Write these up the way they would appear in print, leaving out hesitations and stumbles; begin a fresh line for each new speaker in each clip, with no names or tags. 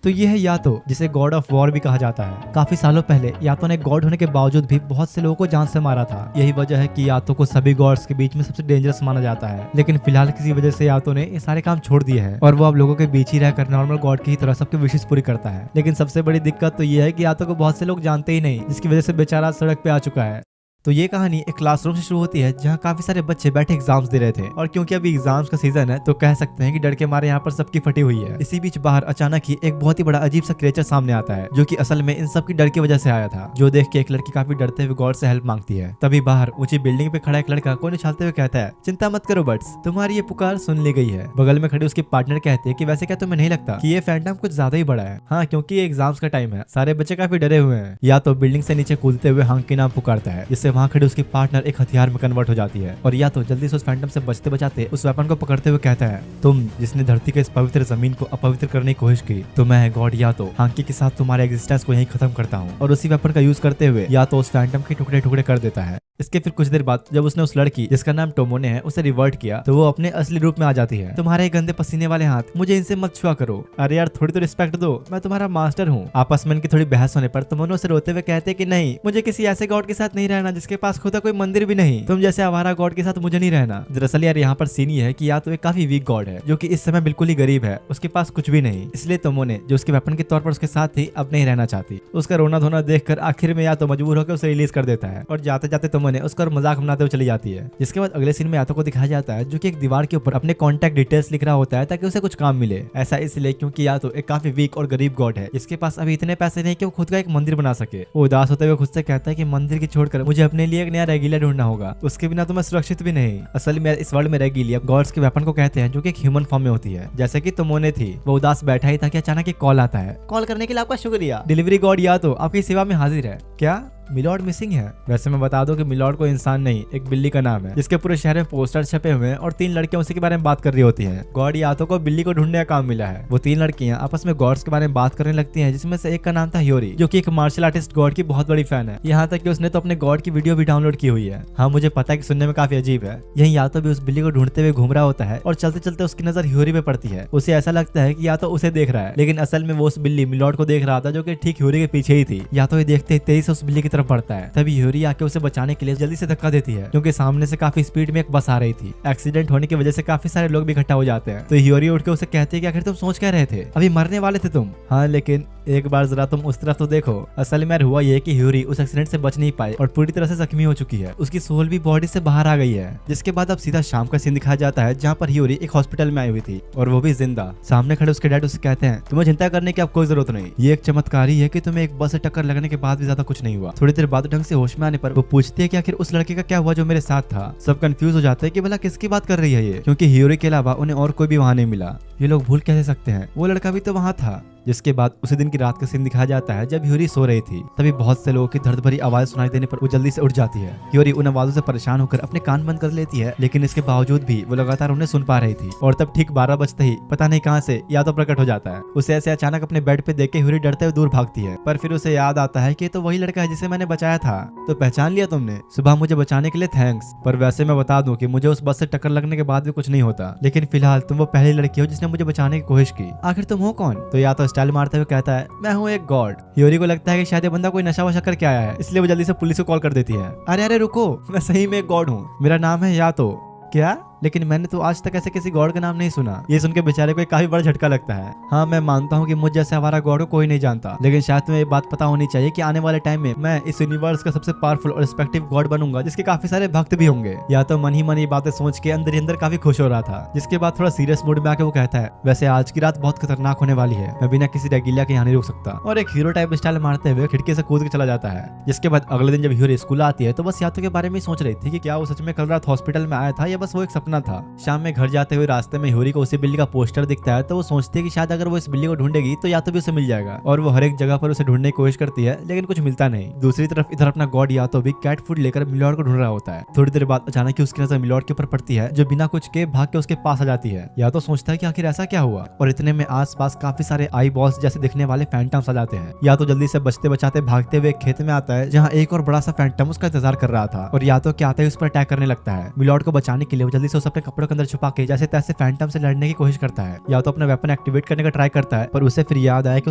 तो ये है यातो, जिसे गॉड ऑफ वॉर भी कहा जाता है। काफी सालों पहले यातो ने गॉड होने के बावजूद भी बहुत से लोगों को जान से मारा था। यही वजह है कि यातो को सभी गॉड्स के बीच में सबसे डेंजरस माना जाता है। लेकिन फिलहाल किसी वजह से यातो ने ये सारे काम छोड़ दिए हैं और वो अब लोगों के बीच ही रहकर नॉर्मल गॉड की तरह सबके विशेष पूरी करता है। लेकिन सबसे बड़ी दिक्कत तो ये है कि यातो को बहुत से लोग जानते ही नहीं, जिसकी वजह से बेचारा सड़क पे आ चुका है। तो ये कहानी एक क्लासरूम से शुरू होती है जहाँ काफी सारे बच्चे बैठे एग्जाम्स दे रहे थे और क्योंकि अभी एग्जाम्स का सीजन है तो कह सकते हैं कि डर के मारे यहाँ पर सबकी फटी हुई है। इसी बीच बाहर अचानक ही एक बहुत ही बड़ा अजीब सा क्रिएचर सामने आता है जो कि असल में इन सब की डर की वजह से आया था। जो देख के एक लड़की काफी डरते हुए गॉड से हेल्प मांगती है। तभी बाहर ऊंची बिल्डिंग पे खड़ा एक लड़का कोई उछालते हुए कहता है, चिंता मत करो बट्स, तुम्हारी ये पुकार सुन ली गई है। बगल में खड़े उसके पार्टनर कहते हैं कि वैसे क्या तुम्हें नहीं लगता कि ये फैंटम कुछ ज्यादा ही बड़ा है? हाँ, क्योंकि ये एग्जाम्स का टाइम है, सारे बच्चे काफी डरे हुए हैं। या तो बिल्डिंग से नीचे कूदते हुए हांग के नाम पुकारता है, जिससे वहाँ खड़े उसकी पार्टनर एक हथियार में कन्वर्ट हो जाती है। और या तो जल्दी से उस फैंटम से बचते बचाते उस वेपन को पकड़ते हुए कहता है, तुम जिसने धरती के इस पवित्र जमीन को अपवित्र करने की कोशिश की, तो मैं गॉड या तो हांकी के साथ तुम्हारे एग्जिस्टेंस को यहीं खत्म करता हूँ। और उसी वेपन का यूज करते हुए या तो उस फैंटम के टुकड़े टुकड़े कर देता है। इसके फिर कुछ देर बाद जब उसने उस लड़की जिसका नाम टोमोने है उसे रिवर्ट किया तो वो अपने असली रूप में आ जाती है। तुम्हारे गंदे पसीने वाले हाथ, मुझे इनसे मत छुआ करो। अरे यार थोड़ी तो रिस्पेक्ट दो, मैं तुम्हारा मास्टर हूँ। आपस में इनकी थोड़ी बहस होने पर टोमोने उसे रोते हुए कहते कि नहीं, मुझे किसी ऐसे गॉड के साथ नहीं रहना जिसके पास खुदा कोई मंदिर भी नहीं। तुम जैसे आवारा गॉड के साथ मुझे नहीं रहना। दरअसल यार यहाँ पर सीन ये है कि या तो एक काफी वीक गॉड है जो कि इस समय बिल्कुल ही गरीब है, उसके पास कुछ भी नहीं। इसलिए टोमोने जो उसके वेपन के तौर पर उसके साथ थी अब नहीं रहना चाहती। उसका रोना धोना देखकर आखिर में या तो मजबूर होकर उसे रिलीज कर देता है और जाते जाते टोमोने उसका मजाक बनाते हुए चली जाती है। जिसके बाद अगले सीन में यातो को दिखाया जाता है जो कि एक दीवार के ऊपर अपने कॉन्टैक्ट डिटेल्स लिख रहा होता है ताकि उसे कुछ काम मिले। ऐसा इसलिए क्योंकि यातो एक काफी वीक और गरीब गॉड है, इसके पास अभी इतने पैसे नहीं कि वो खुद का एक मंदिर बना सके। वो उदास होते हुए खुद से कहता है कि मंदिर की छोड़कर मुझे अपने लिए एक नया रेगिलिया ढूंढना होगा, उसके बिना तो मैं सुरक्षित भी नहीं। असल में इस वर्ल्ड में रेगिलिया गॉड्स के वेपन को कहते हैं जो कि एक ह्यूमन फॉर्म में होती है, जैसे कि टोमोने थी। वो उदास बैठा ही था कि अचानक एक कॉल आता है। कॉल करने के लिए आपका शुक्रिया, डिलीवरी गॉड या तो आपकी सेवा में हाजिर है। क्या मिलॉर्ड मिसिंग है? वैसे मैं बता दूं कि मिलॉर्ड को इंसान नहीं एक बिल्ली का नाम है, जिसके पूरे शहर में पोस्टर छपे हुए हैं और 3 लड़कियां उसी के बारे में बात कर रही होती हैं। गॉड यातो को बिल्ली को ढूंढने का काम मिला है। वो 3 लड़कियां आपस में गॉड्स के बारे में बात करने लगती हैं, जिसमें से एक का नाम था ह्योरी, जो कि एक मार्शल आर्टिस्ट गॉड की बहुत बड़ी फैन है। यहाँ तक कि उसने तो अपने गॉड की वीडियो भी डाउनलोड की हुई है। हाँ, मुझे पता है कि सुनने में काफी अजीब है। यही यातो भी उस बिल्ली को ढूंढते हुए घूम रहा होता है और चलते चलते उसकी नजर ह्योरी पे पड़ती है। उसे ऐसा लगता है कि या तो उसे देख रहा है, लेकिन असल में वो उस बिल्ली मिलॉर्ड को देख रहा था जो कि ठीक ह्योरी के पीछे ही थी। या तो ये देखते तेजी से उस बिल्ली की तरफ बढ़ता है। तभी ह्योरी आके उसे बचाने के लिए जल्दी से धक्का देती है, क्योंकि सामने से काफी स्पीड में एक बस आ रही थी। एक्सीडेंट होने की वजह से काफी सारे लोग भी इकट्ठा हो जाते हैं। तो ह्योरी उठ के उसे कहती है कि आखिर तुम सोच क्या रहे थे, अभी मरने वाले थे तुम। हाँ, लेकिन एक बार जरा तुम उस तरफ तो देखो। असल में हुआ ये कि ह्योरी उस एक्सीडेंट से बच नहीं पाई और पूरी तरह से जख्मी हो चुकी है। उसकी सोल भी बॉडी से बाहर आ गई है। जिसके बाद अब सीधा शाम का सीन दिखाया जाता है जहाँ पर ह्योरी एक हॉस्पिटल में आई हुई थी और वो भी जिंदा। सामने खड़े उसके डैड उसे कहते हैं, तुम्हें चिंता करने की अब कोई जरूरत नहीं, ये एक चमत्कार ही है कि तुम्हें एक बस से टक्कर लगने के बाद भी ज्यादा कुछ नहीं हुआ। थोड़ी देर बाद ढंग से होश में आने पर वो पूछती है कि आखिर उस लड़के का क्या हुआ जो मेरे साथ था। सब कंफ्यूज हो जाते हैं कि भला किसकी बात कर रही है ये, क्योंकि ह्योरी के अलावा उन्हें और कोई भी वहां नहीं मिला। ये लोग भूल कैसे सकते हैं, वो लड़का भी तो वहां था। जिसके बाद उसी दिन की रात का सीन दिखाया जाता है जब ह्योरी सो रही थी। तभी बहुत से लोगों की दर्द भरी आवाज सुनाई देने पर वो जल्दी से उठ जाती है। ह्योरी उन आवाजों से परेशान होकर अपने कान बंद कर लेती है, लेकिन इसके बावजूद भी वो लगातार उन्हें सुन पा रही थी। और तब ठीक 12 बजते ही पता नहीं कहां से या तो प्रकट हो जाता है। उसे ऐसे अचानक अपने बेड पे देख के ह्योरी डरते हुए दूर भागती है, पर फिर उसे याद आता है कि तो वही लड़का है जिसे मैंने बचाया था। तो पहचान लिया तुमने, सुबह मुझे बचाने के लिए थैंक्स। पर वैसे मैं बता दूं कि मुझे उस बस से टक्कर लगने के बाद भी कुछ नहीं होता, लेकिन फिलहाल तुम वो पहली लड़की हो जिसने मुझे बचाने की कोशिश की। आखिर तुम हो कौन? तो या तो स्टाइल मारते हुए कहता है, मैं हूँ एक गॉड। ह्योरी को लगता है कि शायद ये बंदा कोई नशा वशा करके आया है, इसलिए वो जल्दी से पुलिस को कॉल कर देती है। अरे अरे रुको, मैं सही में एक गॉड हूँ, मेरा नाम है या तो। क्या? लेकिन मैंने तो आज तक ऐसे किसी गॉड का नाम नहीं सुना। ये सुन के बेचारे को काफी बड़ा झटका लगता है। हाँ, मैं मानता हूँ कि मुझ जैसे हमारा गॉड को कोई नहीं जानता, लेकिन शायद तुम्हें ये बात पता होनी चाहिए कि आने वाले टाइम में मैं इस यूनिवर्स का सबसे पावरफुल और रिस्पेक्टिव गॉड बनूंगा, जिसके काफी सारे भक्त भी होंगे। या तो मन ही मन ये बातें सोच के अंदर ही अंदर काफी खुश हो रहा था। जिसके बाद थोड़ा सीरियस मूड में आके वो कहता है, वैसे आज की रात बहुत खतरनाक होने वाली है, मैं बिना किसी रेगिलिया के यहाँ नहीं रुक सकता। और एक हीरो टाइप स्टाइल मारते हुए खिड़की से कूद के चला जाता है। जिसके बाद अगले दिन जब ह्योरी स्कूल आती है तो बस यातो के बारे में सोच रही थी कि क्या वो सच में कल रात हॉस्पिटल में आया था या बस वो एक सपना था। शाम घर जाते हुए रास्ते में ह्योरी को उसी बिल्ली का पोस्टर दिखता है, तो वो सोचती है कि शायद अगर वो इस बिल्ली को ढूंढेगी तो या तो भी उसे मिल जाएगा। और वो हर एक जगह पर उसे ढूंढने की कोशिश करती है, लेकिन कुछ मिलता नहीं। दूसरी तरफ इधर अपना गॉड या तो भी कैट फूड लेकर मिलॉर्ड को ढूंढ रहा होता है। थोड़ी देर बाद अचानक ही उसकी नजर मिलॉर्ड के ऊपर पड़ती है, जो बिना कुछ के भाग के उसके पास आ जाती है। या तो सोचता है कि आखिर ऐसा क्या हुआ, और इतने में आसपास काफी सारे आई बॉस जैसे दिखने वाले फैंटम्स आ जाते हैं। या तो जल्दी से बचते बचाते भागते हुए खेत में आता है, जहाँ एक और बड़ा सा फैंटम उसका इंतजार कर रहा था। और या तो क्या आता है उस पर अटैक करने लगता है। मिलॉर्ड को बचाने के लिए वो जल्दी से से उसे अपने कपड़ों के अंदर छुपा के जैसे तैसे फैंटम से लड़ने की कोशिश करता है, या तो अपना वेपन एक्टिवेट करने का ट्राई करता है, पर उसे फिर याद आया कि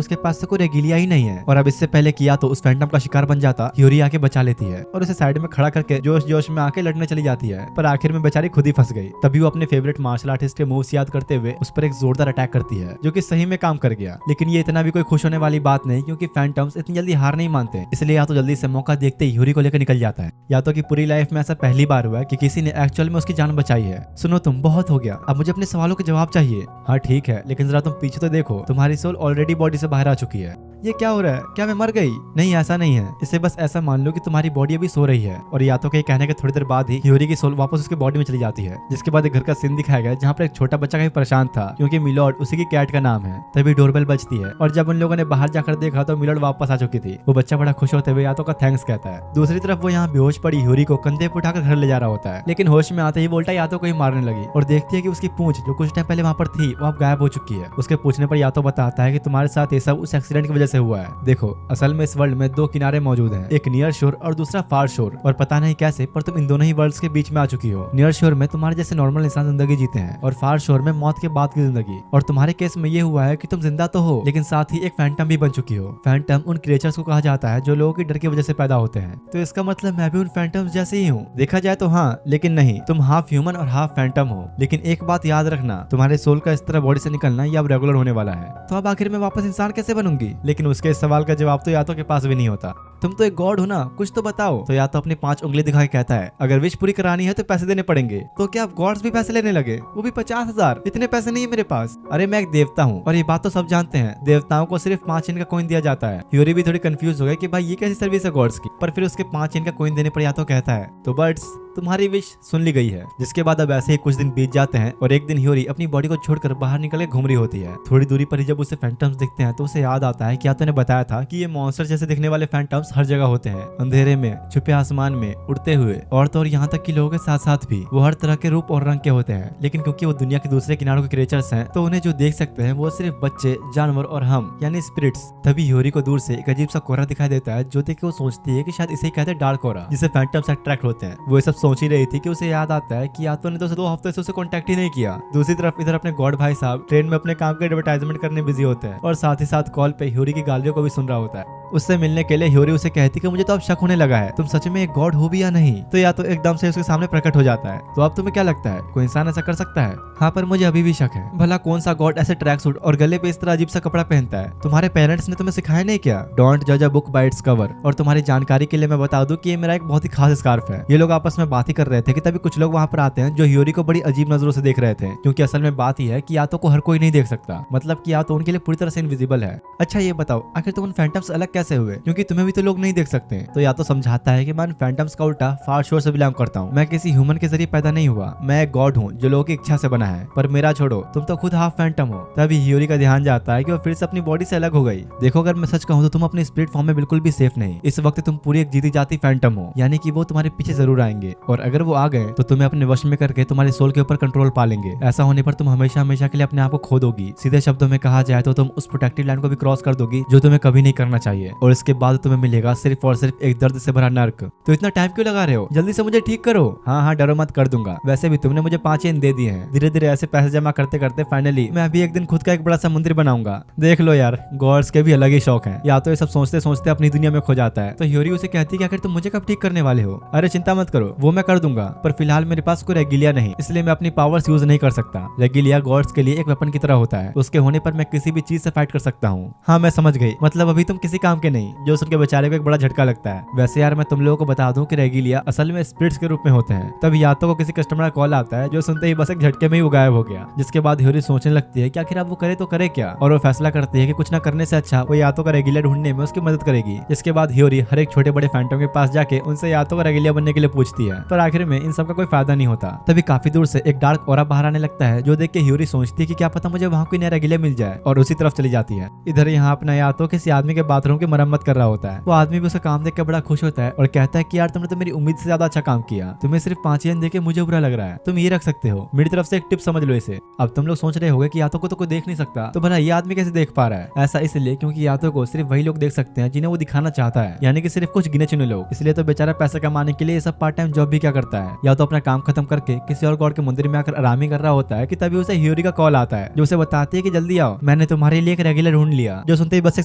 उसके पास तो कोई रेगिलिया ही नहीं है। और अब इससे पहले किया तो उस फैंटम का शिकार बन जाता, ह्यूरी आके बचा लेती है और उसे साइड में खड़ा करके जोश जोश में आके लड़ने चली जाती है, पर आखिर में बेचारी खुद ही फंस गई। तभी वो अपने फेवरेट मार्शल आर्टिस्ट के मूव्स याद करते हुए उस पर एक जोरदार अटैक करती है, जो कि सही में काम कर गया। लेकिन ये इतना भी कोई खुश होने वाली बात नहीं, क्योंकि फैंटम्स इतनी जल्दी हार नहीं मानते, इसलिए या तो जल्दी से मौका देखते ही ह्यूरी को लेकर निकल जाता है, या तो कि पूरी लाइफ में ऐसा पहली बार हुआ है कि किसी ने एक्चुअल में उसकी जान बचाई है। सुनो तुम, बहुत हो गया, अब मुझे अपने सवालों के जवाब चाहिए। हाँ ठीक है, लेकिन जरा तुम पीछे तो देखो, तुम्हारी सोल ऑलरेडी बॉडी से बाहर आ चुकी है। ये क्या हो रहा है? क्या मैं मर गई? नहीं, ऐसा नहीं है। इसे बस ऐसा मान लो कि तुम्हारी बॉडी अभी सो रही है। और या तो के कहने के थोड़ी देर बाद ही ह्यूरी की सोल वापस उसके बॉडी में चली जाती है, जिसके बाद एक घर का सीन दिखाया गया जहाँ पर एक छोटा बच्चा काफी परेशान था, क्योंकि मिलॉर्ड उसी की कैट का नाम है। तभी डोरबेल बजती है और जब उन लोगों ने बाहर जाकर देखा तो मिलॉर्ड वापस आ चुकी थी। वो बच्चा बड़ा खुश होते हुए या तो का थैंक्स कहता है। दूसरी तरफ वो यहाँ बेहोश पड़ी ह्यूरी को कंधे पर उठाकर घर ले जा रहा होता है, लेकिन होश में आते ही वोल्टा या तो को ही मारने लगी और देखती है कि उसकी पूंछ जो कुछ टाइम पहले वहाँ पर थी वो अब गायब हो चुकी है। उसके पूछने पर या तो बताता है कि तुम्हारे साथ ये सब उस एक्सीडेंट की वजह से हुआ है। देखो, असल में इस वर्ल्ड में दो किनारे मौजूद हैं, एक नियर शोर और दूसरा फार शोर, और पता नहीं कैसे पर तुम इन दोनों ही वर्ल्ड्स के बीच में आ चुकी हो। नियर शोर में तुम्हारे जैसे नॉर्मल इंसान जिंदगी जीते हैं और फार शोर में मौत के बाद की जिंदगी। और तुम्हारे केस में ये हुआ है कि तुम जिंदा तो हो, लेकिन साथ ही एक फैंटम भी बन चुकी हो। फैंटम उन क्रिएचर्स को कहा जाता है जो लोगों के डर की वजह से पैदा होते हैं। तो इसका मतलब मैं भी उन फैंटम्स जैसे ही हूँ। देखा जाए तो हाँ, लेकिन नहीं, तुम हाफ ह्यूमन और हाफ फैंटम हो। लेकिन एक बात याद रखना, तुम्हारे सोल का इस तरह बॉडी से निकलना ये अब रेगुलर होने वाला है। तो अब आखिर में वापस इंसान कैसे बनूंगी? लेकिन उसके इस सवाल का जवाब तो या तो के पास भी नहीं होता। तुम तो एक गॉड हो ना, कुछ तो बताओ। तो या तो अपनी 5 उंगली दिखा के कहता है, अगर विश पूरी करानी है तो पैसे देने पड़ेंगे। तो क्या अब गॉड्स भी पैसे लेने लगे? वो भी 50,000? इतने पैसे नहीं है मेरे पास। अरे मैं एक देवता हूँ और ये बात तो सब जानते हैं, देवताओं को सिर्फ 5 इनका कॉइन दिया जाता है। ह्यूरी भी थोड़ी कंफ्यूज हो गई कि भाई ये कैसी सर्विस है गॉड्स की, पर फिर उसके 5 इनका कॉइन देने पर या तो कहता है, तो बर्ड्स तुम्हारी विश सुन ली गई है। जिसके बाद अब ऐसे ही कुछ दिन बीत जाते हैं और एक दिन ह्यूरी अपनी बॉडी को छोड़कर बाहर निकल के घूम रही होती है। थोड़ी दूरी पर ही जब उसे फैंटम्स दिखते हैं तो उसे याद आता है कि या तो ने बताया था कि ये मॉन्स्टर जैसे दिखने वाले फैंटम्स हर जगह होते हैं, अंधेरे में, छुपे आसमान में, उड़ते हुए, और तो और यहाँ तक कि लोगों के साथ साथ भी वो हर तरह के रूप और रंग के होते हैं। लेकिन क्योंकि वो दुनिया के दूसरे किनारों के क्रिएचर्स हैं, तो उन्हें जो देख सकते हैं वो सिर्फ बच्चे, जानवर और हम यानी स्पिरिट्स। तभी ह्यूरी को दूर से एक अजीब सा कोहरा दिखाई देता है, जो देख के वो सोचती है कि शायद इसे ही कहते हैं डार्क कोहरा, जिसे फैंटम्स अट्रैक्ट होते हैं। वो ये सब सोच ही रही थी कि उसे याद आता है कि या तो ने तो 2 हफ्ते से उसे कांटेक्ट ही नहीं किया। दूसरी तरफ इधर अपने गॉड भाई साहब ट्रेन में अपने काम के एडवर्टाइजमेंट करने बिजी होते हैं और साथ ही साथ कॉल पे ह्यूरी की गालियों को भी सुन रहा होता है। उससे मिलने के लिए ह्यूरी उसे कहती कि मुझे तो अब शक होने लगा है, तुम सच में एक गॉड हो भी या नहीं। तो या तो एकदम से उसके सामने प्रकट हो जाता है। तो अब तुम्हें क्या लगता है, कोई इंसान ऐसा कर सकता है? हाँ, पर मुझे अभी भी शक है। भला कौन सा गॉड ऐसे ट्रैक सूट और गले पे इस तरह अजीब सा कपड़ा पहनता है? तुम्हारे पेरेंट्स ने तुम्हें सिखाया नहीं क्या? डोंट जज a book by its cover. और तुम्हारी जानकारी के लिए मैं बता दूं कि ये मेरा एक बहुत ही खास स्कार्फ है। ये लोग आपस में बात ही कर रहे थे कि तभी कुछ लोग वहाँ पर आते हैं जो ह्यूरी को बड़ी अजीब नजरों से देख रहे थे, क्योंकि असल में बात यह है कि या तो को हर कोई नहीं देख सकता, मतलब कि या तो उनके लिए पूरी तरह से इनविजिबल है। अच्छा ये बताओ, आखिर तुम उन फैंटम्स अलग कैसे हुए, क्योंकि तुम्हें भी तो लोग नहीं देख सकते? तो या तो समझाता है कि मैं फैंटम्स का उल्टा फार शोर से बिलोंग करता हूँ। मैं किसी ह्यूमन के जरिए पैदा नहीं हुआ, मैं एक गॉड हूँ जो लोगों की इच्छा से बना है। पर मेरा छोड़ो, तुम तो खुद हाफ फैंटम हो। तभी ह्यूरी का ध्यान जाता है कि वो फिर से अपनी बॉडी से अलग हो गई। देखो, अगर मैं सच कहूँ तो तुम अपने स्पिरिट फॉर्म में बिल्कुल भी सेफ नहीं। इस वक्त तुम पूरी एक जीती जाती फैंटम हो, यानी कि वो तुम्हारे पीछे जरूर आएंगे, और अगर वो आ गए तो तुम्हें अपने वश में करके तुम्हारे सोल के ऊपर कंट्रोल पा लेंगे। ऐसा होने पर तुम हमेशा हमेशा के लिए अपने आप को खो दोगी। सीधे शब्दों में कहा जाए तो तुम उस प्रोटेक्टेड लाइन को भी क्रॉस कर दोगी जो तुम्हें कभी नहीं करना चाहिए, और इसके बाद तुम्हें मिलेगा सिर्फ और सिर्फ एक दर्द से भरा नर्क। तो इतना टाइम क्यों लगा रहे हो? जल्दी से मुझे ठीक करो। हाँ हाँ, डरो मत, कर दूंगा। वैसे भी तुमने मुझे 5 चेन दे दिए हैं। धीरे धीरे ऐसे पैसे जमा करते करते फाइनली मैं अभी एक दिन खुद का एक बड़ा सा मंदिर बनाऊंगा। देख लो यार, गॉड्स के भी अलग ही शौक है। या तो ये सब सोचते सोचते अपनी दुनिया में खो जाता है। तो ह्यूरी उसे कहती है कि आखिर तुम मुझे कब ठीक करने वाले हो? अरे चिंता मत करो, वो मैं कर दूंगा, पर फिलहाल मेरे पास कोई रेगिलिया नहीं, इसलिए मैं अपनी पावर्स यूज नहीं कर सकता। रेगिलिया गॉड्स के लिए एक वेपन की तरह होता है, उसके होने पर मैं किसी भी चीज से फाइट कर सकता हूँ। हाँ मैं समझ गई, मतलब अभी तुम किसी काम के नहीं, जो सुन के बेचारे को एक बड़ा झटका लगता है। वैसे यार मैं तुम लोगों को बता दूं कि रेगिलिया असल में स्पिरिट्स के रूप में होते हैं। तब यातो को किसी कस्टमर का कॉल आता है जो सुनते ही बस एक झटके में ही वो गायब हो गया। जिसके बाद ह्यूरी सोचने लगती है कि आखिर अब वो करे तो करे क्या, और वो फैसला करती है कि कुछ न करने से अच्छा वो यातो का रेगिलिया ढूंढने में उसकी मदद करेगी। जिसके बाद ह्यूरी हर एक छोटे बड़े फैंटम के पास जाके उनसे यातो का रेगिलिया बनने के लिए पूछती है, पर आखिर में इन सब का कोई फायदा नहीं होता। तभी काफी दूर से एक डार्क ऑरा बाहर आने लगता है, जो देख के ह्यूरी सोचती है कि क्या पता मुझे वहाँ कोई नया रेगिलिया मिल जाए, और उसी तरफ चली जाती है। इधर यहाँ अपना यातो किसी आदमी के बाथरूम की मरम्मत कर रहा होता है। वो आदमी भी उसका काम देख के बड़ा खुश होता है और कहता है कि यार तुमने तो मेरी उम्मीद से ज्यादा अच्छा काम किया, तुम्हें सिर्फ 5 येन देके मुझे बुरा लग रहा है, तुम ये रख सकते हो। मेरी तरफ से एक टिप समझ लो इसे। अब तुम लोग सोच रहे होगे कि यातो को तो कोई देख नहीं सकता, तो भला ये आदमी कैसे देख पा रहा है? ऐसा इसलिए क्योंकि यातो को सिर्फ वही लोग देख सकते हैं जिन्हें वो दिखाना चाहता है, यानी कि सिर्फ कुछ गिने चुने लोग। इसलिए तो बेचारा पैसा कमाने के लिए सब पार्ट टाइम जॉब अब भी क्या करता है, या तो अपना काम खत्म करके किसी और गॉड के मंदिर में आकर आराम ही कर रहा होता है कि तभी उसे ह्यूरी का कॉल आता है जो उसे बताती है कि जल्दी आओ, मैंने तुम्हारे लिए एक रेगुलर ढूंढ लिया। जो सुनते ही बस एक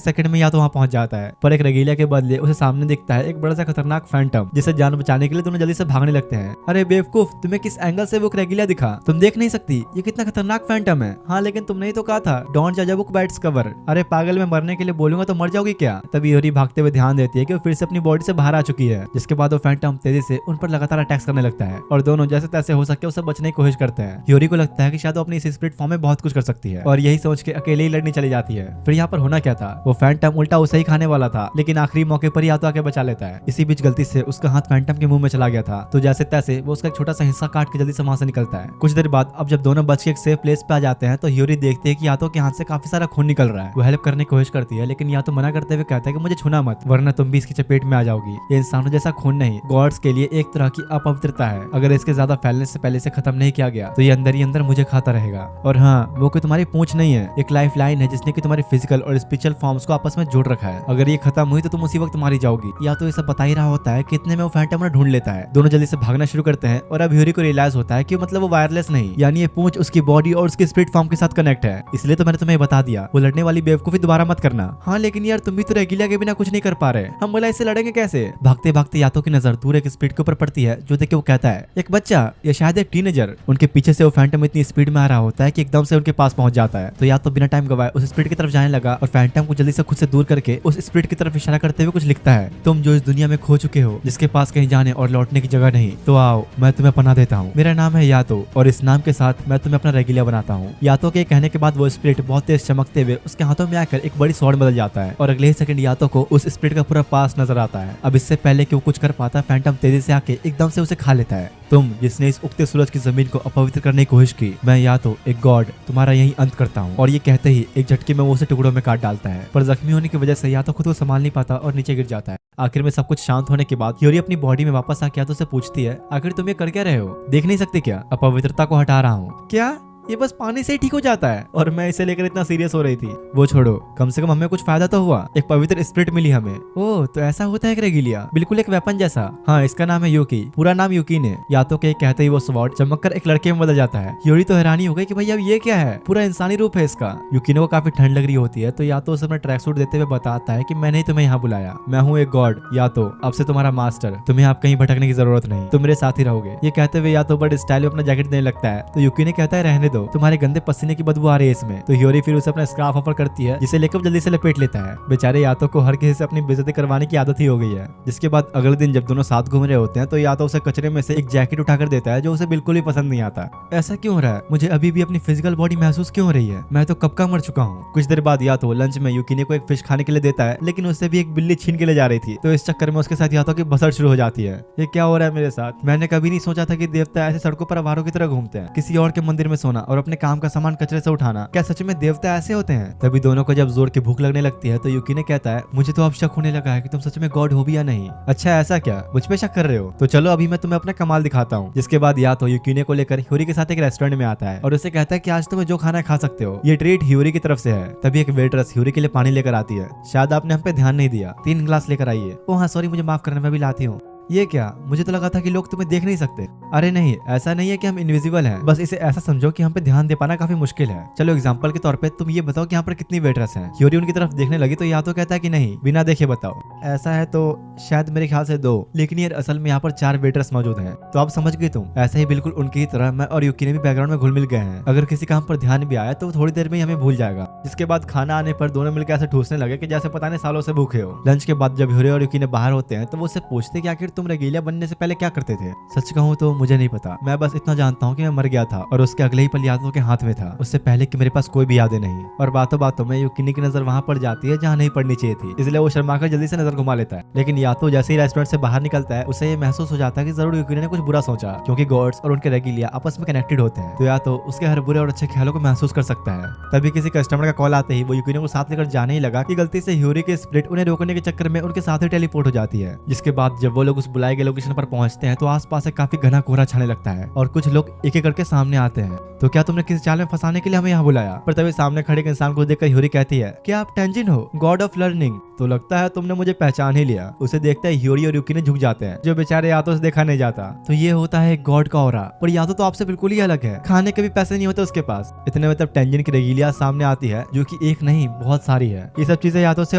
सेकंड में या तो वहाँ पहुंच जाता है, पर एक रेगुलर के बदले उसे सामने दिखता है एक बड़ा सा खतरनाक फैंटम, जिसे जान बचाने के लिए दोनों जल्दी से भागने लगते हैं। अरे बेवकूफ, तुम्हें किस एंगल से वो रेगुलर दिखा, तुम देख नहीं सकती, ये कितना खतरनाक फैंटम है। हाँ लेकिन तुमने ही तो कहा था डोंट जज a book by its cover. अरे पागल, मैं मरने के लिए बोलूंगा तो मर जाओगी क्या। तभी ह्यूरी भागते हुए ध्यान देती है कि वो फिर से अपनी बॉडी से बाहर आ चुकी है, जिसके बाद वो फैंटम तेजी से उन पर लगातार अटैक्स करने लगता है और दोनों जैसे तैसे हो सके उसे बचने की कोशिश करते हैं। ह्यूरी को लगता है कि शायद वो अपनी इस स्पिरिट फॉर्म में बहुत कुछ कर सकती है और यही सोच के अकेले ही लड़ने चली जाती है। फिर यहाँ पर होना क्या था, वो फैंटम उल्टा उसे ही खाने वाला था, लेकिन आखिरी मौके पर ही या तो आके बचा लेता है। इसी बीच गलती से उसका हाथ फैंटम के मुंह में चला गया था, तो जैसे तैसे वो उसका एक छोटा सा हिस्सा काट के जल्दी से वहां से निकलता है। कुछ देर बाद अब जब दोनों बच के एक सेफ प्लेस पे आ जाते हैं तो ह्यूरी देखती है कि यातो के हाथ से काफी सारा खून निकल रहा है। वो हेल्प करने की कोशिश करती है, लेकिन यातो मना करते हुए कहता है कि मुझे छूना मत, वरना तुम भी इसकी चपेट में आ जाओगी। ये इंसानों जैसा खून नहीं, गॉड्स के लिए एक तरह की अपवित्रता है। अगर इसके ज्यादा फैलने से पहले से खत्म नहीं किया गया तो ये अंदर ही अंदर मुझे खाता रहेगा। और हाँ, वो कोई तुम्हारी पूंछ नहीं है, एक लाइफ लाइन है जिसने की तुम्हारी फिजिकल और स्पिरिचुअल फॉर्म्स को आपस में जोड़ रखा है। अगर ये खत्म हुई तो तुम उसी वक्त मारी जाओगी। या तो ये सब बता ही रहा होता है कि इतने में वो फैंटम उन्हें ढूंढ लेता है। दोनों जल्दी से भागना शुरू करते हैं और अब ह्यूरी को रियलाइज होता है कि मतलब वो वायरलेस नहीं, यानी ये पूंछ उसकी बॉडी और उसके स्पिरिट फॉर्म के साथ कनेक्ट है। इसलिए तो मैंने तुम्हें बता दिया, वो लड़ने वाली बेवकूफी दोबारा मत करना। हाँ लेकिन यार तुम भी तो रेगुलर के बिना कुछ नहीं कर पा रहे, हम बोला इससे लड़ेंगे कैसे। भागते भागते यातो की नजर दूर एक स्पिरिट के ऊपर पड़ती है जो देख के वो कहता है एक बच्चा या शायद एक टीनेजर। उनके पीछे से वो फैंटम इतनी स्पीड में आ रहा होता है कि एकदम से उनके पास पहुंच जाता है। तो या तो बिना टाइम गवाए उस स्पिरिट की तरफ जाने लगा और फैंटम को जल्दी से खुद से दूर करके उस स्पिरिट की तरफ इशारा करते हुए कुछ लिखता है, तुम जो इस दुनिया में खो चुके हो, जिसके पास कहीं जाने और लौटने की जगह नहीं, तो आओ मैं तुम्हें पनाह देता हूँ। मेरा नाम है यातो और इस नाम के साथ मैं तुम्हें अपना रेगुलर बनाता हूँ। यातो के कहने के बाद वो स्पिरिट बहुत तेज चमकते हुए उसके हाथों में आकर एक बड़ी स्वॉर्ड बदल जाता है और अगले ही सेकंड यातो को उस स्पिरिट का पूरा पास नजर आता है। अब इससे पहले कि वो कुछ कर पाता, फैंटम तेजी से आके एकदम से उसे खा लेता है। तुम जिसने इस उगते सूरज की जमीन को अपवित्र करने की कोशिश की, मैं या तो एक गॉड तुम्हारा यही अंत करता हूँ। और ये कहते ही एक झटके में वो उसे टुकड़ों में काट डालता है, पर जख्मी होने की वजह से या तो खुद को संभाल नहीं पाता और नीचे गिर जाता है। आखिर में सब कुछ शांत होने के बाद ह्यूरी अपनी बॉडी में वापस आके यातो से पूछती है, आखिर तुम ये कर क्या रहे हो, देख नहीं सकते क्या, अपवित्रता को हटा रहा हूँ। क्या ये बस पानी से ही ठीक हो जाता है? और मैं इसे लेकर इतना सीरियस हो रही थी। वो छोड़ो, कम से कम हमें कुछ फायदा तो हुआ, एक पवित्र स्पिरिट मिली हमें। ओह तो ऐसा होता है रेगिलिया, बिल्कुल एक वेपन जैसा। हाँ इसका नाम है यूकी, पूरा नाम यूकी ने। यातो के कहते ही वो स्वॉर्ड चमककर एक लड़के में बदल जाता है। ह्यूरी तो हैरानी हो गई कि भाई अब ये क्या है, पूरा इंसानी रूप है इसका। यूकी को काफी ठंड लग रही होती है तो यातो उसे अपना ट्रैक सूट देते हुए बताता है कि मैंने ही तुम्हें यहाँ बुलाया, मैं हूँ एक गॉड यातो, अब से तुम्हारा मास्टर, तुम्हें आप कहीं भटकने की जरूरत नहीं, तुम मेरे साथ ही रहोगे। ये कहते हुए यातो बड़े स्टाइल में अपना जैकेट देने लगता है तो यूकी ने कहता है रहने दो, तुम्हारे गंदे पसीने की बदबू आ रही है इसमें। तो ह्यूरी फिर उसे अपना स्कार्फ ऑफर करती है जिसे लेकर जल्दी से लपेट लेता है। बेचारे यातो को हर किसी से अपनी बेइज्जती करवाने की आदत ही हो गई है। जिसके बाद अगले दिन जब दोनों साथ घूम रहे होते हैं तो यातो उसे कचरे में से एक जैकेट उठाकर देता है जो उसे बिल्कुल भी पसंद नहीं आता। ऐसा क्यों हो रहा है, मुझे अभी भी अपनी फिजिकल बॉडी महसूस क्यों हो रही है, मैं तो कब का मर चुका हूँ। कुछ देर बाद यातो लंच में यूकी को एक फिश खाने के लिए देता है, लेकिन उससे भी एक बिल्ली छीन के ले जा रही थी। तो इस चक्कर में उसके साथ यातो की बसर शुरू हो जाती है। ये क्या हो रहा है मेरे साथ, मैंने कभी नहीं सोचा था कि देवता ऐसे सड़कों पर आवारों की तरह घूमते हैं। किसी और के मंदिर में सोना और अपने काम का सामान कचरे से उठाना, क्या सच में देवता ऐसे होते हैं। तभी दोनों को जब जोर की भूख लगने लगती है तो यूकी ने कहता है, मुझे तो अब शक होने लगा है कि तुम सच में गॉड हो भी या नहीं। अच्छा ऐसा क्या, मुझ पे शक कर रहे हो, तो चलो अभी मैं तुम्हें अपना कमाल दिखाता हूँ। जिसके बाद या तो यूकी को लेकर ह्यूरी के साथ एक रेस्टोरेंट में आता है और उसे कहता है कि आज तुम्हें जो खाना खा सकते हो, ये ट्रीट ह्यूरी की तरफ से है। तभी एक वेटरेस ह्यूरी के लिए पानी लेकर आती है, शायद आपने हम पे ध्यान नहीं दिया, 3 ग्लास लेकर आइए। ओ हाँ सॉरी, मुझे माफ करना, मैं भी लाती हूँ। ये क्या, मुझे तो लगा था कि लोग तुम्हें देख नहीं सकते। अरे नहीं, ऐसा नहीं है कि हम इनविजिबल हैं, बस इसे ऐसा समझो कि हम पे ध्यान दे पाना काफी मुश्किल है। चलो एग्जांपल के तौर पे तुम ये बताओ कि यहाँ पर कितनी वेटरेस हैं। ह्यूरी उनकी तरफ देखने लगी तो या तो कहता है कि नहीं, बिना देखे बताओ। ऐसा है तो शायद मेरे ख्याल से 2, लेकिन यार असल में यहाँ पर 4 वेटरेस मौजूद हैं। तो आप समझ गई तुम, ऐसे ही बिल्कुल उनकी ही तरह मैं और यूकी ने भी बैकग्राउंड में घुल मिल गए हैं। अगर किसी काम पर ध्यान भी आया तो थोड़ी देर में ही हमें भूल जाएगा। जिसके बाद खाना आने पर दोनों मिलकर ऐसे ठूसने लगे कि जैसे पता नहीं सालों से भूखे हो। लंच के बाद जब ह्यूरी और यूकी ने बाहर होते हैं तो वो उससे पूछते कि आखिर तुम रेगिलिया बनने पहले क्या करते थे। सच कहूँ तो मुझे नहीं पता, मैं बस इतना जानता हूँ कि मैं मर गया था और उसके अगले ही पल यादों के हाथ में था, उससे पहले कि मेरे पास कोई भी यादें नहीं। और बातों बातों में यूकी की नजर वहां पड़ जाती है जहाँ नहीं पड़नी चाहिए थी, इसलिए वो शर्माकर जल्दी से नजर घुमा लेता है। लेकिन यातो जैसे ही रेस्टोरेंट से बाहर निकलता है उसे ये महसूस हो जाता है कि जरूर यूकी ने कुछ बुरा सोचा, क्योंकि गॉड्स और उनके रेगिलिया आपस में कनेक्टेड होते हैं। तो यातो उसके हर बुरे और अच्छे ख्यालों को महसूस कर सकता है। तभी किसी कस्टमर का कॉल आते ही वो यूकी को साथ लेकर जाने ही लगा कि गलती से ह्यूरी के स्पिरिट उन्हें रोकने के चक्कर में उनके साथ ही टेलीपोर्ट हो जाती है। जिसके बाद जब वो लोग उस बुलाए गए लोकेशन पर पहुंचते हैं तो आसपास से काफी घना कोहरा छाने लगता है और कुछ लोग एक एक करके सामने आते हैं। तो क्या तुमने किसी चाल में फंसाने के लिए हमें यहाँ बुलाया? पर तभी सामने खड़े एक इंसान को देखकर ह्यूरी कहती है कि आप टेंजिन हो, गॉड ऑफ लर्निंग। तो लगता है तुमने मुझे पहचान ही लिया। उसे देखते ही ह्योरी और युकी ने झुक जाते हैं, जो बेचारे यातो से देखा नहीं जाता। तो ये होता है गॉड का ऑरा, पर यातो तो आपसे बिल्कुल ही अलग है, खाने के भी पैसे नहीं होते उसके पास। इतने में तब टेंजिन की रेगिलिया सामने आती है, जो कि एक नहीं बहुत सारी है। ये सब चीजें यातो से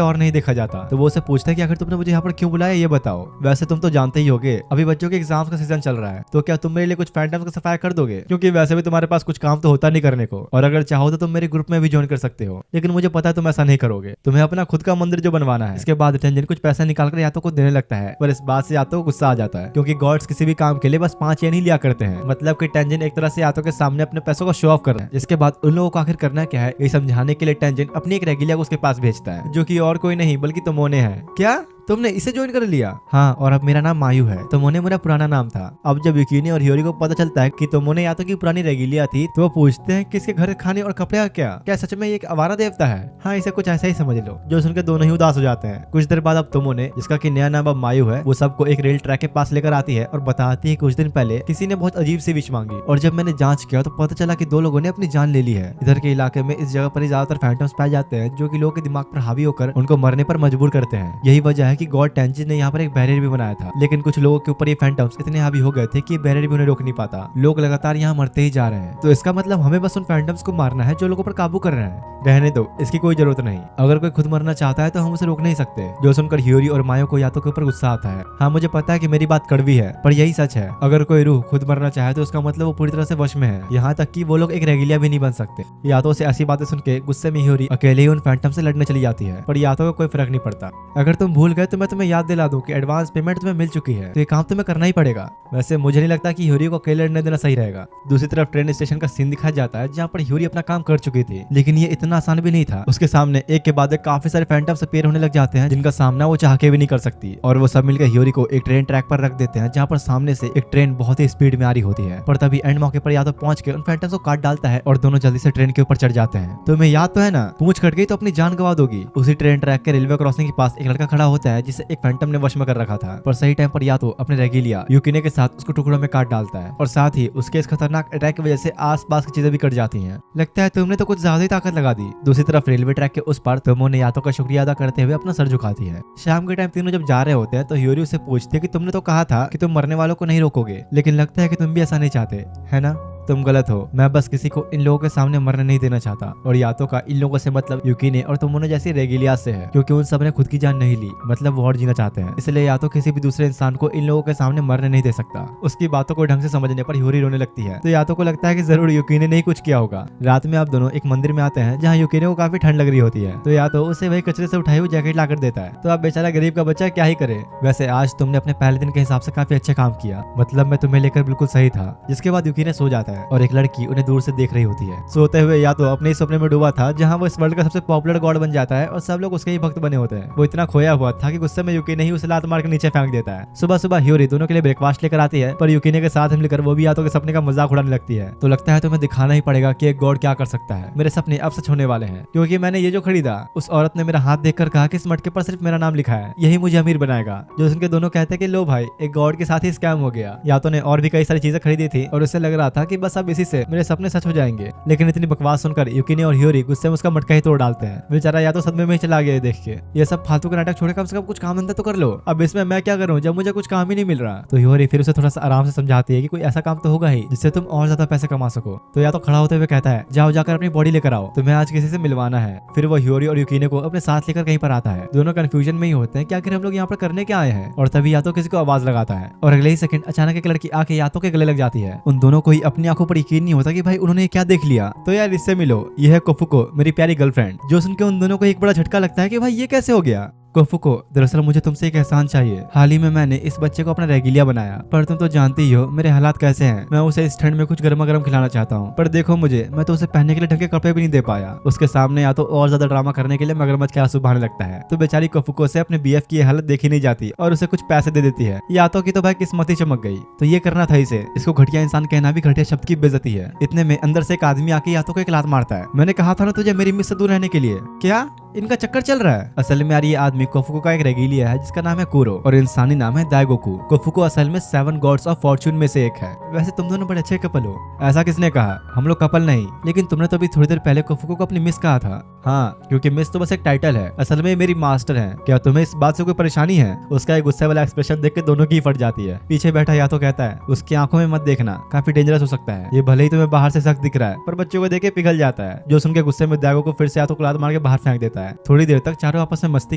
और नहीं देखा जाता। तो वो उसे पूछता है कि आखिर तुमने मुझे यहाँ पर क्यों बुलाया, ये बताओ। वैसे तुम तो जानते ही होगे अभी बच्चों के एग्जाम्स का सीजन चल रहा है, तो क्या तुम मेरे लिए कुछ फैंटम्स का सफाया कर दोगे? क्योंकि वैसे भी तुम्हारे पास कुछ काम तो होता नहीं करने को, और अगर चाहो तो तुम मेरे ग्रुप में भी ज्वाइन कर सकते हो। लेकिन मुझे पता है तुम ऐसा नहीं करोगे, तुम्हें अपना खुद का मंदिर जो बनवाना है। इसके बाद टेंजिन कुछ पैसा निकालकर यातो को देने लगता है, पर इस बात से यातो को गुस्सा आ जाता है, क्योंकि गॉड्स किसी भी काम के लिए बस 5 येन ही लिया करते हैं। मतलब कि टेंजिन एक तरह से यातो के सामने अपने पैसों को शो ऑफ कर रहा है। जिसके बाद उन लोगों को आखिर करना क्या है ये समझाने के लिए टेंजिन अपनी एक रेगिलिया को उसके पास भेजता है, जो कि और कोई नहीं बल्कि तोमोने है। क्या तुमने इसे ज्वाइन कर लिया? हाँ, और अब मेरा नाम मायू है। तोमोने मेरा पुराना नाम था। अब जब युकिने और ह्योरी को पता चलता है कि तोमोने यातो की पुरानी रेगिलिया थी, तो वो पूछते हैं कि इसके घर खाने और कपड़े का क्या सच में ये एक आवारा देवता है? हाँ, इसे कुछ ऐसा ही समझ लो। जो सुनकर दोनों ही उदास हो जाते हैं। कुछ देर बाद अब तोमोने, जिसका कि नया नाम अब मायू है, वो सबको एक रेल ट्रैक के पास लेकर आती है और बताती है कुछ दिन पहले किसी ने बहुत अजीब सी विश मांगी, और जब मैंने जांच किया तो पता चला कि 2 लोगों ने अपनी जान ले ली है। इधर के इलाके में इस जगह पर ही ज्यादातर फैंटम्स पाए जाते हैं, जो कि लोगों के दिमाग पर हावी होकर उनको मरने पर मजबूर करते हैं। यही वजह है कि गॉड टेंजिन ने यहाँ पर एक बैरियर भी बनाया था, लेकिन कुछ लोगों के ऊपर ये फैंटम्स इतने हावी हो गए थे कि बैरियर भी उन्हें रोक नहीं पाता। लोग लगातार यहाँ मरते ही जा रहे हैं। तो इसका मतलब हमें बस उन फैंटम्स को मारना है जो लोगों पर काबू कर रहे हैं। रहने दो, इसकी कोई जरूरत नहीं। अगर कोई खुद मरना चाहता है तो हम उसे रोक नहीं सकते। जो सुनकर ह्योरी और मायो को यातो के ऊपर गुस्सा आता है। हाँ, मुझे पता है कि मेरी बात कड़वी है, पर यही सच है। अगर कोई रूह खुद मरना चाहे तो उसका मतलब वो पूरी तरह से वश में है। यहाँ तक कि वो लोग एक रेगिलिया भी नहीं बन सकते। यातो से ऐसी बातें सुन के गुस्से में ह्योरी अकेले ही उन फैंटम से लड़ने चली जाती है, पर यातो को कोई फर्क नहीं पड़ता। अगर तुम भूल गए तो मैं तुम्हें याद दिला दूं कि एडवांस पेमेंट तुम्हें मिल चुकी है, तो ये काम तुम्हें करना ही पड़ेगा। वैसे मुझे नहीं लगता कि ह्योरी को अकेले लड़ने देना सही रहेगा। दूसरी तरफ ट्रेन स्टेशन का सीन दिखाया जाता है, जहाँ पर ह्योरी अपना काम कर चुकी थी, लेकिन ये इतना आसान भी नहीं था। उसके सामने एक के बाद एक काफी सारे फैंटम्स अपीयर होने लग जाते हैं, जिनका सामना वो चाह के भी नहीं कर सकती, और वो सब मिलकर ह्योरी को एक ट्रेन ट्रैक पर रख देते हैं, जहाँ पर सामने से एक ट्रेन बहुत ही स्पीड में आ रही होती है। पर तभी एंड मौके पर यादव पहुंच के उन फैंटम्स को काट डालता है और दोनों जल्दी से ट्रेन के ऊपर चढ़ जाते हैं। तुम्हें याद तो है ना, पूंछ कट गई तो अपनी जान गवा दोगी। उसी ट्रेन ट्रैक के रेलवे क्रॉसिंग के पास एक लड़का खड़ा होता है, जिसे एक फैंटम ने वश में कर रखा था, पर सही टाइम पर यातो अपने रेगिलिया युकिने के साथ उसको टुकड़ों में काट डालता है, और साथ ही उसके इस खतरनाक अटैक की वजह से आसपास की चीजें भी कट जाती हैं। लगता है तुमने तो कुछ ज्यादा ही ताकत लगा दी। दूसरी तरफ रेलवे ट्रैक के उस पार तोमोने यातो का शुक्रिया अदा करते हुए अपना सर झुकाती है। शाम के टाइम तीनों जब जा रहे होते हैं तो ह्योरी उससे पूछती है कि तुमने तो कहा था कि तुम मरने वालों को नहीं रोकोगे, लेकिन लगता है कि तुम भी ऐसा नहीं चाहते, है ना? तुम गलत हो। मैं बस किसी को इन लोगों के सामने मरने नहीं देना चाहता। और यातो का इन लोगों से मतलब युकिने और तोमोने जैसी रेगिलिया से है, क्योंकि उन सब ने खुद की जान नहीं ली, मतलब वो और जीना चाहते हैं। इसलिए यातो किसी भी दूसरे इंसान को इन लोगों के सामने मरने नहीं दे सकता। उसकी बातों को ढंग से समझने पर ह्योरी रोने लगती है, तो यातो को लगता है कि जरूर युकिने ने ही कुछ किया होगा। रात में आप दोनों एक मंदिर में आते हैं, जहाँ युकिने को काफी ठंड लग रही होती है, तो यातो उसे वही कचरे से उठाई हुई जैकेट लाकर देता है। तो अब बेचारा गरीब का बच्चा क्या ही करे। वैसे आज तुमने अपने पहले दिन के हिसाब से काफी अच्छा काम किया, मतलब मैं तुम्हें लेकर बिल्कुल सही था। जिसके बाद युकिने सो जाता है और एक लड़की उन्हें दूर से देख रही होती है। सोते हुए यातो अपने ही सपने में डूबा था, जहाँ वो इस वर्ल्ड का सबसे पॉपुलर गॉड बन जाता है और सब लोग उसके ही भक्त बने होते हैं। वो इतना खोया हुआ था कि गुस्से में युकिने ही उसे लात मार के नीचे फेंक देता है। सुबह सुबह ह्योरी दोनों के लिए ब्रेकफास्ट लेकर आती है, पर युकिने के साथ मिलकर वो भी यातो के सपने का मजाक उड़ाने लगती है। तो लगता है तुम्हें दिखाना ही पड़ेगा कि एक गॉड क्या कर सकता है। मेरे सपने अब सच होने वाले हैं, क्योंकि मैंने ये जो खरीदा, उस औरत ने मेरा हाथ देखकर कहा कि इस मटके पर सिर्फ मेरा नाम लिखा है, यही मुझे अमीर बनाएगा। जो सुनकर दोनों कहते हैं कि लो भाई, एक गॉड के साथ ही स्कैम हो गया। यातो ने और भी कई सारी चीजें खरीदी थी और उसे लग रहा था कि बस अब इसी से मेरे सपने सच हो जाएंगे, लेकिन इतनी बकवास सुनकर युकिने और ह्योरी गुस्से में उसका मटका ही तोड़ डालते हैं। बेचारा या तो सदमे में ही चला गया देख के। ये सब फालतू का नाटक छोड़े कम से कम कुछ काम धंधा तो कर लो। अब इसमें मैं क्या करूं जब मुझे कुछ काम ही नहीं मिल रहा। तो ह्योरी फिर उसे थोड़ा सा आराम से समझाती है कि कोई ऐसा काम तो होगा ही जिससे तुम और ज्यादा पैसे कमा सको। तो या तो खड़ा होते हुए कहता है, जाओ जाकर अपनी बॉडी लेकर आओ, तुम्हें आज किसी से मिलवाना है। फिर वो ह्योरी और युकिने को अपने साथ लेकर कहीं पर आता है। दोनों कंफ्यूजन में ही होते हैं कि आखिर हम लोग यहाँ पर करने क्या आए हैं। और तभी या तो किसी को आवाज लगाता है और अगले ही सेकंड अचानक एक लड़की आके यातो के गले लग जाती है। उन दोनों को ही अपनी आंखों पर यकीन नहीं होता कि भाई उन्होंने क्या देख लिया। तो यार इससे मिलो, ये है कोफुको, मेरी प्यारी गर्लफ्रेंड। जो सुन के उन दोनों को एक बड़ा झटका लगता है कि भाई ये कैसे हो गया। कोफुको, दरअसल मुझे तुमसे एक एहसान चाहिए। हाल ही में मैंने इस बच्चे को अपना रेगिलिया बनाया, पर तुम तो जानती ही हो मेरे हालात कैसे हैं। मैं उसे इस ठंड में कुछ गर्मा गर्म खिलाना चाहता हूँ, पर देखो मुझे, मैं तो उसे पहनने के लिए ढंग के कपड़े भी नहीं दे पाया। उसके सामने या तो और ज्यादा ड्रामा करने के लिए मगरमच्छ के आंसू बहाने लगता है। तो बेचारी कोफुको से अपने बीएफ की हालत देखी नहीं जाती और उसे कुछ पैसे दे देती है। यातो की तो भाई किस्मत ही चमक गई। तो ये करना था इसे। इसको घटिया इंसान कहना भी घटिया शब्द की बेइज्जती है। इतने में अंदर से एक आदमी आके यातो को एक लात मारता है। मैंने कहा था ना तुझे मेरी मिस से दूर रहने के लिए, क्या इनका चक्कर चल रहा है। असल में यार ये आदमी कोफुको का एक रेगिलिया है जिसका नाम है कुरो और इंसानी नाम है दाइगोकू। कोफुको असल में 7 गॉड्स ऑफ फॉर्च्यून में से एक है। वैसे तुम दोनों बड़े अच्छे कपल हो। ऐसा किसने कहा? हम लोग कपल नहीं, लेकिन तुमने तो अभी थोड़ी देर पहले कोफुको को अपनी मिस कहा था। हाँ, क्योंकि मिस तो बस एक टाइटल है, असल में मेरी मास्टर है। क्या तुम्हें इस बात से कोई परेशानी है? उसका एक गुस्से वाला एक्सप्रेशन देख के दोनों की फट जाती है। पीछे बैठा या तो कहता है उसकी आंखों में मत देखना, काफी डेंजरस हो सकता है। ये भले ही तुम्हें बाहर से सख्त दिख रहा है पर बच्चों को देखे पिघल जाता है। जो सुन के गुस्से में दाइगो को फिर से या तो लात मार के बाहर फेंक देता है। थोड़ी देर तक चारों आपस में मस्ती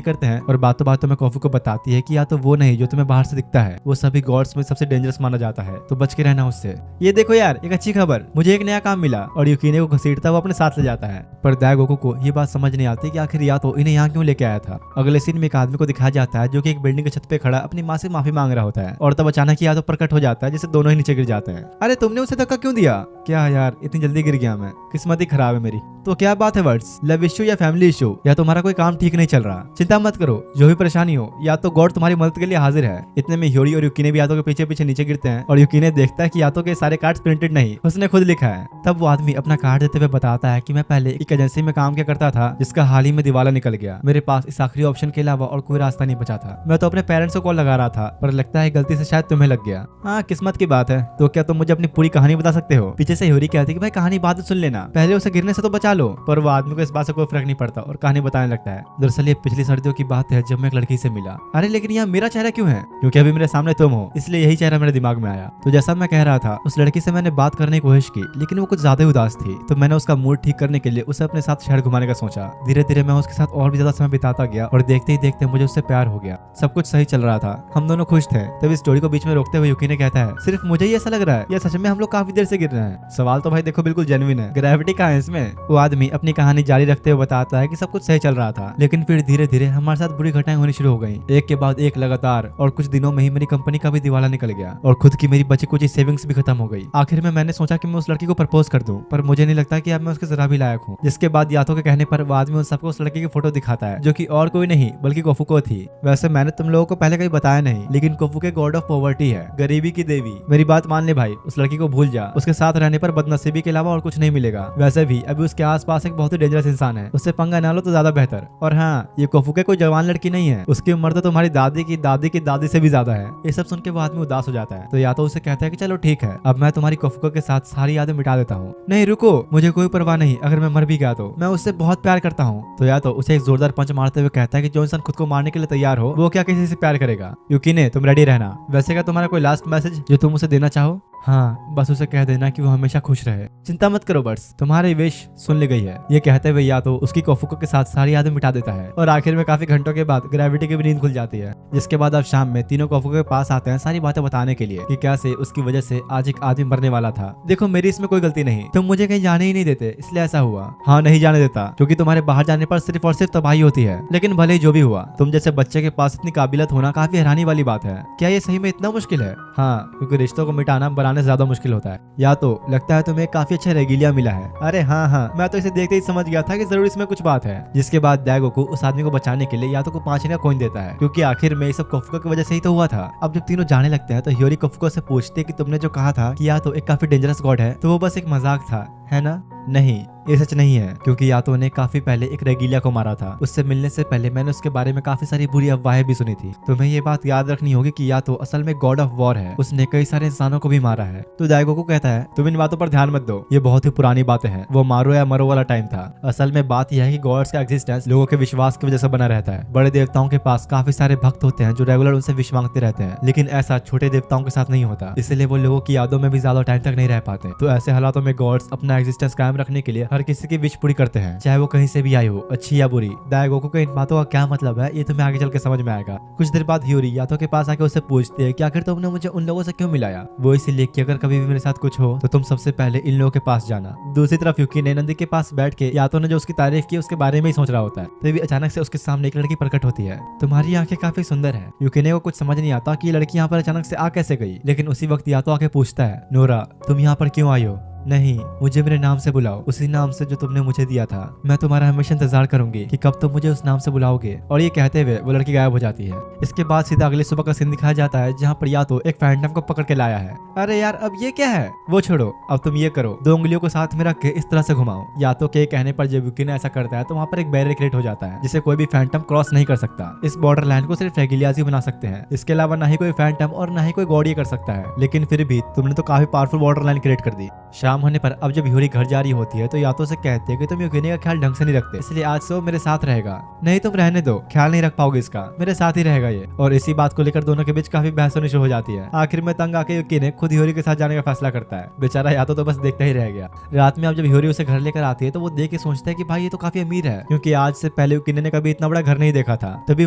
करते हैं और बातों बातों में कोफुको बताती है कि या तो वो नहीं जो तुम्हें बाहर से दिखता है वो सभी गॉड्स में सबसे डेंजरस माना जाता है, तो बच के रहना उससे। ये देखो यार, एक अच्छी खबर, मुझे एक नया काम मिला। और युकिने को घसीटता हुआ अपने साथ ले जाता है। पर दाइगोकू को ये बात समझ नहीं आती कि आखिर या तो इन्हें यहाँ क्यों लेके आया था। अगले सीन में एक आदमी को दिखाया जाता है जो कि एक बिल्डिंग की छत पे खड़ा अपनी माँ से माफी मांग रहा होता है और तब अचानक या तो प्रकट हो जाता है जिससे दोनों ही नीचे गिर जाते हैं। अरे तुमने उसे धक्का क्यों दिया? क्या यार, इतनी जल्दी गिर गया मैं, किस्मत ही खराब है मेरी। तो क्या बात है वर्ड्स, लव इश्यू या फैमिली इश्यू, या तुम्हारा कोई काम ठीक नहीं चल रहा? चिंता मत करो, जो भी परेशानी हो या तो गॉड तुम्हारी मदद के लिए हाजिर है। इतने में ह्योरी और युकिने भी यातो के पीछे पीछे नीचे गिरते हैं और युकिने देखता है कि यातो के सारे कार्ड्स प्रिंटेड नहीं, उसने खुद लिखा है। तब वो आदमी अपना कार्ड देते हुए बताता है कि मैं पहले एक एजेंसी में काम किया करता था जिसका हाल ही में दिवाला निकल गया। मेरे पास इस आखिरी ऑप्शन के अलावा और कोई रास्ता नहीं बचा था। मैं तो अपने पेरेंट्स को कॉल लगा रहा था पर लगता है गलती से शायद तुम्हें लग गया। हाँ, किस्मत की बात है। तो क्या तुम मुझे अपनी पूरी कहानी बता सकते हो? पीछे से ह्योरी कहती है कि भाई कहानी बाद में सुन लेना, पहले उसे गिरने से तो बचा लो। पर वो आदमी को इस बात से कोई फर्क नहीं पड़ता और कहानी बताने लगता है। दरअसल ये पिछली सर्दियों की बात है जब मैं एक लड़की से मिला। अरे लेकिन यहाँ मेरा चेहरा क्यों है? क्योंकि अभी मेरे सामने तुम हो, इसलिए यही चेहरा मेरे दिमाग में आया। तो जैसा मैं कह रहा था, उस लड़की से मैंने बात करने की कोशिश की लेकिन वो कुछ ज्यादा उदास थी। तो मैंने उसका मूड ठीक करने के लिए उसे अपने साथ शहर घुमाने का सोचा। धीरे धीरे मैं उसके साथ और भी ज्यादा समय बिताता गया और देखते ही देखते मुझे उससे प्यार हो गया। सब कुछ सही चल रहा था, हम दोनों खुश थे। तब इस स्टोरी को बीच में रोकते हुए युकिने कहता है, सिर्फ मुझे ही ऐसा लग रहा है या सच में हम लोग काफी देर से गिर रहे हैं? सवाल तो भाई देखो बिल्कुल जेन्युइन है, ग्रेविटी कहाँ है इसमें? वो आदमी अपनी कहानी जारी रखते हुए बताता है कि सब कुछ सही चल रहा था लेकिन फिर धीरे धीरे हमारे साथ बुरी घटनाएं होनी शुरू हो गई, एक के बाद एक लगातार। और कुछ दिनों में ही मेरी कंपनी का भी दिवाला निकल गया और खुद की मेरी बची कुछ सेविंग्स भी खत्म हो गई। आखिर में मैंने सोचा कि मैं उस लड़की को प्रपोज कर दूं, पर मुझे नहीं लगता कि अब मैं उसके जरा भी लायक हूँ। जिसके बाद यातो के कहने पर वो आदमी उन सबको उस लड़की की फोटो दिखाता है जो कि और कोई नहीं बल्कि कोफुको थी। वैसे मैंने तुम लोगों को पहले कहीं बताया नहीं, लेकिन कोफुको गॉड ऑफ पॉवर्टी है, गरीबी की देवी। मेरी बात मान ले भाई, उस लड़की को भूल जा। उसके साथ रहने पर बदनसीबी के अलावा और कुछ नहीं मिलेगा। वैसे भी अभी उसके आसपास एक बहुत ही डेंजरस इंसान है, उससे पंगा ना लो तो ज्यादा बेहतर। और हाँ, ये कोफुको कोई जवान लड़की नहीं है, उसकी उम्र तो तुम्हारी दादी की दादी की दादी से भी ज्यादा है। ये सब सुन के वो आदमी उदास हो जाता है। तो या तो उसे कहता है कि चलो ठीक है, अब मैं तुम्हारी कोफुको के साथ सारी यादें मिटा देता हूँ। नहीं रुको, मुझे कोई परवाह नहीं, अगर मैं मर भी गया तो मैं उससे बहुत प्यार करता हूँ। तो या तो उसे एक जोरदार पंच मारते हुए कहता है कि जो इंसान खुद को मारने के लिए तैयार हो वो क्या किसी से प्यार करेगा? युकिने, तुम रेडी रहना। वैसे क्या तुम्हारा कोई लास्ट मैसेज जो तुम उसे देना चाहो? हाँ, बस उसे कह देना कि वो हमेशा खुश रहे। चिंता मत करो बर्ड्स, तुम्हारी विश सुन ली गई है। ये कहते हुए या तो उसकी कोफुको के साथ सारी यादें मिटा देता है और आखिर में काफी घंटों के बाद ग्रेविटी की भी नींद खुल जाती है। जिसके बाद अब शाम में तीनों कोफुको के पास आते हैं सारी बातें बताने के लिए कि कैसे उसकी वजह से आज एक आदमी मरने वाला था। देखो मेरी इसमें कोई गलती नहीं, तुम मुझे कहीं जाने ही नहीं देते इसलिए ऐसा हुआ। हाँ, नहीं जाने देता क्योंकि तुम्हारे बाहर जाने पर सिर्फ और सिर्फ तबाही होती है। लेकिन भले ही जो भी हुआ, तुम जैसे बच्चे के पास इतनी काबिलियत होना काफी हैरानी वाली बात है। क्या ये सही में इतना मुश्किल है? हाँ, क्योंकि रिश्तों को मिटाना बनाने से ज्यादा मुश्किल होता है। या तो लगता है तुम्हें काफी अच्छा रेगिलिया मिला है। अरे हाँ, मैं तो इसे देखते ही समझ गया था कि जरूर इसमें कुछ बात है। जिसके बाद दाइगोकू उस आदमी को बचाने के लिए यातो को 5 का कॉइन देता है क्योंकि आखिर में ये सब कोफुको की वजह से ही तो हुआ था। अब जब तीनों जाने लगते हैं तो ह्योरी कोफुको से पूछते कि तुमने जो कहा था कि यातो एक काफी डेंजरस गॉड है, तो वो बस एक मजाक था, है ना? नहीं, ये सच नहीं है क्योंकि यातो ने काफी पहले एक रेगिलिया को मारा था। उससे मिलने से पहले मैंने उसके बारे में काफी सारी बुरी अफवाहें भी सुनी थी। तुम्हें ये बात याद रखनी होगी कि यातो असल में गॉड ऑफ वॉर है, उसने कई सारे इंसानों को भी मारा है। तो दाइगोकू कहता है तुम इन बातों पर ध्यान मत दो, ये बहुत ही पुरानी बातें हैं, वो मारो या मरो वाला टाइम था। असल में बात यह है कि गॉड्स का एग्जिस्टेंस लोगों के विश्वास की वजह से बना रहता है। बड़े देवताओं के पास काफी सारे भक्त होते हैं जो रेगुलर उनसे विश मांगते रहते हैं, लेकिन ऐसा छोटे देवताओं के साथ नहीं होता, इसलिए वो लोगों की यादों में भी ज्यादा टाइम तक नहीं रह पाते। तो ऐसे हालातों में गॉड्स अपना एग्जिस्टेंस कायम रखने के लिए हर किसी की विश पूरी करते हैं, चाहे वो कहीं से भी आई हो, अच्छी या बुरी। दाइगोकू को इन बातों का क्या मतलब है ये तुम्हें आगे चल के समझ में आएगा। कुछ देर बाद ह्योरी यातो के पास आके उससे पूछती है कि आखिर तुमने मुझे उन लोगों से क्यों मिलाया? वो इसीलिए कि अगर कभी भी मेरे साथ कुछ हो तो तुम सबसे पहले इन लोगों के पास जाना। दूसरी तरफ युकिने नंदी के पास बैठ के यातो ने जो उसकी तारीफ की उसके बारे में ही सोच रहा होता है, तभी अचानक से उसके सामने एक लड़की प्रकट होती है। तुम्हारी आंखें काफी सुंदर है। युकिने को कुछ समझ नहीं आता कि ये लड़की यहाँ पर अचानक से आ कैसे गई, लेकिन उसी वक्त यातो आके पूछता है, नोरा तुम यहाँ पर क्यों आई हो? नहीं, मुझे मेरे नाम से बुलाओ, उसी नाम से जो तुमने मुझे दिया था। मैं तुम्हारा हमेशा इंतजार करूंगी कि कब तुम मुझे उस नाम से बुलाओगे। और ये कहते हुए वो लड़की गायब हो जाती है। इसके बाद सीधा अगले सुबह का सीन दिखाया जाता है, जहाँ पर यातो एक फैंटम को पकड़ के लाया है। अरे यार, अब ये क्या है? वो छोड़ो, अब तुम ये करो, 2 उंगलियों को साथ में रख के इस तरह से घुमाओ। यातो के कहने पर जब यूकी ने ऐसा करता है तो वहाँ पर एक बैरियर क्रिएट हो जाता है, जिसे कोई भी फैंटम क्रॉस नहीं कर सकता। इस बॉर्डर लाइन को सिर्फ रेगिलियाज ही बना सकते हैं। इसके अलावा ना ही कोई फैंटम और ना ही कोई गॉड ये कर सकता है। लेकिन फिर भी तुमने तो काफी पावरफुल बॉर्डर लाइन क्रिएट कर दी। शाम होने पर अब जब यूरी घर जा रही होती है तो यातो से कहते हैं कि तुम यूकिने का ख्याल ढंग से नहीं रखते, इसलिए आज से वो मेरे साथ रहेगा। नहीं, तुम रहने दो, ख्याल नहीं रख पाओगे इसका, मेरे साथ ही रहेगा ये। और इसी बात को लेकर दोनों के बीच काफी बहस होनी शुरू हो जाती है। आखिर में तंग आके यूकी ने खुद ह्योरी के साथ जाने का फैसला करता है। बेचारा यातो तो बस देखता ही रह गया। रात में अब जब ह्योरी उसे घर लेकर आती है तो वो देख के सोचता है कि भाई ये तो काफी अमीर है, क्योंकि आज से पहले यूकिने ने कभी इतना बड़ा घर नहीं देखा था। तभी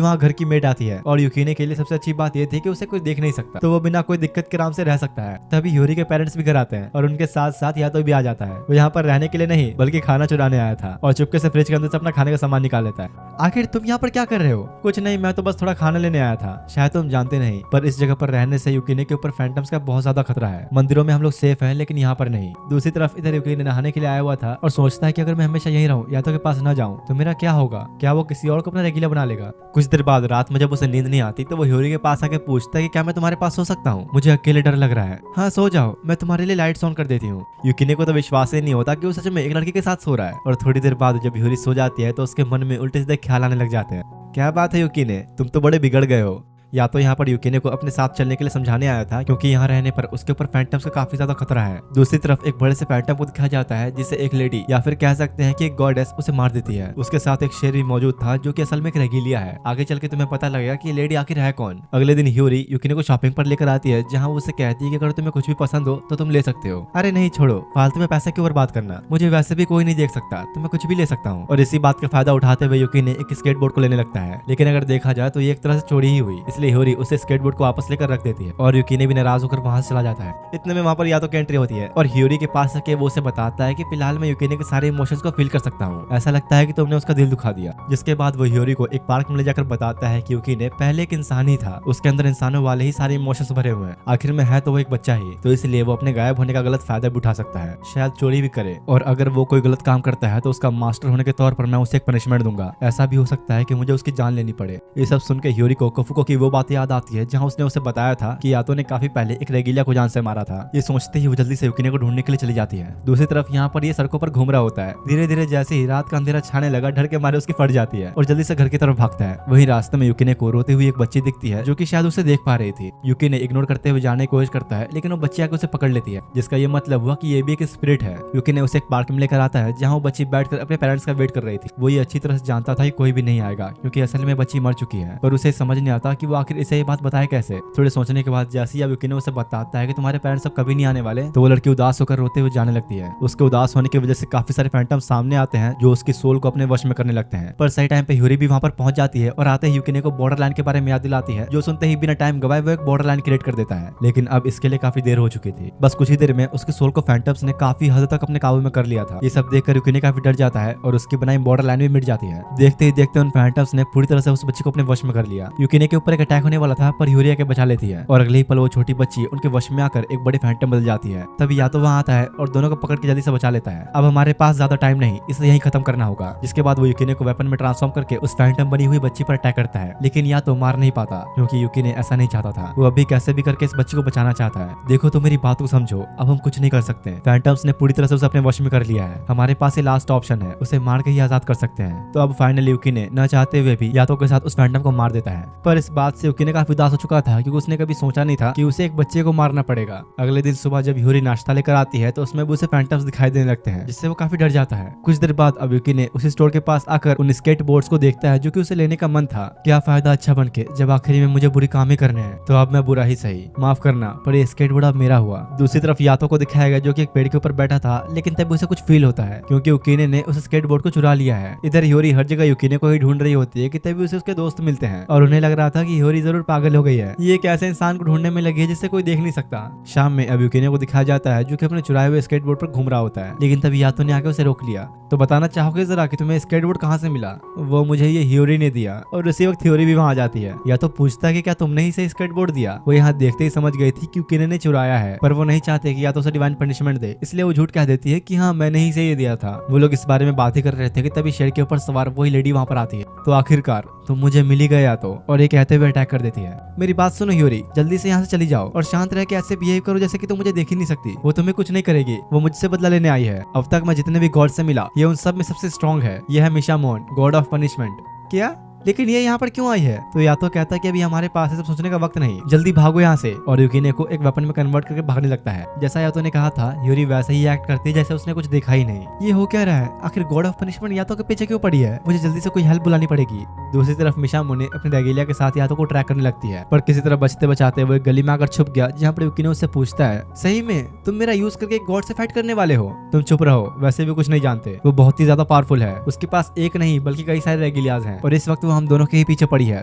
वहाँ घर की मेड आती है और यूकिने के लिए सबसे अच्छी बात ये थी कि उसे कोई देख नहीं सकता, तो वो बिना कोई दिक्कत के आराम से रह सकता है। तभी ह्योरी के पेरेंट्स भी घर आते हैं और उनके साथ साथ यातो भी आ जाता है। वो यहाँ पर रहने के लिए नहीं बल्कि खाना चुराने आया था और चुपके से फ्रिज के अंदर से अपना खाने का सामान निकाल लेता है। आखिर तुम यहाँ पर क्या कर रहे हो? कुछ नहीं, मैं तो बस थोड़ा खाना लेने आया था। शायद तुम जानते नहीं, पर इस जगह पर रहने से यूकिने के ऊपर फैंटम्स का बहुत ज्यादा खतरा है। मंदिरों में हम लोग सेफ हैं, लेकिन यहाँ पर नहीं। दूसरी तरफ इधर यूकिने नहाने के लिए आया हुआ था और सोचता है कि अगर मैं हमेशा यहीं रहूं, यातो के पास न जाऊं, तो मेरा क्या होगा? क्या वो किसी और को अपना रेगुलर बना लेगा? कुछ देर बाद रात में जब उसे नींद नहीं आती तो वो ह्योरी के पास आके पूछता है कि क्या मैं तुम्हारे पास सो सकता हूँ? मुझे अकेले डर लग रहा है। हाँ, सो जाओ, मैं तुम्हारे लिए लाइट्स ऑन कर देती हूँ। यूकिने को तो विश्वास ही नहीं होता कि वो सच में एक लड़के के साथ सो रहा है। और थोड़ी देर बाद जब ह्योरी सो जाती है तो उसके मन में उल्टे सीधे ख्याल आने लग जाते हैं। क्या बात है यूकिने, तुम तो बड़े बिगड़ गए हो। या तो यहाँ पर यूकिने को अपने साथ चलने के लिए समझाने आया था, क्योंकि यहाँ रहने पर उसके ऊपर फैंटम्स का काफी ज्यादा खतरा है। दूसरी तरफ एक बड़े से फैंटम को दिखाया जाता है, जिसे एक लेडी या फिर कह सकते हैं कि एक गॉडेस उसे मार देती है। उसके साथ एक शेर भी मौजूद था, जो कि असल में एक रेगिलिया है। आगे चल के तुम्हें पता लगेगा कि लेडी आखिर है कौन। अगले दिन ह्योरी यूकिने को शॉपिंग पर लेकर आती है, जहाँ वो उसे कहती है कि अगर तुम्हें कुछ भी पसंद हो तो तुम ले सकते हो। अरे नहीं, छोड़ो, फालतू में पैसे क्यों बर्बाद करना, मुझे वैसे भी कोई नहीं देख सकता, तो मैं कुछ भी ले सकता हूँ। और इसी बात का फायदा उठाते हुए यूकिने एक स्केटबोर्ड को लेने लगता है। लेकिन अगर देखा जाए तो ये एक तरह से चोरी ही हुई, इसलिए ह्योरी उसे स्केटबोर्ड को वापस लेकर रख देती है और यूकिने भी नाराज होकर वहां से चला जाता है। इतने में वहां पर यातो की एंट्री होती है और ह्योरी के पास आके वो उसे बताता है कि फिलहाल मैं यूकिने के सारे इमोशंस को फील कर सकता हूँ। ऐसा लगता है कि तुमने उसका दिल दुखा दिया। जिसके बाद वो ह्योरी को एक पार्क में ले जाकर बताता है कि यूकिने पहले एक इंसान ही था, उसके अंदर इंसानों वाले ही सारे इमोशंस भरे हुए हैं। आखिर में है तो वो एक बच्चा ही, तो इसलिए वो अपने गायब होने का गलत फायदा भी उठा सकता है, शायद चोरी भी करे। और अगर वो कोई गलत काम करता है तो उसका मास्टर होने के तौर पर मैं उसे एक पनिशमेंट दूंगा। ऐसा भी हो सकता है कि मुझे उसकी जान लेनी पड़े। ये सब सुन के ह्योरी को कफुको की वो बात याद आती है, जहाँ उसने उसे बताया था कि यातो ने काफी पहले एक रेगिलिया को जान से मारा था। ये सोचते ही वो जल्दी से यूकिने को ढूंढने के लिए चली जाती है। दूसरी तरफ यहाँ पर ये सड़कों पर घूम रहा होता है। धीरे धीरे जैसे ही रात का अंधेरा छाने लगा, डर के मारे उसकी फट जाती है और जल्दी से घर की तरफ भागता है। वही रास्ते में यूकिने को रोती हुई एक बच्ची दिखती है, जो कि शायद उसे देख पा रही थी। यूकिने इग्नोर करते हुए जाने की कोशिश करता है, लेकिन वो बच्ची आके उसे पकड़ लेती है, जिसका ये मतलब हुआ कि ये भी एक स्पिरिट है। यूकिने उसे एक पार्क में लेकर आता है, जहाँ वो बच्ची बैठकर अपने पेरेंट्स का वेट कर रही थी। वो ये अच्छी तरह से जानता था कि कोई भी नहीं आएगा, क्योंकि असल में बच्ची मर चुकी है, पर उसे समझ नहीं आता कि वो आखिर इसे ये बात बताए कैसे। थोड़े सोचने के बाद जैसे ही यूकिने उसे बताता है कि तुम्हारे पेरेंट्स अब कभी नहीं आने वाले, तो वो लड़की उदास होकर रोते हुए जाने लगती है। उसके उदास होने की वजह से काफी सारे फैंटम सामने आते हैं, जो उसकी सोल को अपने वश में करने लगते हैं। पर सही टाइम पे ह्योरी भी वहां पर पहुंच जाती है और आते ही यूकिने को बॉर्डर लाइन के बारे में याद दिलाती है, जो सुनते ही बिना टाइम गवाए वो एक बॉर्डर लाइन क्रिएट कर देता है। लेकिन अब इसके लिए काफी देर हो चुकी थी। बस कुछ ही देर में उसके सोल को फैंटम्स ने काफी हद तक अपने काबू में कर लिया था। ये सब देखकर यूकिने काफी डर जाता है और उसकी बनाई बॉर्डर लाइन भी मिट जाती है। देखते ही देखते उन फैंटम्स ने पूरी तरह से उस बच्ची को अपने वश में कर लिया। यूकिने के ऊपर एक अटैक होने वाला था, पर ह्योरी आके बचा लेती है और अगले ही पल वो छोटी बच्ची उनके वश में आकर एक बड़े फैंटम बदल जाती है। तभी या तो वहां आता है और दोनों को पकड़ के जल्दी से बचा लेता है। अब हमारे पास ज्यादा टाइम नहीं, इसे यहीं खत्म करना होगा। जिसके बाद वो यूकिने को वेपन में ट्रांसफॉर्म करके उस फैंटम बनी हुई बच्ची पर अटैक करता है, लेकिन या तो मार नहीं पाता, क्योंकि यूकिने ऐसा नहीं चाहता था। वो अभी कैसे भी करके इस बच्ची को बचाना चाहता है। देखो तो मेरी बात को समझो, अब हम कुछ नहीं कर सकते। फैंटम्स ने पूरी तरह से उसे अपने वश में कर लिया है। हमारे पास ये लास्ट ऑप्शन है, उसे मार के ही आजाद कर सकते हैं। तो अब फाइनली यूकिने न चाहते हुए भी यातो के साथ उस फैंटम को मार देता है। पर इस बात से यूकिने काफी उदास हो चुका था, क्योंकि उसने कभी सोचा नहीं था कि उसे एक बच्चे को मारना पड़ेगा। अगले दिन सुबह जब ह्योरी नाश्ता लेकर आती है तो उसमें भी उसे फैंटम्स दिखाई देने लगते हैं, जिससे वो काफी डर जाता है। कुछ देर बाद अब यूकिने उस स्टोर के पास आकर उन स्केट बोर्ड्स को देखता है, जो कि उसे लेने का मन था। क्या फायदा अच्छा बन के, जब आखिरी में मुझे बुरी काम ही करने हैं। तो अब मैं बुरा ही सही, माफ करना, पर ये स्केट बोर्ड अब मेरा हुआ। दूसरी तरफ यातो को दिखाया गया, जो कि एक पेड़ के ऊपर बैठा था, लेकिन तब उसे कुछ फील होता है, क्योंकि यूकिने ने उस स्केट बोर्ड को चुरा लिया है। इधर ह्योरी हर जगह यूकिने को ही ढूंढ रही होती है कि तभी उसे उसके दोस्त मिलते हैं और उन्हें लग रहा था कि हियोरी जरूर पागल हो गई है, ये एक ऐसे इंसान को ढूंढने में लगी है जिससे कोई देख नहीं सकता। शाम में अब यूकिने को दिखाया जाता है जो कि अपने चुराए हुए स्केटबोर्ड पर घूम रहा होता है, लेकिन तभी यातो ने आके उसे रोक लिया। तो बताना चाहोगे जरा कि तुम्हें स्केटबोर्ड कहाँ से मिला? वो मुझे ये हियोरी ने दिया। और उसी वक्त हियोरी भी वहाँ आ जाती है। या तो पूछता है कि क्या तुमने ही से स्केटबोर्ड दिया? वो यहाँ देखते ही समझ गई थी कि यूकिने ने चुराया है, पर वो नहीं चाहते कि या तो उसे डिवाइन पनिशमेंट दे, इसलिए वो झूठ कह देती है कि हाँ मैंने ही से ये दिया था। वो लोग इस बारे में बात ही कर रहे थे कि तभी शेर के ऊपर सवार वही लेडी वहाँ पर आती है। तो आखिरकार तुम मुझे मिल ही गया तो, और ये कहते हुए अटैक कर देती है। मेरी बात सुनो हियोरी, जल्दी से यहाँ से चली जाओ और शांत रह के ऐसे बिहेव करो जैसे कि तुम मुझे देख ही नहीं सकती। वो तुम्हें कुछ नहीं करेगी, वो मुझसे बदला लेने आई है। अब तक मैं जितने भी गॉड से मिला, ये उन सब में सबसे स्ट्रॉन्ग है। यह है मिशामोन, गॉड ऑफ पनिशमेंट। क्या? लेकिन ये यहाँ पर क्यों आई है? तो या तो कहता है कि अभी हमारे पास है, सब सोचने का वक्त नहीं, जल्दी भागो यहाँ से। और यूकिने को एक वेपन में कन्वर्ट करके भागने लगता है। जैसा यातो ने कहा था, यूरी वैसे ही एक्ट करती है जैसे उसने कुछ देखा ही नहीं। ये हो क्या रहा है? आखिर गॉड ऑफ पनिशमेंट यातो के पीछे क्यों पड़ी है? मुझे जल्दी से कोई हेल्प बुलानी पड़ेगी। दूसरी तरफ मिशामोने अपनी रेगिलिया के साथ यातो को ट्रैक करने लगती है, पर किसी तरह बचते बचाते वो एक गली में आकर छुप गया, जहाँ पर यूकिने उससे पूछता है, सही में तुम मेरा यूज करके एक गॉड से फाइट करने वाले हो? तुम चुप रहो, वैसे भी कुछ नहीं जानते। वो बहुत ही ज्यादा पावरफुल है, उसके पास एक नहीं बल्कि कई सारे रेगिलियाज हैं, और इस वक्त वो हम दोनों के ही पीछे पड़ी है,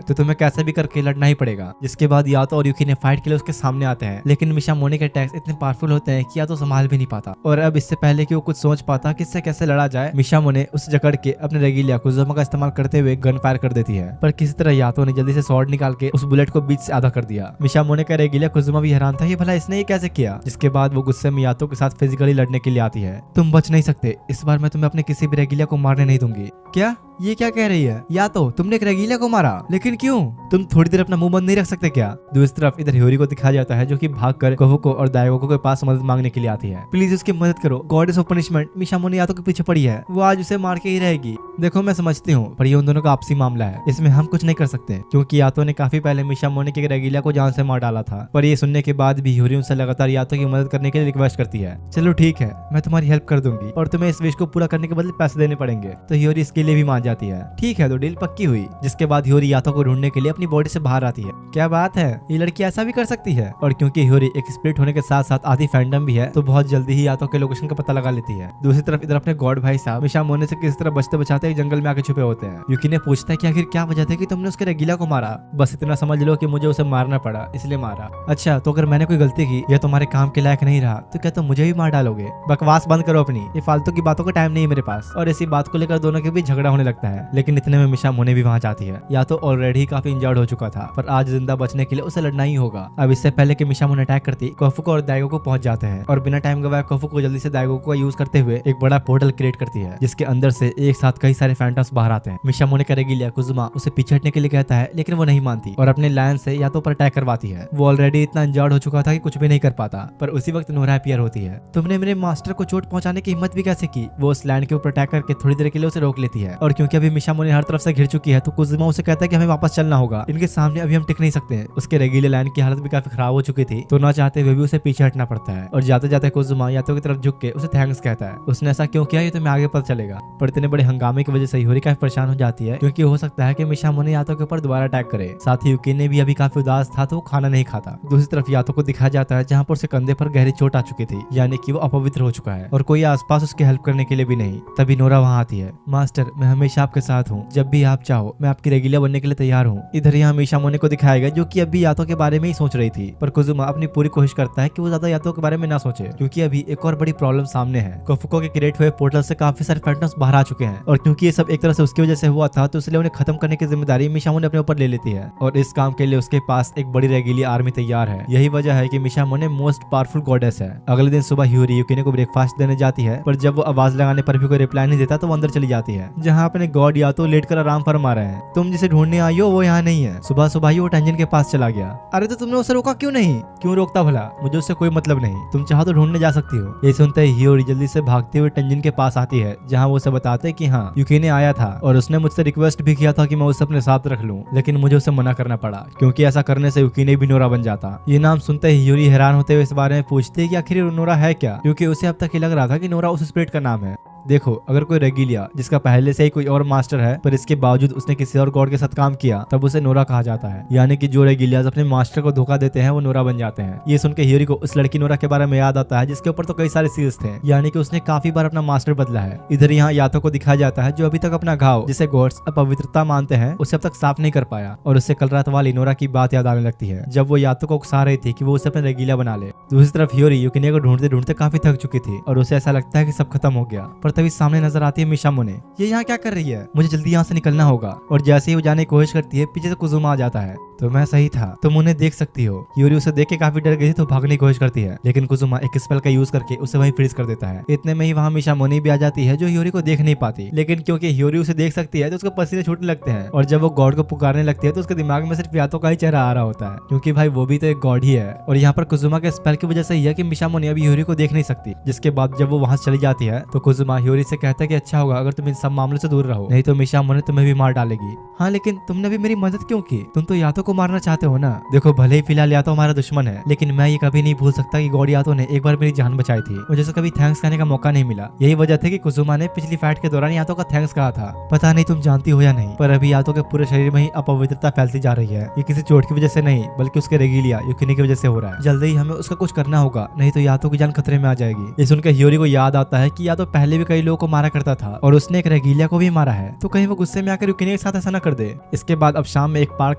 तो तुम्हें कैसे भी करके लड़ना ही पड़ेगा। जिसके बाद यातो और यूकी ने फाइट के लिए उसके सामने आते हैं, लेकिन मिशामोने के अटैक्स इतने पावरफुल होते हैं कि यातो संभाल भी नहीं पाता। और अब इससे पहले कि वो कुछ सोच पाता कि इससे कैसे लड़ा जाए, मिशामोने उसे जकड़ के अपने रेगिलिया कुजुमा का इस्तेमाल करते हुए गन फायर कर देती है। पर किसी तरह यातो ने जल्दी से स्वॉर्ड निकाल के उस बुलेट को बीच से आधा कर दिया। मिशामोने का रेगिलिया कुजुमा भी हैरान था कि भला इसने ये कैसे किया। जिसके बाद वो गुस्से में यातो के साथ फिजिकली लड़ने के लिए आती है। तुम बच नहीं सकते, इस बार मैं तुम्हें अपने किसी भी रेगिलिया को मारने नहीं दूंगी। क्या? ये क्या कह रही है? या तो तुमने एक रेगिलिया को मारा, लेकिन क्यों? तुम थोड़ी देर अपना मुंह बंद नहीं रख सकते क्या? दूसरी तरफ इधर हियोरी को दिखाया जाता है जो कि भागकर कोफुको और दाइगोको के पास मदद मांगने के लिए आती है। प्लीज उसकी मदद करो, गॉडेस ऑफ पनिशमेंट मिशामोने यातो के पीछे पड़ी है, वो आज उसे मार के ही रहेगी। देखो मैं समझती हूँ, पर ये उन दोनों का आपसी मामला है, इसमें हम कुछ नहीं कर सकते, क्योंकि यातो ने काफी पहले मिशामोने के रेगिलिया को जान से मार डाला था। पर ये सुनने के बाद भी हियोरी उनसे लगातार यातो की मदद करने के लिए रिक्वेस्ट करती है। चलो ठीक है, मैं तुम्हारी हेल्प कर दूंगी और तुम्हें इस विश को पूरा करने के बदले पैसे देने पड़ेंगे। तो हियोरी इसके लिए भी मान जाती है। ठीक है, तो डील पक्की हुई। जिसके बाद हियोरी यातो को ढूंढने के लिए अपनी बॉडी से बाहर आती है। क्या बात है, ये लड़की ऐसा भी कर सकती है। और क्योंकि हियोरी एक स्प्लिट होने के साथ साथ आधी फैंडम भी है, तो बहुत जल्दी ही यातो के लोकेशन का पता लगा लेती है। दूसरी तरफ इधर अपने गॉड भाई साहब मिशामोने से किसी तरह बचते बचाते एक जंगल में आके छुपे होते हैं। यूकिने पूछता है कि आखिर क्या वजह थी कि तुमने उसके रेगिलिया को मारा? बस इतना समझ लो कि मुझे उसे मारना पड़ा, इसलिए मारा। अच्छा, तो अगर मैंने कोई गलती की या तुम्हारे काम के लायक नहीं रहा, तो क्या तुम मुझे भी मार डालोगे? बकवास बंद करो अपनी, ये फालतू की बातों का टाइम नहीं है मेरे पास। और इसी बात को लेकर दोनों के बीच झगड़ा होने लगता है। लेकिन इतने में मिशामोने भी वहाँ जाती है। या तो ऑलरेडी काफी इंजर्ड हो चुका था, पर आज जिंदा बचने के लिए उसे लड़ना ही होगा। अब इससे पहले कि मिशामोने अटैक करती, कोफुको और दाइगोको पहुंच जाते हैं और बिना टाइम गवाए कोफुको जल्दी से दाइगोको का यूज करते हुए एक बड़ा पोर्टल क्रिएट करती है, जिसके अंदर से एक साथ कई सारे फैंटम्स बाहर आते हैं। मिशामोने का रेगिलिया कुजुमा उसे पीछे हटने के लिए कहता है, लेकिन वो नहीं मानती और अपने लायन से यातो पर अटैक करवाती है। वो ऑलरेडी इतना इंजर्ड हो चुका था कि कुछ भी नहीं कर पाता। पर उसी वक्त नोरा अपीयर होती है। तुमने मेरे मास्टर को चोट पहुंचाने की हिम्मत भी कैसे की? वो उस लैंड के ऊपर अटैक करके थोड़ी देर के लिए उसे रोक लेती है। और क्योंकि अभी मिशामोने हर तरफ से घिर चुकी है, तो कुजुमा उसे कहता है कि हमें वापस चलना होगा, इनके सामने अभी हम टिक नहीं सकते। उसके रेगिलिया लाइन की हालत भी काफी खराब हो चुकी थी, तो ना चाहते हुए भी उसे पीछे हटना पड़ता है। और जाते जाते कुजुमा यातो की तरफ झुक के उसे थैंक्स कहता है। उसने ऐसा क्यों किया ये तुम्हें आगे पता चलेगा। पर इतने बड़े हंगामे की वजह से हियोरी काफी परेशान हो जाती है, क्योंकि हो सकता है कि मिशामोने यातो के ऊपर दोबारा अटैक करे। साथ ही यूकिने भी अभी काफी उदास था, तो वो खाना नहीं खाता। दूसरी तरफ यातो को दिखाया जाता है जहाँ पर उसके कंधे पर गहरी चोट आ चुकी थी, यानी कि वो अपवित्र हो चुका है और कोई आसपास उसकी हेल्प करने के लिए भी नहीं। तभी नोरा वहाँ आती है। मास्टर, मैं हमेशा आपके साथ हूँ, जब भी आप चाहो मैं आपकी रेगिलिया बनने के लिए तैयार हूँ। इधर यहाँ मिशामोने को दिखाया गया जो कि अभी यातो के बारे में ही सोच रही थी, पर कुजुमा अपनी पूरी कोशिश करता है कि वो ज्यादा यातो के बारे में ना सोचे, क्योंकि अभी एक और बड़ी प्रॉब्लम सामने है। कोफुको के क्रिएट हुए पोर्टल से काफी सारे फैंटम्स बाहर आ चुके हैं, और क्योंकि ये सब एक तरह से उसकी वजह से हुआ था, तो इसलिए उन्हें खत्म करने की जिम्मेदारी मिशामोने अपने ऊपर ले लेती है। और इस काम के लिए उसके पास एक बड़ी रेगिलिया आर्मी तैयार है। यही वजह है कि मिशामोने मोस्ट पावरफुल गॉडेस है। अगले दिन सुबह हियोरी यूकिने को ब्रेकफास्ट देने जाती है, पर जब वो आवाज लगाने पर भी कोई रिप्लाई नहीं देता, तो वो अंदर चली जाती है, जहाँ अपने गॉड यातो लेटकर आराम फरमा रहे हैं। तुम जिसे ढूंढने आई हो वो यहाँ नहीं है। सुबह सुबह ही वो टेंजन के पास चला गया। अरे तो तुमने उसे रोका क्यों नहीं? क्यों रोकता भला, मुझे उससे कोई मतलब नहीं, तुम चाहो तो ढूंढने जा सकती हो। ये सुनते ही हियोरी जल्दी से भागते हुए टेंजन के पास आती है, जहाँ वो उसे बताते हैं कि हाँ यूकिने आया था और उसने मुझसे रिक्वेस्ट भी किया था कि मैं उसे अपने साथ रख लूं, लेकिन मुझे उसे मना करना पड़ा, क्योंकि ऐसा करने से यूकिने भी नोरा बन जाता। ये नाम सुनते ही हियोरी हैरान होते हुए इस बारे में पूछती है कि आखिर नोरा है क्या, क्योंकि उसे अब तक ही लग रहा था कि नोरा उस स्पिरिट का नाम है। देखो अगर कोई रेगिलिया जिसका पहले से ही कोई और मास्टर है पर इसके बावजूद उसने किसी और गॉड के साथ काम किया तब उसे नोरा कहा जाता है। यानी कि जो रेगिलियाज अपने मास्टर को धोखा देते हैं वो नोरा बन जाते हैं। ये सुनकर ह्यूरी को उस लड़की नोरा के बारे में याद आता है जिसके ऊपर तो कई सारे सील्स थे, यानी कि उसने काफी बार अपना मास्टर बदला है। इधर यहाँ यातो को दिखाया जाता है जो अभी तक अपना घाव जिसे गॉड्स अपवित्रता मानते हैं उसे अब तक साफ नहीं कर पाया और उससे कल रात वाली नोरा की बात याद आने लगती है जब वो यातो को उकसा रही थी कि वो उसे अपना रेगिलिया बना ले। दूसरी तरफ ह्यूरी यूकिने को ढूंढते ढूंढते काफी थक चुकी थी और उसे ऐसा लगता है कि सब खत्म हो गया, पर तभी सामने नजर आती है मिशामोने। ये यहाँ क्या कर रही है? मुझे जल्दी यहाँ से निकलना होगा। और जैसे ही वो जाने की कोशिश करती है पीछे से कुजुमा आ जाता है। तो मैं सही था, तुम उन्हें देख सकती हो। यूरी उसे देख के काफी डर गई थी तो भागने की कोशिश करती है, लेकिन कुजुमा एक स्पेल का यूज करके उसे वहीं फ्रीज कर देता है। इतने में ही वहाँ मिशामोने भी आ जाती है जो ह्यूरी को देख नहीं पाती, लेकिन क्योंकि ह्यूरी उसे देख सकती है तो उसको पसीने छूटने लगते हैं और जब वो गॉड को पुकारने लगती है तो उसके दिमाग में सिर्फ यातो का ही चेहरा आ रहा होता है, क्योंकि भाई वो भी तो एक गॉड ही है। और यहाँ पर कुजुमा के स्पेल की वजह से ही है कि मिशामोने अभी ह्यूरी को देख नहीं सकती। जिसके बाद जब वो वहां से चली जाती है तो कुजुमा ह्यूरी से कहता है कि अच्छा होगा अगर तुम इन सब मामलों से दूर रहो, नहीं तो मिशामोने तुम्हें भी मार डालेगी। हाँ लेकिन तुमने भी मेरी मदद क्यों की? तुम तो यातो को मारना चाहते हो ना। देखो भले ही फिलहाल यातो हमारा दुश्मन है, लेकिन मैं ये कभी नहीं भूल सकता कि गॉड यातो ने एक बार मेरी जान बचाई थी, मुझे कभी थैंक्स कहने का मौका नहीं मिला। यही वजह थी कि कुजुमा ने पिछली फाइट के दौरान यातो का थैंक्स कहा था। पता नहीं तुम जानती हो या नहीं, पर अभी यातो के पूरे शरीर में ही अपवित्रता फैलती जा रही है। ये किसी चोट की वजह से नहीं बल्कि उसके रेगिलिया यूकिनी की वजह से हो रहा है। जल्दी ही हमें उसका कुछ करना होगा, नहीं तो यातो की जान खतरे में आ जाएगी। ये सुनकर ह्यूरी को याद आता है कि यातो पहले भी कई लोगों को मारा करता था और उसने एक रेगिलिया को भी मारा है, तो कहीं वो गुस्से में आकर यूकिनी के साथ ऐसा न कर दे। इसके बाद अब शाम में एक पार्क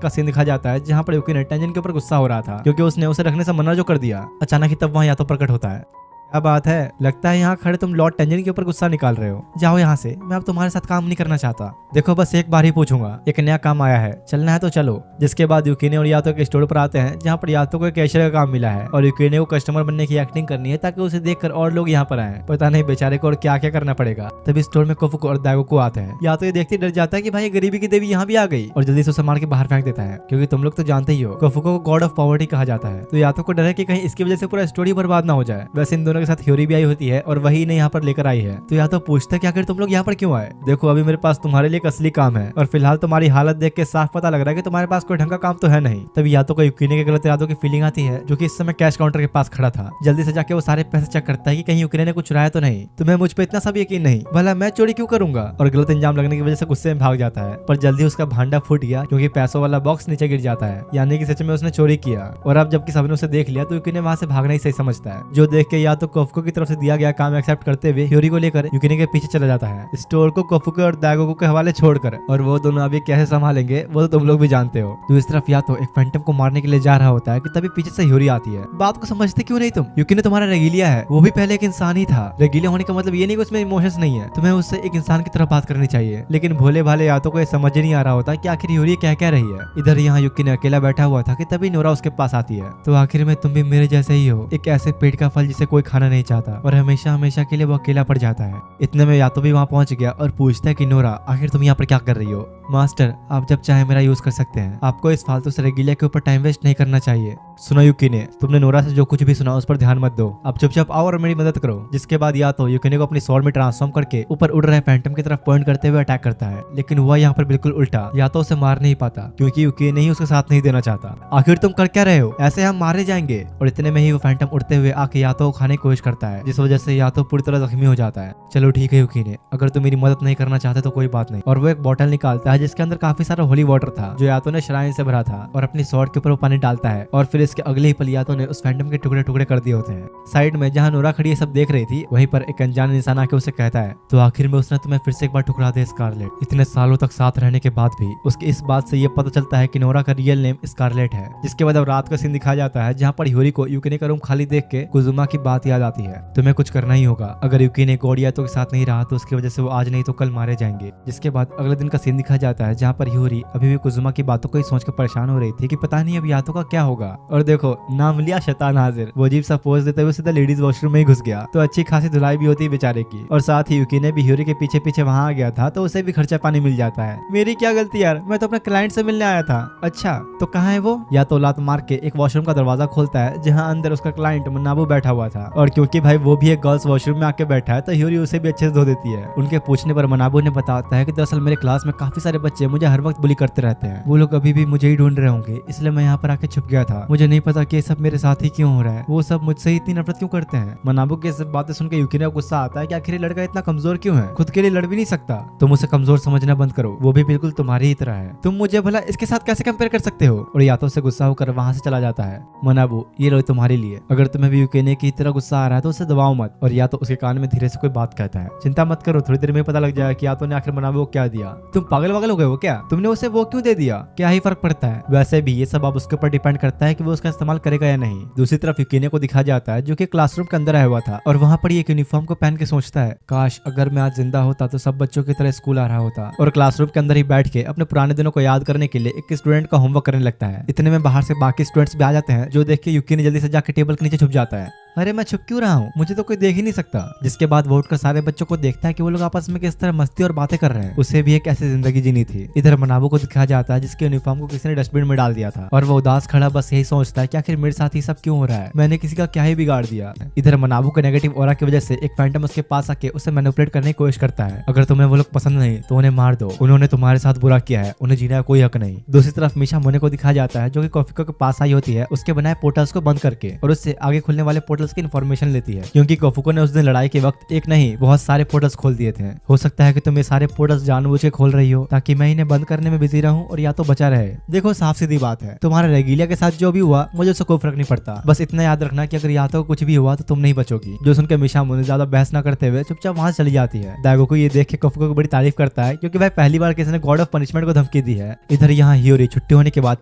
का सीन दिखाया जाता है जहाँ पर यूकिनी टेंजन के ऊपर गुस्सा हो रहा था क्योंकि उसने उसे रखने से मना जो कर दिया। अचानक ही तब वहाँ यातो प्रकट होता है। क्या बात है, लगता है यहाँ खड़े तुम लॉर्ड टेंजन के ऊपर गुस्सा निकाल रहे हो। जाओ यहाँ से, मैं अब तुम्हारे साथ काम नहीं करना चाहता। देखो बस एक बार ही पूछूंगा, एक नया काम आया है, चलना है तो चलो। जिसके बाद यूकिने और यातो के स्टोर पर आते हैं जहाँ पर यातो को एक कैशियर का काम मिला है और यूकिने को कस्टमर बनने की एक्टिंग करनी है ताकि उसे देखकर और लोग यहाँ पर आए। पता नहीं बेचारे को और क्या क्या करना पड़ेगा। तभी स्टोर में कोफुको और दागोको आते हैं। यातो ये देखते डर जाता है कि भाई गरीबी की देवी यहाँ भी आ गई और जल्दी से उसे मार के बाहर फेंक देता है, क्योंकि तुम लोग तो जानते ही हो कोफुको को गॉड ऑफ पॉवर्टी कहा जाता है। तो यातो को डर है कि कहीं इसकी वजह से पूरा स्टोरी बर्बाद ना हो जाए। वैसे इन दोनों के साथ ह्यूरी भी आई होती है और वही इन्हें यहाँ पर लेकर आई है। तो यातो पूछता है कि आखिर तुम लोग यहाँ पर क्यों आए? देखो अभी मेरे पास तुम्हारे लिए एक असली काम है और फिलहाल तुम्हारी हालत देख के साफ पता लग रहा है कि तुम्हारे पास कोई ढंग का काम तो है नहीं। तभी यातो को यूकिने के गलत इरादों की फीलिंग आती है जो कि इस समय कैश काउंटर के पास खड़ा था। जल्दी से जाके वो सारे पैसे चेक करता है कि कहीं यूकिने ने कुछ चुराया तो नहीं। तुम्हें मुझ पर इतना सब यकीन नहीं, भला मैं चोरी क्यों करूंगा? और गलत इंजाम लगने की वजह से गुस्से में भाग जाता है, पर जल्दी उसका भांडा फूट गया क्योंकि पैसों वाला बॉक्स नीचे गिर जाता है, यानी कि सच में उसने चोरी किया। और अब जबकि सबने उसे देख लिया तो यूकिने वहां से भागना ही सही समझता है, जो देख के या तो कोफुको की तरफ से दिया गया काम एक्सेप्ट करते हुए ह्यूरी को लेकर यूकिने के पीछे चला जाता है, स्टोर को कोफुको और दागोको के हवाले छोड़कर। और वो दोनों अभी कैसे संभालेंगे वो तो तुम लोग भी जानते हो। दूसरी तरफ या तो एक फैंटम को मारने के लिए जा रहा होता है कि तभी पीछे से ह्यूरी आती है। बात को समझते क्यों नहीं तुम? यूकिने तुम्हारा रेगिलिया है, वो भी पहले एक इंसान ही था। रेगिलिया होने का मतलब ये नहीं कि उसमें इमोशंस नहीं है, तुम्हें उससे एक इंसान की तरह बात करनी चाहिए। लेकिन भोले भाले यातो को ये समझ ही नहीं आ रहा होता कि आखिर ह्यूरी क्या कह रही है। इधर यहाँ यूकिने अकेला बैठा हुआ था कि तभी नोरा उसके पास आती है। तो आखिर में तुम भी मेरे जैसे ही हो, एक ऐसे पेट का फल जिसे कोई खाना नहीं चाहता और हमेशा हमेशा के लिए वो अकेला पड़ जाता है। इतने में यातो भी वहाँ पहुंच गया और पूछता है कि नोरा आखिर तुम यहाँ पर क्या कर रही हो? मास्टर आप जब चाहे मेरा यूज कर सकते हैं, आपको इस फालतू से रेगिलिया के ऊपर टाइम वेस्ट नहीं करना चाहिए। सुनो यूकिने, तुमने नोरा से जो कुछ भी सुना उस पर ध्यान मत दो, आप चुपचाप आओ और मेरी मदद करो। जिसके बाद या तो यूकिने को अपनी स्वॉर्ड में ट्रांसफॉर्म करके ऊपर उड़ रहे फैंटम की तरफ पॉइंट करते हुए अटैक करता है, लेकिन वह यहाँ पर बिल्कुल उल्टा, या तो उसे मार नहीं पाता क्योंकि यूकिने ही उसके साथ नहीं देना चाहता। आखिर तुम कर क्या रहे हो? ऐसे हम मारे जाएंगे। और इतने में ही वो फैंटम उड़ते हुए आके यातो को खाने की कोशिश करता है, जिस वजह से यातो पूरी तरह जख्मी हो जाता है। चलो ठीक है यूकिने, अगर तुम मेरी मदद नहीं करना चाहते तो कोई बात नहीं। और वो एक बोतल निकालता है जिसके अंदर काफी सारा होली वाटर था जो यातो ने श्राइन से भरा था, और अपनी स्वॉर्ड के ऊपर वो पानी डालता है और फिर इसके अगले ही पल यातो ने उस फैंटम के टुकड़े टुकड़े कर दिए होते हैं। साइड में जहाँ नोरा खड़ी सब देख रही थी, वहीं पर एक अनजान इंसान आके उसे कहता है तो आखिर में उसने तुम्हें फिर से एक बार ठुकरा दिया स्कारलेट। इतने सालों तक साथ रहने के बाद भी उसके इस बात से ये पता चलता है कि नोरा का रियल नेम स्कारलेट है। जिसके बाद अब रात का सीन दिखाया जाता है जहाँ पर ह्यूरी को यूकिने का रूम खाली देख के कुजुमा की बात याद आती है। तुम्हें कुछ करना ही होगा, अगर यूकिने गॉड यातो के साथ नहीं रहा तो उसकी वजह से वो आज नहीं तो कल मारे जाएंगे। जिसके बाद अगले दिन का सीन दिखाया जाता है जहाँ पर ह्यूरी अभी भी कुजुमा की बातों को ही सोच कर परेशान हो रही थी कि पता नहीं अब यातो का क्या होगा। और देखो नाम लिया शैतान हाजिर, वो अजीब सा पोज देते हुए सीधा लेडीज वॉशरूम में ही घुस गया। तो अच्छी खासी धुलाई भी होती है बेचारे की, और साथ ही यूकिने भी ह्यूरी के पीछे पीछे वहाँ आ गया था तो उसे भी खर्चा पानी मिल जाता है। मेरी क्या गलती यार, मैं तो अपने क्लाइंट से मिलने आया था। अच्छा तो कहाँ है वो? या तो लात मार के एक वॉशरूम का दरवाजा खोलता है जहाँ अंदर उसका क्लाइंट मुन्नाबू बैठा हुआ था और क्योंकि भाई वो भी एक गर्ल्स वॉशरूम में आके बैठा है तो ह्यूरी उसे भी अच्छे से धो देती है। उनके पूछने पर मनाबू ने बताता है कि दरअसल मेरे क्लास में काफी सारे बच्चे मुझे हर वक्त बुली करते रहते हैं, वो लोग अभी भी मुझे ही ढूंढ रहे होंगे, इसलिए मैं यहाँ पर आके छुप गया था। मुझे नहीं पता कि ये सब मेरे साथ ही क्यों हो रहा है, वो सब मुझसे ही इतनी नफरत क्यों करते हैं। मनाबू की सब बातें सुनकर यूकिने को गुस्सा आता है कि आखिर ये लड़का इतना कमजोर क्यों है, खुद के लिए लड़ भी नहीं सकता। तुम उसे कमजोर समझना बंद करो, वो भी बिल्कुल तुम्हारी ही तरह है, तुम मुझे भला इसके साथ कैसे कंपेयर कर सकते हो। और यातो से गुस्सा होकर वहां से चला जाता है। मनाबू ये लो तुम्हारे लिए, अगर तुम्हें भी यूकिने की तरह गुस्सा आ रहा है तो उसे दबाओ मत। और या तो उसके कान में धीरे से कोई बात कहता है, चिंता मत करो, थोड़ी देर में पता लग जाएगा कि यातो ने आखिर मनाबू को क्या दिया। तुम पागल वागल हो गए हो क्या, तुमने उसे वो क्यों दे दिया, क्या ही फर्क पड़ता है। वैसे भी ये सब अब उसके ऊपर डिपेंड करता है कि वो उसका इस्तेमाल करेगा या नहीं। दूसरी तरफ यूकिने को दिखा जाता है जो कि क्लासरूम के अंदर आया हुआ था और वहां पर एक यूनिफॉर्म को पहन के सोचता है, काश अगर मैं आज जिंदा होता तो सब बच्चों की तरह स्कूल आ रहा होता और क्लासरूम के अंदर ही बैठ के अपने पुराने दिनों को याद करने के लिए एक स्टूडेंट का होमवर्क करने लगता है। इतने में बाहर से बाकी स्टूडेंट्स भी आ जाते हैं, जो देख के यूकिने जल्दी से जाकर टेबल के नीचे छुप जाता है। अरे मैं छुप क्यों रहा हूँ, मुझे तो कोई देख ही नहीं सकता। जिसके बाद वो उठकर सारे बच्चों को देखता है कि वो लोग आपस में किस तरह मस्ती और बातें कर रहे हैं। उसे भी एक ऐसी जिंदगी जीनी थी। इधर मनाबू को दिखाया जाता है जिसके यूनिफॉर्म को किसी ने डस्टबिन में डाल दिया था और वो उदास खड़ा बस यही सोचता है कि आखिर मेरे साथ ही सब क्यों हो रहा है, मैंने किसी का क्या ही बिगाड़ दिया। इधर मनाबू के नेगेटिव ऑरा की वजह से एक फैंटम उसके पास आके उसे मैनिपुलेट करने की कोशिश करता है। अगर तुम्हें वो लोग पसंद नहीं तो उन्हें मार दो, उन्होंने तुम्हारे साथ बुरा किया है, उन्हें जीने का कोई हक नहीं। दूसरी तरफ मिशा मोने को दिखाया जाता है जो कि कोफिको के पास आई होती है उसके बनाए पोर्टल्स को बंद करके और उससे आगे खुलने वाले पोर्टल्स की इन्फॉर्मेशन लेती है, क्योंकि कोफुको ने उस दिन लड़ाई के वक्त एक नहीं बहुत सारे पोर्टल्स खोल दिए थे। हो सकता है कि तुम ये सारे पोर्टल्स जानबूझ के खोल रही हो ताकि मैं इन्हें बंद करने में बिजी रहूं और या तो बचा रहे। देखो साफ सीधी बात है, तुम्हारे रेगिलिया के साथ जो भी हुआ मुझे उससे कोई फर्क नहीं पड़ता, बस इतना याद रखना कि अगर या तो कुछ भी हुआ तो तुम नहीं बचोगी। जो सुनकर मिशा मोने ज्यादा बहस न करते हुए चुपचाप वहां चली जाती है। दाइगो को ये देख के कोफुको की बड़ी तारीफ करता है क्योंकि भाई पहली बार किसी ने गॉड ऑफ पनिशमेंट को धमकी दी है। इधर यहाँ हियोरी छुट्टी होने के बाद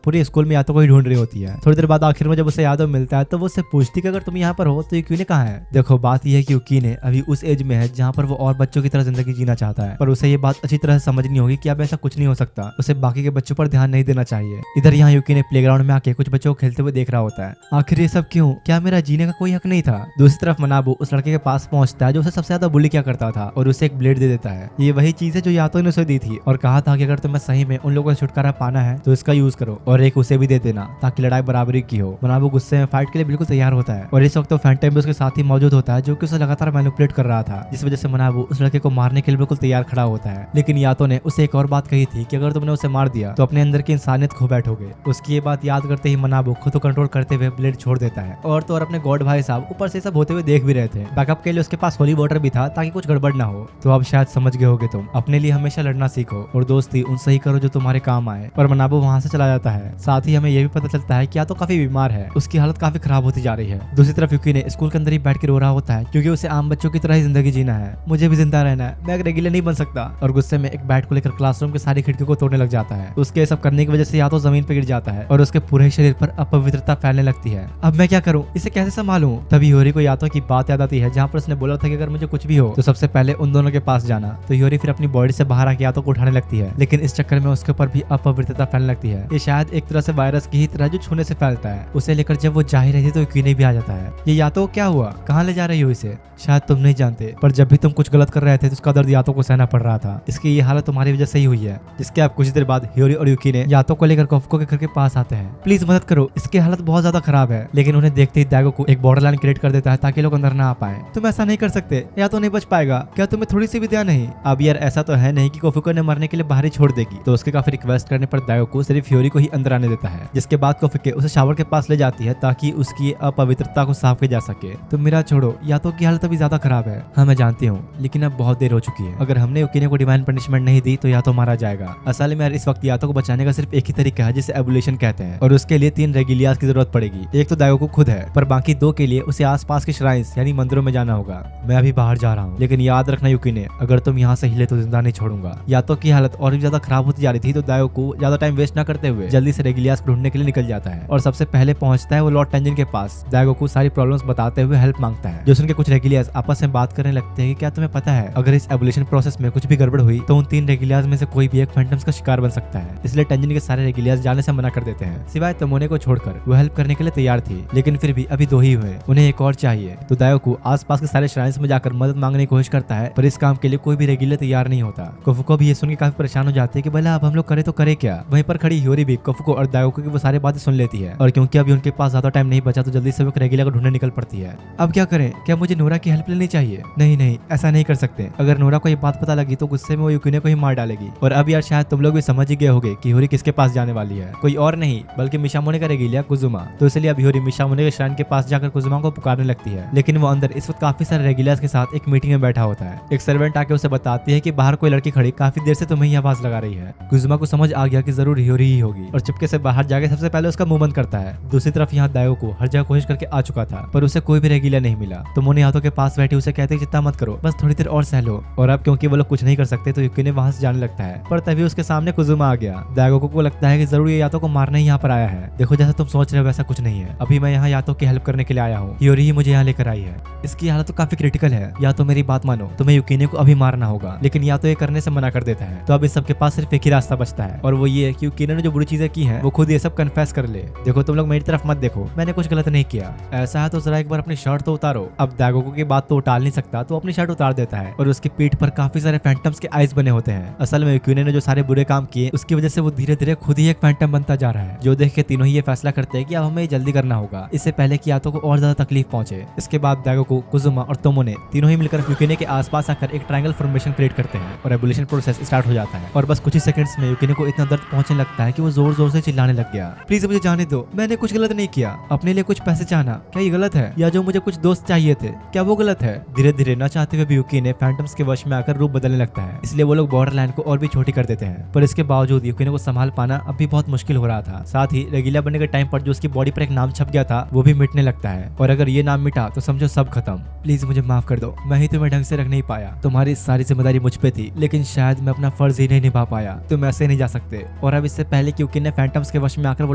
पूरे स्कूल में यातो को ही ढूंढ रही होती है। थोड़ी देर बाद आखिर में जब उसे यादव मिलता है तो वो उससे पूछती है कि अगर तुम यहाँ पर हो तो यूकिने कहाँ है। देखो बात यह है कि यूकिने अभी उस एज में है जहाँ पर वो और बच्चों की तरह जिंदगी जीना चाहता है, पर उसे ये बात अच्छी तरह से समझनी होगी कि अब ऐसा कुछ नहीं हो सकता, उसे बाकी के बच्चों पर ध्यान नहीं देना चाहिए। इधर यहाँ यूकिने प्लेग्राउंड में आके कुछ बच्चों को खेलते हुए देख रहा होता है। आखिर ये सब क्यों, क्या मेरा जीने का कोई हक नहीं था। दूसरी तरफ मनाबू उस लड़के के पास पहुंचता है जो उसे सबसे ज्यादा बुली किया करता था और उसे एक ब्लेड दे देता है। ये वही चीज है जो यातो ने उसे दी थी और कहा था कि अगर तुम्हें सही में उन लोगों से छुटकारा पाना है तो इसका यूज करो और एक उसे भी दे देना ताकि लड़ाई बराबरी की हो। मनाबू गुस्से में फाइट के लिए बिल्कुल तैयार होता है और इस वक्त तो फैंटम भी उसके साथ ही मौजूद होता है जो कि उसे लगातार मैनिपुलेट कर रहा था, जिस वजह से मनाबू उस लड़के को मारने के लिए बिल्कुल तैयार खड़ा होता है। लेकिन यातो ने उसे एक और बात कही थी कि अगर तुमने उसे मार दिया तो अपने अंदर की इंसानियत खो बैठोगे। उसकी ये बात याद करते ही मनाबू खुद को कंट्रोल करते हुए ब्लेड छोड़ देता है। और तो और अपने गॉड भाई साहब ऊपर से सब होते हुए देख भी रहे थे। बैकअप के लिए उसके पास होली वाटर भी था ताकि कुछ गड़बड़ ना हो। तो अब शायद समझ गए होगे तुम, अपने लिए हमेशा लड़ना सीखो और दोस्ती उनसे ही करो जो तुम्हारे काम आए। और मनाबू वहां से चला जाता है। साथ ही हमें यह भी पता चलता है कि या तो काफी बीमार है, उसकी हालत काफी खराब होती जा रही है। दूसरी तरफ यूकी स्कूल के अंदर ही बैठ के रो रहा होता है क्योंकि उसे आम बच्चों की तरह ही जिंदगी जीना है। मुझे भी जिंदा रहना है, मैं एक रेगुलर नहीं बन सकता। और गुस्से में एक बैट को लेकर क्लासरूम की सारी खिड़कियों को तोड़ने लग जाता है। उसके सब करने की वजह से या तो जमीन पर गिर जाता है और उसके पूरे शरीर पर अपवित्रता फैलने लगती है। अब मैं क्या करूं, इसे कैसे संभालूं। तभी ह्यूरी को यातो की बात याद आती है जहाँ पर उसने बोला था कि अगर मुझे कुछ भी हो तो सबसे पहले उन दोनों के पास जाना। तो ह्यूरी फिर अपनी बॉडी से बाहर आके यातो को उठाने लगती है, लेकिन इस चक्कर में उसके ऊपर भी अपवित्रता फैलने लगती है। ये शायद एक तरह से वायरस की ही तरह जो छूने से फैलता है। उसे लेकर जब वो जा ही रही थी तो यूकिने भी आ जाता है। ये यातो क्या हुआ, कहाँ ले जा रही हो इसे, शायद तुम नहीं जानते पर जब भी तुम कुछ गलत कर रहे थे तो उसका दर्द यातो को सहना पड़ रहा था। इसकी ये हालत तुम्हारी वजह से ही हुई है। जिसके अब कुछ देर बाद ह्यूरी और यूकिने यातो को लेकर कोफुको के घर के पास आते हैं। प्लीज मदद करो, इसकी हालत बहुत ज्यादा खराब है। लेकिन उन्हें देखते ही दाइगो को एक बॉर्डरलाइन क्रिएट कर देता है ताकि लोग अंदर ना आ पाए। तुम ऐसा नहीं कर सकते, या तो नहीं बच पाएगा, क्या तुम्हें थोड़ी सी भी दया नहीं। अब यार ऐसा तो है नहीं कि कोफुको ने मरने के लिए बाहर ही छोड़ देगी। तो उसके काफी रिक्वेस्ट करने पर दाइगो को सिर्फ ह्यूरी को ही अंदर आने देता है। जिसके बाद कोफुके उसे शावर के पास ले जाती है ताकि उसकी अपवित्रता को साफ किया जा सके। तुम मेरा छोड़ो, यातो की हालत अभी ज्यादा खराब है। हाँ मैं जानती हूँ, लेकिन अब बहुत देर हो चुकी है। अगर हमने यूकिने को डिवाइन पनिशमेंट नहीं दी तो यातो मारा जाएगा। असल में यार इस वक्त यातो को बचाने का सिर्फ एक ही तरीका है जिसे एबुलेशन कहते हैं और उसके लिए 3 रेगिलियास की जरूरत पड़ेगी। एक तो दाइगो को खुद है पर बाकी 2 के लिए उसे आसपास के श्राइन्स यानी मंदिरों में जाना होगा। मैं अभी बाहर जा रहा हूँ, लेकिन याद रखना यूकिने, अगर तुम यहाँ से हिले तो जिंदा नहीं छोड़ूंगा। यातो की हालत और भी ज्यादा खराब होती जा रही थी तो दाइगो को ज्यादा टाइम वेस्ट न करते हुए जल्दी से रेगिलियास को ढूंढने के लिए निकल जाता है और सबसे पहले पहुंचता है वो लॉर्ड टेंजिन के पास। दाइगो को सारी प्रॉब्लम्स बताते हुए हेल्प मांगता है। जो सुनकर कुछ रेगिलियास आपस में बात करने लगते हैं कि क्या तुम्हें पता है अगर इस एबुलेशन प्रोसेस में कुछ भी गड़बड़ हुई तो उन 3 रेगिलियास में से कोई भी एक फैंटम्स का शिकार बन सकता है। इसलिए टेंजिन के सारे रेगिलियास जाने से मना कर देते हैं सिवाय तमोने को छोड़कर। वो हेल्प करने के लिए तैयार थी लेकिन फिर भी अभी 2 ही हुए, उन्हें एक और चाहिए। तो दाइगो को आसपास के सारे श्राइन्स में जाकर मदद मांगने की कोशिश करता है पर इस काम के लिए कोई भी रेगिलियर तैयार नहीं होता। कोफुको भी ये सुन के काफी परेशान हो जाते हैं कि भला अब हम लोग करे तो करे क्या। वहीं पर खड़ी ह्यूरी भी कोफुको और दाइगो की वो सारी बातें सुन लेती है और क्योंकि अभी उनके पास ज्यादा टाइम नहीं बचा तो जल्दी से वो रेगिलियर को ढूंढने निकल पड़ती है। अब क्या करें, क्या मुझे नोरा की हेल्प लेनी चाहिए? नहीं नहीं, ऐसा नहीं कर सकते। अगर नोरा को ये बात पता लगी तो गुस्से में वो युकिने को ही मार डालेगी। और अब यार शायद तुम लोग भी समझ ही गए होगे कि ह्यूरी किसके पास जाने वाली है, कोई और नहीं बल्कि मिशामोने का रेगिलिया कुजुमा। तो इसलिए अब ह्यूरी मिशामोने के श्राइन के पास जाकर कुजुमा को पुकारने लगती है, लेकिन वो अंदर इस वक्त काफी सारे रेगिलियास के साथ एक मीटिंग में बैठा होता है। एक सर्वेंट आके उसे बताती है कि बाहर कोई लड़की खड़ी काफी देर से तुम्हें ही आवाज लगा रही है। कुजुमा को समझ आ गया कि जरूर ह्यूरी ही होगी और चुपके से बाहर जाके सबसे पहले उसका मुंह बंद करता है। दूसरी तरफ यहाँ दायो को हर जगह कोशिश करके आ चुका था पर उसे कोई भी रेगिलिया नहीं मिला। तो मोने हाथों के पास बैठी उसे कहते चिंता मत करो, बस थोड़ी देर और सह लो। और अब क्योंकि वो लोग कुछ नहीं कर सकते तो युकिने वहां से जाने लगता है, पर तभी उसके सामने कुजुमा आ गया। दायोको को लगता है कि जरूर ये यातो को मारने ही यहाँ पर आया है। देखो जैसा तुम सोच रहे हो वैसा कुछ नहीं है, अभी मैं यहाँ यातो की हेल्प करने के लिए आया हूँ। ह्यूरी ही मुझे यहाँ लेकर आई है। इसकी हालत तो काफी क्रिटिकल है, या तो मेरी बात मानो, तुम्हें युकिने को अभी मारना होगा। लेकिन या तो ये करने से मना कर देता है। तो अब इस सबके पास सिर्फ एक ही रास्ता बचता है और वो ये कि युकिने ने जो बुरी चीजें की हैं वो खुद ये सब कन्फेस कर ले। देखो तुम लोग मेरी तरफ मत देखो, मैंने कुछ गलत नहीं किया। ऐसा है तो जरा एक बार अपनी शर्ट तो उतारो। अब दागोको की बात तो टाल नहीं सकता तो अपनी शर्ट उतार देता है और उसकी पीठ पर काफी सारे फैंटम्स के आइज बने होते हैं। असल में युकिने ने जो सारे बुरे काम किए उसकी वजह से वो धीरे धीरे खुद ही एक फैंटम बनता जा रहा है, जो देख के तीनों ही ये फैसला करते हैं कि अब हमें जल्दी करना होगा, इससे पहले कि यातो को और ज्यादा तकलीफ पहुंचे। इसके बाद दागोको, कुजुमा और तोमोने तीनों ही मिलकर युकिने के आसपास आकर एक ट्रायंगल फॉर्मेशन क्रिएट करते हैं और एबोल्यूशन प्रोसेस स्टार्ट हो जाता है। और बस कुछ ही सेकंड्स में युकिने को इतना दर्द पहुंचने लगता है कि वो जोर जोर से चिल्लाने लग गया, प्लीज मुझे जाने दो, मैंने कुछ गलत नहीं किया। अपने लिए कुछ पैसे चाहना क्या ये गलत है? या जो मुझे कुछ दोस्त चाहिए थे क्या वो गलत है? धीरे धीरे न चाहते हुए भी युकिने फैंटम्स के वश में आकर रूप बदलने लगता है, इसलिए वो लोग बॉर्डरलैंड को और भी छोटी कर देते हैं। पर इसके बावजूद युकिने को संभाल पाना अब भी बहुत मुश्किल हो रहा था। साथ ही रेगिला बनने के टाइम पर जो उसकी बॉडी पर एक नाम छप गया था वो भी मिटने लगता है और अगर ये नाम मिटा तो समझो सब खत्म। प्लीज मुझे माफ कर दो, मैं ही तुम्हें ढंग से रख नहीं पाया, तुम्हारी सारी जिम्मेदारी मुझ पे थी, लेकिन शायद मैं अपना फर्ज ही नहीं निभा पाया, तुम ऐसे नहीं जा सकते। और अब इससे पहले कि युकिने फैंटम्स के वश में आकर वो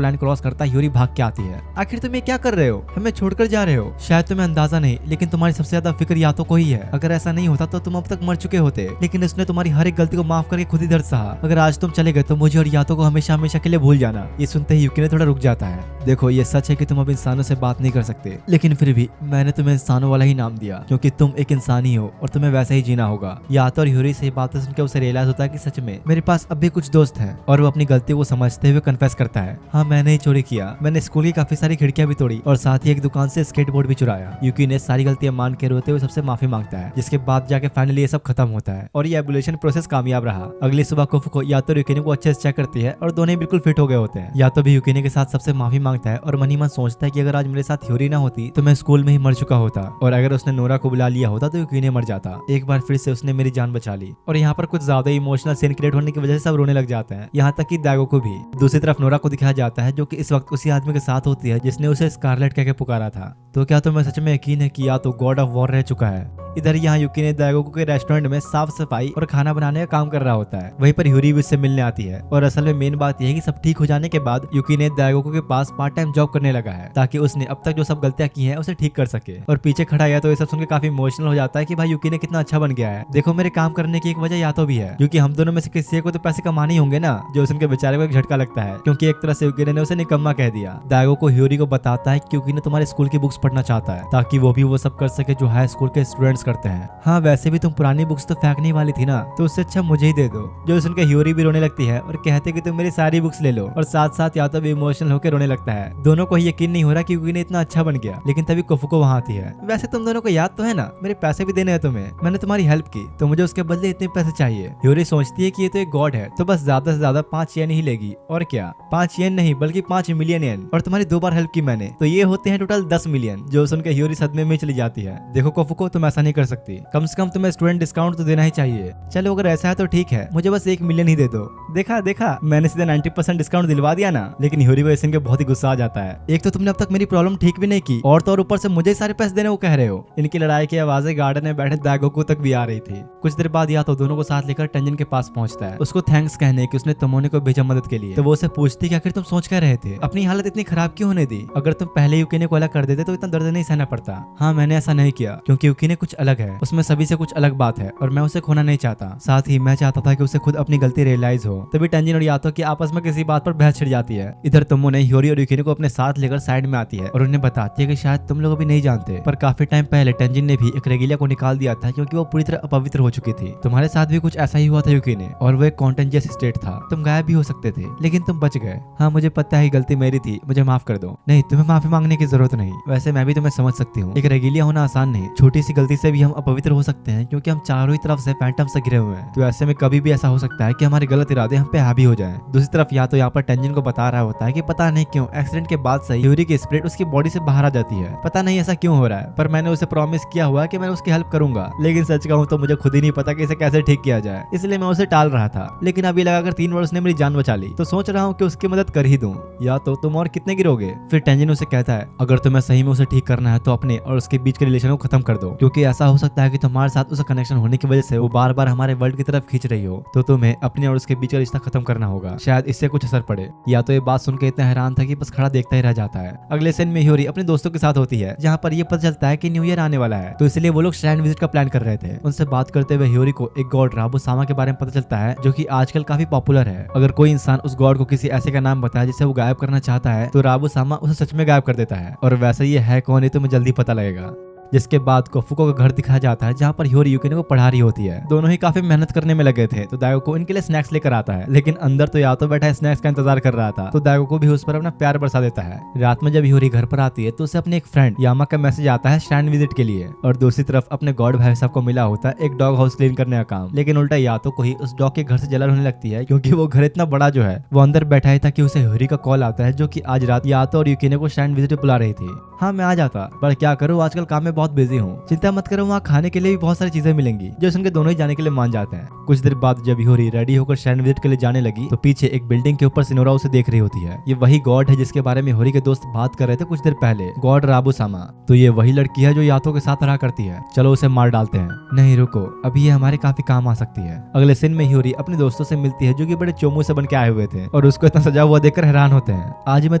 लाइन क्रॉस करता ह्यूरी भाग के आती है। आखिर तुम ये क्या कर रहे हो? हमें छोड़कर जा रहे हो? शायद तुम्हें अंदाजा नहीं लेकिन तुम्हारी सबसे ज्यादा फिक्र यातो को ही है। अगर ऐसा नहीं होता तो तुम अब तक मर चुके होते, लेकिन उसने तुम्हारी हर एक गलती को माफ करके खुद ही दर्द सहा। अगर आज तुम चले गए तो मुझे और यातो को हमेशा हमेशा के लिए भूल जाना। ये सुनते ही युकिने थोड़ा रुक जाता है। देखो ये सच है कि तुम अब इंसानों से बात नहीं कर सकते, लेकिन फिर भी मैंने तुम्हें इंसानों वाला ही नाम दिया क्योंकि तुम एक इंसान ही हो और तुम्हें वैसा ही जीना होगा। यातो और ह्यूरी से बातें सुनकर उसे रियलाइज होता है कि सच में मेरे पास अब भी कुछ दोस्त हैं। और वो अपनी गलती को समझते हुए कन्फेस करता है, हाँ मैंने ही चोरी किया, मैंने स्कूल की काफी सारी खिड़कियां भी तोड़ी और साथ ही एक दुकान से स्केटबोर्ड भी चुराया। युकिने सारी गलतियां मान के रोते हुए सबसे माफी मांगता है, जिसके बाद जाके फाइनली ये सब खत्म होता है और ये एबोल्यूशन प्रोसेस कामयाब रहा। अगली सुबह कोफुको यातो और युकिने को अच्छे से चेक करती है और दोनों ही बिल्कुल फिट हो गए होते हैं। यातो भी युकिने के साथ सबसे माफी मांगता है और मन ही मन सोचता है कि अगर आज मेरे साथ ह्यूरी ना होती तो मैं स्कूल में ही मर चुका होता और अगर उसने नोरा को बुला लिया होता तो युकिने मर जाता। एक बार फिर से उसने मेरी जान बचा ली। और यहाँ पर कुछ ज्यादा इमोशनल सीन क्रिएट होने की वजह से सब रोने लग जाते हैं, यहाँ तक कि दागोको भी। दूसरी तरफ नोरा को दिखाया जाता है जो कि इस वक्त उसी आदमी के साथ होती है जिसने उसे स्कारलेट कहकर पुकारा था। तो क्या तुम्हें सच में यकीन है कि या तो गॉड ऑफ वॉर रह चुका है? इधर यहाँ युकिने दागोको के रेस्टोरेंट में साफ सफाई और खाना बनाने का काम कर रहा होता है। वहीं पर ह्यूरी भी उससे मिलने आती है और असल में मेन बात यह है कि सब ठीक हो जाने के बाद युकिने दागोको के पास पार्ट टाइम जॉब करने लगा है ताकि उसने अब तक जो सब गलतियां की हैं उसे ठीक कर सके। और पीछे खड़ा है तो ये सब सुनकर काफी इमोशनल हो जाता है कि भाई युकिने कितना अच्छा बन गया है। देखो मेरे काम करने की एक वजह या तो भी है क्योंकि हम दोनों में से किसी को तो पैसे कमाने ही होंगे ना। जो उनके बेचारे को एक झटका लगता है क्योंकि एक तरह से युकिने ने उसे निकम्मा कह दिया। दागोको ह्यूरी को बताता है कि युकिने तुम्हारे स्कूल की बुक्स पढ़ना चाहता है ताकि वो भी वो सब कर सके जो हाई स्कूल के स्टूडेंट्स करते हैं। हाँ वैसे भी तुम पुरानी बुक्स तो फेंकने वाली थी ना, तो उससे अच्छा मुझे ही दे दो। जो सुनकर ह्यूरी भी रोने लगती है और कहते कि तुम मेरी सारी बुक्स ले लो और साथ साथ या तो भी इमोशनल होकर रोने लगता है। दोनों को यकीन नहीं हो रहा कि युकिने इतना अच्छा बन गया। लेकिन तभी कोफुको वहाँ आती है। वैसे तुम दोनों को याद तो है ना, मेरे पैसे भी देने हैं तुम्हें, मैंने तुम्हारी हेल्प की तो मुझे उसके बदले इतने पैसे चाहिए। ह्यूरी सोचती है कि ये तो एक गॉड है तो बस ज्यादा से ज्यादा 5 येन ही लेगी। और क्या 5 येन नहीं बल्कि 5 मिलियन येन, और तुम्हारी 2 बार हेल्प की मैंने तो ये होते हैं टोटल 10 मिलियन। जो सुनकर ह्यूरी सदमे में चली जाती है। देखो कोफुको तुम ऐसा नहीं कर सकती, कम से कम तुम्हें स्टूडेंट डिस्काउंट तो देना ही चाहिए। चलो अगर ऐसा है तो ठीक है, मुझे बस 1 मिलियन ही दे दो। देखा देखा मैंने सीधे 90% डिस्काउंट दिलवा दिया ना। लेकिन ह्यूरी को सुन के बहुत ही गुस्सा आ जाता है। एक तो तुमने अब तक मेरी प्रॉब्लम ठीक भी नहीं की और तो और ऊपर से मुझे सारे पैसे देने को कह रहे हो। इनकी लड़ाई की आवाजें गार्डन में बैठे दागोको तक भी आ रही थी। कुछ देर बाद या तो दोनों को साथ लेकर टेंजिन के पास पहुंचता है, उसको थैंक्स कहने की उसने तोमोने को भेजा मदद के लिए। तो वो उसे पूछती कि आखिर तुम सोच क्या रहे थे, अपनी हालत इतनी खराब क्यों होने दी? अगर तुम पहले युकिने को अलग कर देते तो इतना दर्द नहीं सहना पड़ता। हाँ मैंने ऐसा नहीं किया क्योंकि युकिने कुछ अलग है, उसमें सभी से कुछ अलग बात है और मैं उसे खोना नहीं चाहता। साथ ही मैं चाहता था कि उसे खुद अपनी गलती रियलाइज हो। तभी टेंजिन और यातो की आपस में किसी बात पर बहस छिड़ जाती है। इधर तोमोने ह्यूरी और युकिने को अपने साथ लेकर साइड में आती है और उन्हें बताती है कि शायद तुम लोग अभी नहीं जानते पर काफी टाइम पहले टेंजिन ने भी एक रेगिलिया को निकाल दिया था क्योंकि वो पूरी तरह अपवित्र हो चुकी थी। तुम्हारे साथ भी कुछ ऐसा ही हुआ था युकिने, और वो एक कॉन्टेंजियस स्टेट था। तुम गायब भी हो सकते थे लेकिन तुम बच गए। हाँ मुझे पता है गलती मेरी थी, मुझे माफ कर दो। नहीं तुम्हें माफी मांगने की जरूरत नहीं। वैसे मैं भी तुम्हें समझ सकती हूँ, एक रेगिलिया होना आसान नहीं, छोटी सी गलती से भी हम अपवित्र हो सकते हैं क्योंकि हम चारों ही तरफ से फैंटम से घिरे हुए हैं। तो ऐसे में कभी भी ऐसा हो सकता है कि हमारे गलत इरादे हम पे हावी हो जाएं। दूसरी तरफ या तो यहाँ पर टेंजिन को बता रहा होता है कि पता नहीं क्यों एक्सीडेंट के बाद से ह्यूरी की स्पिरिट उसकी बॉडी से बाहर आ जाती है, पता नहीं ऐसा क्यों हो रहा है, पर मैंने उसे प्रॉमिस किया हुआ है कि मैं उसकी हेल्प करूंगा, लेकिन सच कहूँ तो मुझे खुद ही नहीं पता कि इसे कैसे ठीक किया जाए, इसलिए मैं उसे टाल रहा था। लेकिन अभी लगाकर 3 वर्ष ने मेरी जान बचा ली, तो सोच रहा हूँ कि उसकी मदद कर ही दूं। या तो तुम और कितने गिरोगे? फिर टेंजिन उसे कहता है अगर तुम्हें सही में उसे ठीक करना है तो अपने और उसके बीच के रिलेशन को खत्म कर दो, क्योंकि ऐसा हो सकता है कि तुम्हारे साथ उसका कनेक्शन होने की वजह से वो बार बार हमारे वर्ल्ड की तरफ खींच रही हो, तो तुम्हें अपने और उसके बीच का रिश्ता खत्म करना होगा, शायद इससे कुछ असर पड़े। या तो ये बात सुनकर इतना हैरान था कि बस खड़ा देखता ही रह जाता है। अगले सीन में ह्यूरी अपने दोस्तों के साथ होती है, जहाँ पर ये पता चलता है कि न्यू ईयर आने वाला है, तो इसलिए वो लोग श्राइन विजिट का प्लान कर रहे थे। उनसे बात करते हुए ह्यूरी को एक गॉड राबू सामा के बारे में पता चलता है, जो कि आजकल काफी पॉपुलर है। अगर कोई इंसान उस गॉड को किसी ऐसे का नाम बताए जिसे वो गायब करना चाहता है, तो राबू सामा उसे सच में गायब कर देता है, और वैसे ये है कौन ये तुम्हें जल्दी पता लगेगा। जिसके बाद कोफुको का घर दिखाया जाता है, जहाँ पर ह्यूरी यूकिने को पढ़ा रही होती है। दोनों ही काफी मेहनत करने में लगे थे, तो दाइगो को इनके लिए स्नैक्स लेकर आता है, लेकिन अंदर तो या तो बैठा स्नैक्स का इंतजार कर रहा था, तो दाइगो को भी उस पर अपना प्यार बरसा देता है। रात में जब ह्यूरी घर पर आती है तो उसे अपने एक फ्रेंड यामा का मैसेज आता है श्राइन विजिट के लिए, और दूसरी तरफ अपने गॉड भाई साहब को मिला होता है एक डॉग हाउस क्लीन करने का काम। लेकिन उल्टा यातो को ही उस डॉग के घर से जलन होने लगती है, क्योंकि वो घर इतना बड़ा जो है वो अंदर बैठा ही था कि उसे ह्यूरी का कॉल आता है, जो कि आज रात यातो और यूकिने को श्राइन विजिट बुला रही थी। हाँ मैं आ जाता, पर क्या करूँ आजकल काम में बहुत बिजी हूँ, चिंता मत करो, वहाँ खाने के लिए भी बहुत सारी चीजें मिलेंगी। जो सुनकर दोनों ही जाने के लिए मान जाते हैं। कुछ देर बाद जब ह्यूरी रेडी होकर श्राइन विजिट के लिए जाने लगी, तो पीछे एक बिल्डिंग के ऊपर सिनोरा उसे देख रही होती है। ये वही गॉड है जिसके बारे में ह्यूरी के दोस्त बात कर रहे थे कुछ देर पहले, गॉड राबू सामा। तो ये वही लड़की है जो यातो के साथ रहा करती है, चलो उसे मार डालते हैं। नहीं रुको, अभी ये हमारे काफी काम आ सकती है। अगले सीन में ह्यूरी अपने दोस्तों से मिलती है, जो कि बड़े चोमू से बन के आए हुए थे, और उसको इतना सजा हुआ देखकर हैरान होते हैं। आज मैं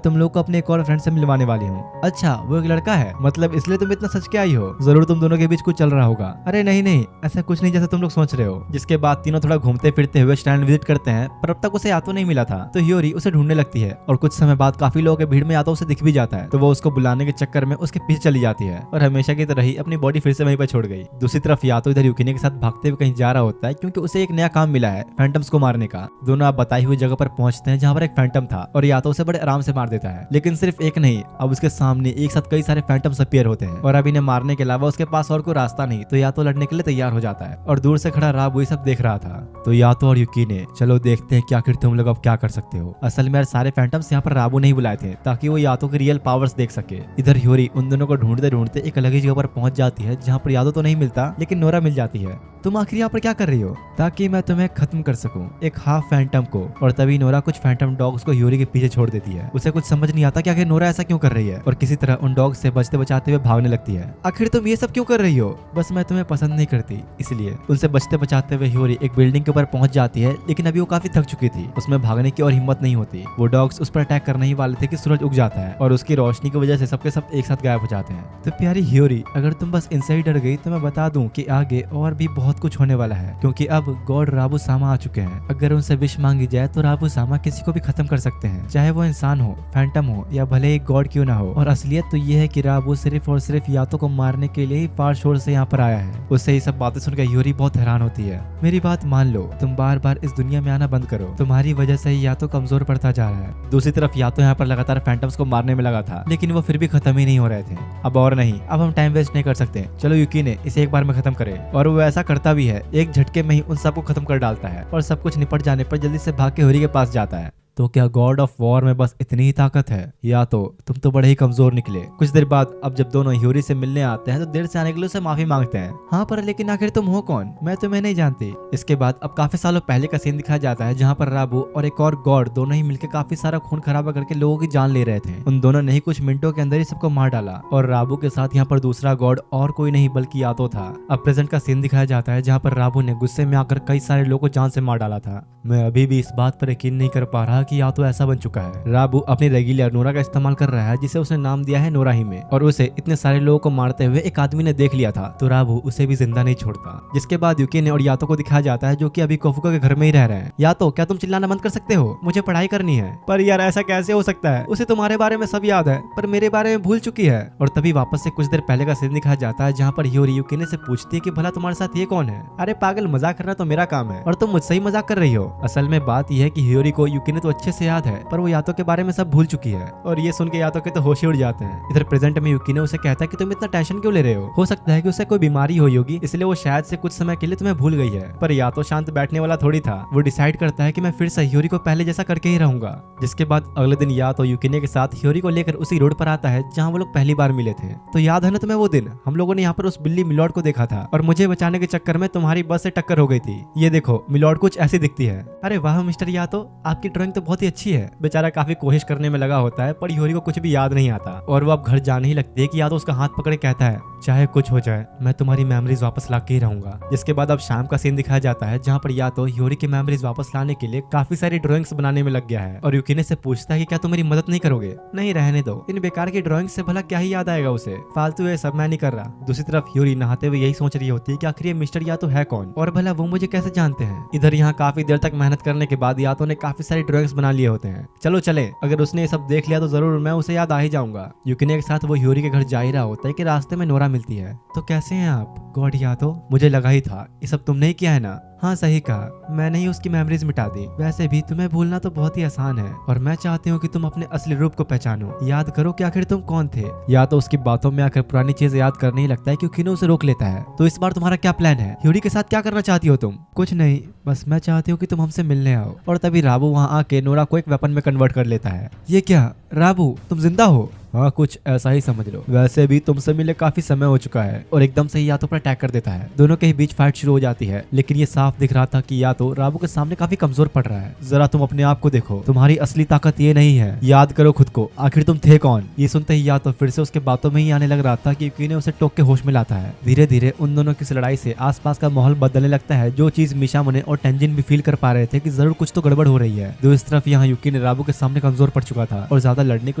तुम लोग को अपने एक और फ्रेंड से मिलवाने वाली हूँ। अच्छा वो एक लड़का है, मतलब इसलिए तुम इतना सच के आई हो? जरूर तुम दोनों के बीच कुछ चल रहा होगा। अरे नहीं नहीं, ऐसा कुछ नहीं जैसा तुम लोग सोच रहे हो। जिसके बाद तीनों थोड़ा घूमते फिरते हुए श्राइन विजिट करते हैं, पर अब तक उसे यातो नहीं मिला था, तो ह्यूरी उसे ढूंढने लगती है, और कुछ समय बाद काफी लोगों के भीड़ में यातो उसे दिख भी जाता है, तो वो उसको बुलाने के चक्कर में उसके पीछे चली जाती है, और हमेशा की तरह ही अपनी बॉडी फिर से वहीं पर छोड़ गई। दूसरी तरफ यातो इधर यूकिने के साथ भागते हुए कहीं जा रहा होता है, क्योंकि उसे एक नया काम मिला है फैंटम्स को मारने का। दोनों आप बताई हुई जगह पर पहुंचते हैं, जहाँ पर एक फैंटम था, और यातो उसे बड़े आराम से मार देता है। लेकिन सिर्फ एक नहीं, अब उसके सामने एक साथ कई सारे फैंटम्स अपीयर होते हैं, और अब इन्हें मारने के अलावा उसके पास और कोई रास्ता नहीं, तो यातो लड़ने के लिए तैयार हो जाता है, और दूर से खड़ा राबू ये सब देख रहा था। तो यातो और यूकिने, चलो देखते हैं कि आखिर तुम लोग अब क्या कर सकते हो। असल में यार सारे फैंटम्स यहाँ पर राबू नहीं बुलाए थे, ताकि वो यातो के रियल पावर्स देख सके। इधर ह्यूरी उन दोनों को ढूंढते ढूंढते एक अलग ही जगह पर पहुंच जाती है, जहाँ पर यातो तो नहीं मिलता, लेकिन नोरा मिल जाती है। तुम आखिर यहाँ पर क्या कर रही हो? ताकि मैं तुम्हें खत्म कर सकूं, एक हाफ फैंटम को। और तभी नोरा कुछ फैंटम डॉग्स को ह्यूरी के पीछे छोड़ देती है। उसे कुछ समझ नहीं आता कि आखिर नोरा ऐसा क्यों कर रही है, और किसी तरह उन डॉग्स से बचते बचाते हुए भागने लगती है। आखिर तुम ये सब क्यों कर रही हो? बस मैं तुम्हें पसंद नहीं करती, इसलिए। उनसे बचते बचाते हुए ह्यूरी एक बिल्डिंग के ऊपर पहुंच जाती है, लेकिन अभी वो काफी थक चुकी थी, उसमें भागने की और हिम्मत नहीं होती। वो डॉग्स उस पर अटैक करने ही वाले थे कि सूरज उग जाता है, और उसकी रोशनी की वजह से सबके सब एक साथ गायब हो जाते हैं। तो प्यारी ह्यूरी, अगर तुम बस इनसे ही डर गई तो मैं बता दूं कि आगे और भी बहुत कुछ होने वाला है, क्योंकि अब गॉड राबू सामा आ चुके हैं। अगर उनसे विश मांगी जाए तो राबू सामा किसी को भी खत्म कर सकते हैं, चाहे वो इंसान हो, फैंटम हो, या भले एक गॉड क्यों ना हो। और असलियत तो ये है कि राबू सिर्फ और सिर्फ यातो को मारने के लिए ही फार शोर से यहाँ पर आया है। उससे ये सब बातें सुनकर ह्यूरी बहुत हैरान होती है। मेरी बात मान लो, तुम बार बार इस दुनिया में आना बंद करो, तुम्हारी वजह से ही यातो कमजोर पड़ता जा रहा है। दूसरी तरफ यातो यहाँ पर लगातार फैंटम्स को मारने में लगा था, लेकिन वो फिर भी खत्म ही नहीं हो रहे थे। अब और नहीं, अब हम टाइम वेस्ट नहीं कर सकते, चलो यूकिने इसे एक बार में खत्म करे। और वो ऐसा करता भी है, एक झटके में ही उन सबको खत्म कर डालता है, और सब कुछ निपट जाने पर जल्दी से भाग के ह्यूरी के पास जाता है। तो क्या गॉड ऑफ वॉर में बस इतनी ही ताकत है? या तो तुम तो बड़े ही कमजोर निकले। कुछ देर बाद अब जब दोनों ह्यूरी से मिलने आते हैं, तो देर से आने के लिए उसे माफी मांगते हैं। हाँ पर लेकिन आखिर तुम हो कौन? मैं तुम्हें नहीं जानती। इसके बाद अब काफी सालों पहले का सीन दिखाया जाता है, जहाँ पर राबू और एक और गॉड दोनों ही मिलकर काफी सारा खून खराबा करके लोगों की जान ले रहे थे। उन दोनों ने ही कुछ मिनटों के अंदर ही सबको मार डाला, और राबू के साथ यहाँ पर दूसरा गॉड और कोई नहीं बल्कि यातो था। अब प्रेजेंट का सीन दिखाया जाता है, जहाँ पर राबू ने गुस्से में आकर कई सारे लोगों को जान से मार डाला था। मैं अभी भी इस बात पर यकीन नहीं कर पा रहा कि यातो ऐसा बन चुका है। राबू अपनी रेगिलियर नोरा का इस्तेमाल कर रहा है, जिसे उसने नाम दिया है नोरा ही में, और उसे इतने सारे लोगों को मारते हुए एक आदमी ने देख लिया था, तो राबू उसे भी जिंदा नहीं छोड़ता। जिसके बाद यूकिने और यातो को दिखाया जाता है, जो कि अभी कोफुका के घर में ही रह रहे हैं। यातो, क्या तुम चिल्लाना बंद कर सकते हो? मुझे पढ़ाई करनी है। पर यार ऐसा कैसे हो सकता है? उसे तुम्हारे बारे में सब याद है, पर मेरे बारे में भूल चुकी है। और तभी वापस से कुछ देर पहले का सीन दिखाया जाता है, जहाँ पर ह्यूरी यूकिने से पूछती है कि भला तुम्हारे साथ ये कौन है? अरे पागल, मजाक करना तो मेरा काम है, और तुम मुझसे ही मजाक कर रही हो। असल में बात यह है कि ह्यूरी को यूकिने तो अच्छे से याद है, पर वो यातो के बारे में सब भूल चुकी है। और ये सुन के यातो के तो होश ही उड़ जाते हैं। इधर प्रेजेंट में युकी ने उसे कहता है कि तुम इतना टेंशन क्यों ले रहे हो सकता है कि उसे कोई बीमारी हुई होगी, इसलिए वो शायद से कुछ समय के लिए तुम्हें भूल गई है। पर यातो शांत बैठने वाला थोड़ी था। वो डिसाइड करता है कि मैं फिर से ह्योरी को पहले जैसा करके ही रहूंगा। जिसके बाद अगले दिन यातो युकिने के साथ ह्योरी को लेकर उसी रोड पर आता है जहाँ वो लोग पहली बार मिले थे। तो याद है ना तुम्हें वो दिन हम लोगों ने यहाँ पर उस बिल्ली मिलॉर्ड को देखा था और मुझे बचाने के चक्कर में तुम्हारी बस से टक्कर हो गई थी। ये देखो मिलॉर्ड कुछ ऐसी दिखती है। अरे वाह मिस्टर यातो, आपकी ड्राइंग तो बहुत ही अच्छी है। बेचारा काफी कोशिश करने में लगा होता है, पर ह्योरी को कुछ भी याद नहीं आता और वो अब घर जाने ही लगती है कि यातो उसका हाथ पकड़े कहता है चाहे कुछ हो जाए मैं तुम्हारी मेमोरीज वापस ला के ही रहूंगा। जिसके बाद अब शाम का सीन दिखाया जाता है जहाँ पर यातो ह्योरी की मेमोरीज वापस लाने के लिए काफी सारी ड्राइंग्स बनाने में लग गया है और युकिने से पूछता है कि क्या तुम मेरी मदद नहीं करोगे। नहीं रहने दो, इन बेकार की ड्राइंग से भला क्या ही याद आएगा उसे, फालतू ये सब मैं नहीं कर रहा। दूसरी तरफ ह्योरी नहाते हुए यही सोच रही होती है कि आखिर ये मिस्टर यातो है कौन और भला वो मुझे कैसे जानते हैं। इधर यहाँ काफी देर तक मेहनत करने के बाद यातो ने काफी सारी ड्राइंग्स बना लिए होते हैं। चलो चले, अगर उसने ये सब देख लिया तो जरूर मैं उसे याद आ ही जाऊंगा। युकिने के साथ वो ह्योरी के घर जा ही रहा होता है कि रास्ते में नोरा मिलती है। तो कैसे हैं आप? गॉड यातो, मुझे लगा ही था ये सब तुमने ही किया है ना। हाँ सही कहा, मैंने ही उसकी मेमोरीज मिटा दी। वैसे भी तुम्हें भूलना तो बहुत ही आसान है और मैं चाहती हूँ कि तुम अपने असली रूप को पहचानो। याद करो कि आखिर तुम कौन थे। या तो उसकी बातों में आकर पुरानी चीजें याद करने ही लगता है क्योंकि उसे रोक लेता है। तो इस बार तुम्हारा क्या प्लान है? ह्योरी के साथ क्या करना चाहती हो तुम? कुछ नहीं, बस मैं चाहती हूँ कि तुम हमसे मिलने आओ। और तभी राबू वहाँ आके नोरा को एक वेपन में कन्वर्ट कर लेता है। ये क्या राबू, तुम जिंदा हो? हाँ कुछ ऐसा ही समझ लो। वैसे भी तुमसे मिले काफी समय हो चुका है। और एकदम से ही यातो पर अटैक कर देता है। दोनों के ही बीच फाइट शुरू हो जाती है, लेकिन ये साफ दिख रहा था कि यातो राबू के सामने काफी कमजोर पड़ रहा है। जरा तुम अपने आप को देखो, तुम्हारी असली ताकत ये नहीं है। याद करो खुद को, आखिर तुम थे कौन? ये सुनते ही यातो फिर से उसके बातों में ही आने लग रहा था कि युकी ने उसे टोक के होश में लाता है। धीरे धीरे उन दोनों की लड़ाई से आसपास का माहौल बदलने लगता है, जो चीज मिशामुने और टेंजिन भी फील कर पा रहे थे कि जरूर कुछ तो गड़बड़ हो रही है। दूसरी तरफ यहाँ युकी ने राबू के सामने कमजोर पड़ चुका था और ज्यादा लड़ने की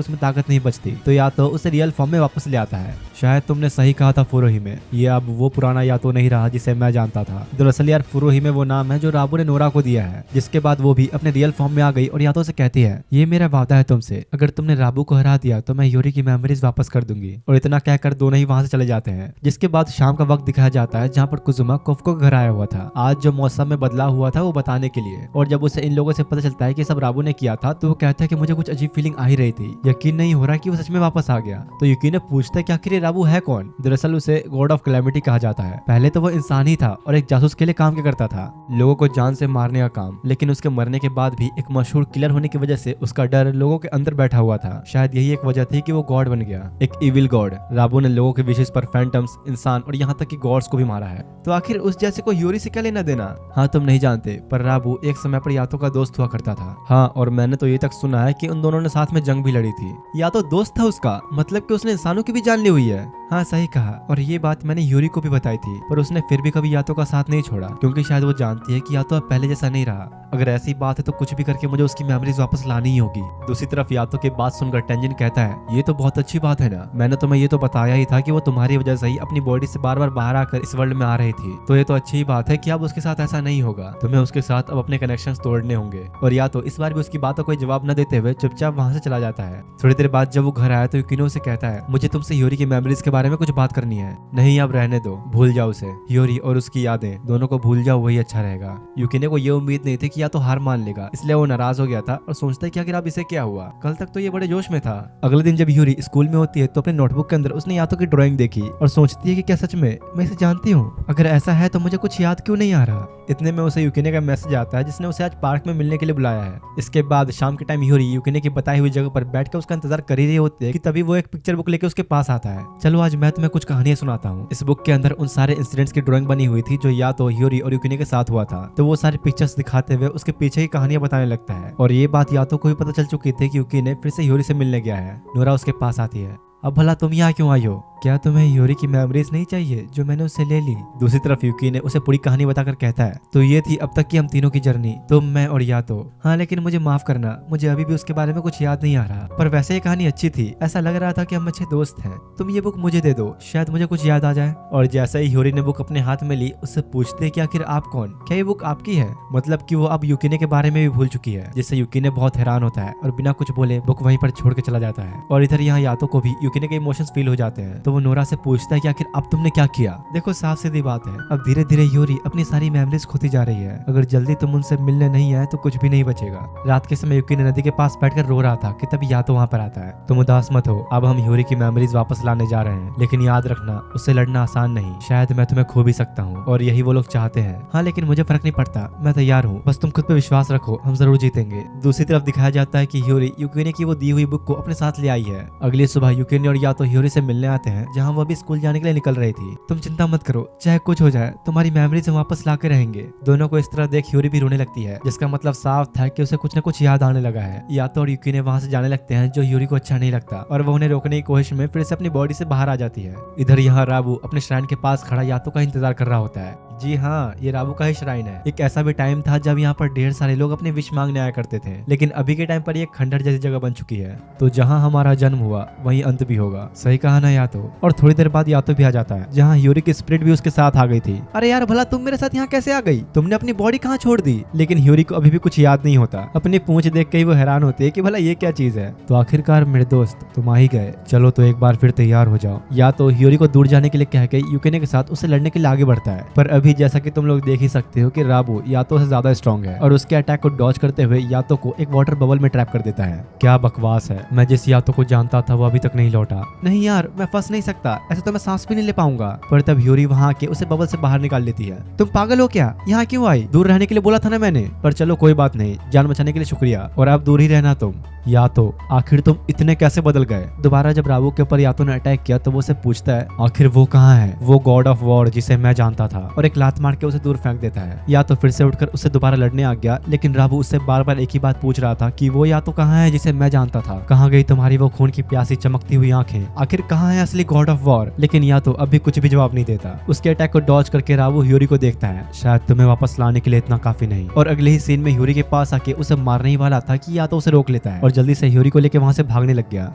उसमें ताकत नहीं बचती। तो यातो उसे रियल फॉर्म में वापस ले आता है। शायद तुमने सही कहा था फुरोहिमे, ये अब वो पुराना यातो नहीं रहा जिसे मैं जानता था। दरअसल यार फुरोहिमे वो नाम है जो राबू ने नोरा को दिया है। जिसके बाद वो भी अपने रियल फॉर्म में आ गई और यातो से कहती है ये मेरा वादा है तुमसे, अगर तुमने राबू को हरा दिया तो मैं ह्योरी की मेमोरीज वापस कर दूंगी। और इतना कहकर दोनों ही वहां से चले जाते हैं। जिसके बाद शाम का वक्त दिखाया जाता है जहाँ पर कुजुमा कोफ्को के घर आया हुआ था आज जो मौसम में बदलाव हुआ था वो बताने के लिए। और जब उसे इन लोगों से पता चलता है कि सब राबू ने किया था तो वो कहता है कि मुझे कुछ अजीब फीलिंग आ ही रही थी, यकीन नहीं हो रहा कि वो सच में वापस आ गया। तो युकी ने पूछता है कि आखिर ये राबू है कौन? दरअसल उसे गॉड ऑफ कैलेमिटी कहा जाता है। पहले तो वो इंसान ही था और एक जासूस के लिए काम किया करता था, लोगों को जान से मारने का काम। लेकिन उसके मरने के बाद भी एक मशहूर किलर होने की वजह से उसका डर लोगों के अंदर बैठा हुआ था। शायद यही एक वजह थी कि वो गॉड बन गया, एक इविल गॉड। राबू ने लोगों के विशेष पर फैंटम्स, इंसान और यहाँ तक कि गॉड्स को भी मारा है। तो आखिर उस जैसे को ह्योरी से क्या लेना देना? हाँ तुम नहीं जानते, पर राबू एक समय पर यातो का दोस्त हुआ करता था। हाँ, और मैंने तो ये तक सुना है कि उन दोनों ने साथ में जंग भी लड़ी थी। या तो दोस्त था उसका, मतलब कि उसने इंसानों की भी जान ली हुई है। हाँ सही कहा, और ये बात मैंने ह्योरी को भी बताई थी, पर उसने फिर भी कभी यातो का साथ नहीं छोड़ा, क्योंकि शायद वो जानती है कि यातो अब पहले जैसा नहीं रहा। अगर ऐसी बात है तो कुछ भी करके मुझे उसकी मेमोरीज वापस लानी ही होगी। दूसरी तरफ यातो की बात सुनकर टेंजिन कहता है ये तो बहुत अच्छी बात है ना, मैंने तुम्हें ये तो बताया ही था कि वो तुम्हारी वजह से ही अपनी बॉडी से बार बार बाहर आकर इस वर्ल्ड में आ रही थी। तो ये तो अच्छी बात है कि अब उसके साथ ऐसा नहीं होगा, तुम्हें उसके साथ अब अपने कनेक्शन तोड़ने होंगे। और या तो इस बार भी उसकी बात का कोई जवाब न देते हुए चुपचाप वहां से चला जाता है। थोड़ी देर बाद जब वो घर आया तो युकिनो से कहता है मुझे तुमसे ह्योरी की मेमोरीज के बारे में कुछ बात करनी है। नहीं अब रहने दो, भूल जाओ उसे, ह्योरी और उसकी यादें दोनों को भूल जाओ, वही अच्छा रहेगा। युकिने को ये उम्मीद नहीं थी कि या तो हार मान लेगा, इसलिए वो नाराज हो गया था और सोचता है कि आखिर अब इसे क्या हुआ, कल तक तो ये बड़े जोश में था। अगले दिन जब ह्योरी स्कूल में होती है तो अपने नोटबुक के अंदर उसने यातो की ड्राइंग देखी और सोचती है कि क्या सच में मैं इसे जानती हूँ? अगर ऐसा है तो मुझे कुछ याद क्यों नहीं आ रहा। इतने में उसे युकिने का मैसेज आता है जिसने उसे आज पार्क में मिलने के लिए बुलाया है। इसके बाद शाम के टाइम ह्योरी युकिने की बताई हुई जगह पर बैठकर उसका इंतजार कर ही रही होती है कि तभी वो एक पिक्चर बुक लेकर उसके पास आता है। चलो आज मैं तुम्हें कुछ कहानियां सुनाता हूँ। इस बुक के अंदर उन सारे इंसिडेंट्स की ड्राइंग बनी हुई थी जो या तो ह्योरी और युकिने के साथ हुआ था। तो वो सारी पिक्चर्स दिखाते हुए उसके पीछे ही कहानियां बताने लगता है। और ये बात या तो को भी पता चल चुकी थी कि युकी ने फिर से ह्योरी से मिलने गया है। नोरा उसके पास आती है। अब भला तुम यहाँ क्यों आई हो? क्या तुम्हें ह्योरी की मेमोरीज नहीं चाहिए जो मैंने उससे ले ली? दूसरी तरफ युकी ने उसे पूरी कहानी बताकर कहता है तो ये थी अब तक की हम तीनों की जर्नी, तुम, मैं और यातो। हाँ लेकिन मुझे माफ करना, मुझे अभी भी उसके बारे में कुछ याद नहीं आ रहा, पर वैसे ये कहानी अच्छी थी, ऐसा लग रहा था कि हम अच्छे दोस्त हैं। तुम ये बुक मुझे दे दो, शायद मुझे कुछ याद आ जाए। और जैसे ही ह्योरी ने बुक अपने हाथ में ली उससे पूछते कि आखिर आप कौन, क्या ये बुक आपकी है? मतलब कि वो अब युकिने के बारे में भी भूल चुकी है, जिससे युकिने बहुत हैरान होता है और बिना कुछ बोले बुक वहीं पर छोड़ के चला जाता है। और इधर यहाँ यातो को भी युकिने के इमोशंस फील हो जाते हैं। तो वो नोरा से पूछता है कि आखिर अब तुमने क्या किया। देखो साफ सीधी बात है, अब धीरे धीरे यूरी अपनी सारी मेमोरीज खोती जा रही है। अगर जल्दी तुम उनसे मिलने नहीं आए तो कुछ भी नहीं बचेगा। रात के समय यूकी नदी के पास बैठकर रो रहा था कि तभी यातो वहाँ पर आता है। तुम उदास मत हो, अब हम यूरी की मेमोरीज वापस लाने जा रहे हैं, लेकिन याद रखना उससे लड़ना आसान नहीं। शायद मैं तुम्हें खो भी सकता हूँ और यही वो लोग चाहते हैं। हाँ लेकिन मुझे फर्क नहीं पड़ता, मैं तैयार हूँ, बस तुम खुद पे विश्वास रखो, हम जरूर जीतेंगे। दूसरी तरफ दिखाया जाता है कि ह्यूरी यूकिने की वो दी हुई बुक को अपने साथ ले आई है। अगली सुबह यूकिने और यातो ह्यूरी से मिलने आते हैं जहाँ वो अभी स्कूल जाने के लिए निकल रही थी। तुम चिंता मत करो, चाहे कुछ हो जाए तुम्हारी मेमोरीज हम वापस ला के रहेंगे। दोनों को इस तरह देख ह्यूरी भी रोने लगती है, जिसका मतलब साफ था कि उसे कुछ न कुछ याद आने लगा है। यातो और यूकिने वहाँ से जाने लगते हैं जो ह्यूरी को अच्छा नहीं लगता और वो उन्हें रोकने की कोशिश में फिर से अपनी बॉडी से बाहर आ जाती है। इधर यहाँ राबू अपने श्राइन के पास खड़ा यातो का इंतजार कर रहा होता है। जी हाँ, ये राबू का ही श्राइन है। एक ऐसा भी टाइम था जब यहाँ पर ढेर सारे लोग अपनी विश मांगने आया करते थे, लेकिन अभी के टाइम पर ये खंडहर जैसी जगह बन चुकी है। तो जहाँ हमारा जन्म हुआ वहीं अंत भी होगा, सही कहा ना यातो। और थोड़ी देर बाद यातो भी आ जाता है जहाँ यूरी की स्पिरिट भी उसके साथ आ गई थी। अरे यार भला तुम मेरे साथ यहाँ कैसे आ गई? तुमने अपनी बॉडी कहाँ छोड़ दी? लेकिन यूरी को अभी भी कुछ याद नहीं होता। अपनी पूंछ देख के ही वो हैरान होती है कि भला ये क्या चीज है। तो आखिरकार मेरे दोस्त तुम आ ही गए, चलो तो एक बार फिर तैयार हो जाओ। यातो यूरी को दूर जाने के लिए कह के यूकिने के साथ उसे लड़ने के लिए आगे बढ़ता है, पर अभी जैसा कि तुम लोग देख ही सकते हो कि राबू यातो से ज्यादा स्ट्रॉन्ग है और उसके अटैक को डॉज करते हुए यातो को एक वाटर बबल में ट्रैप कर देता है। क्या बकवास है, मैं जिस यातो को जानता था वो अभी तक नहीं लौटा। नहीं यार मैं फंस नहीं सकता, ऐसे तो मैं सांस भी नहीं ले पाऊंगा। पर तब यूरी वहाँ आके उसे बबल से बाहर निकाल लेती है। तुम पागल हो क्या? यहाँ क्यों आई? दूर रहने के लिए बोला था ना मैंने। पर चलो कोई बात नहीं, जान बचाने के लिए शुक्रिया, और अब दूर ही रहना तुम। यातो आखिर तुम इतने कैसे बदल गए? दोबारा जब राबू के ऊपर यातो ने अटैक किया तो वो उसे पूछता है आखिर वो कहाँ है, वो गॉड ऑफ वॉर जिसे मैं जानता था, और एक लात मार के उसे दूर फेंक देता है। यातो फिर से उठकर उससे दोबारा लड़ने आ गया, लेकिन राबू उससे बार बार एक ही बात पूछ रहा था कि वो यातो कहाँ है जिसे मैं जानता था? कहाँ गई तुम्हारी वो खून की प्यासी चमकती हुई आंखें? आखिर कहाँ है असली गॉड ऑफ वॉर? लेकिन यातो अभी कुछ भी जवाब नहीं देता। उसके अटैक को डॉज करके राबू ह्यूरी को देखता है, शायद तुम्हें वापस लाने के लिए इतना काफी नहीं। और अगले ही सीन में ह्यूरी के पास आके उसे मारने ही वाला था कि यातो उसे रोक लेता है और जल्दी से ह्यूरी को लेकर वहां से भागने लग गया।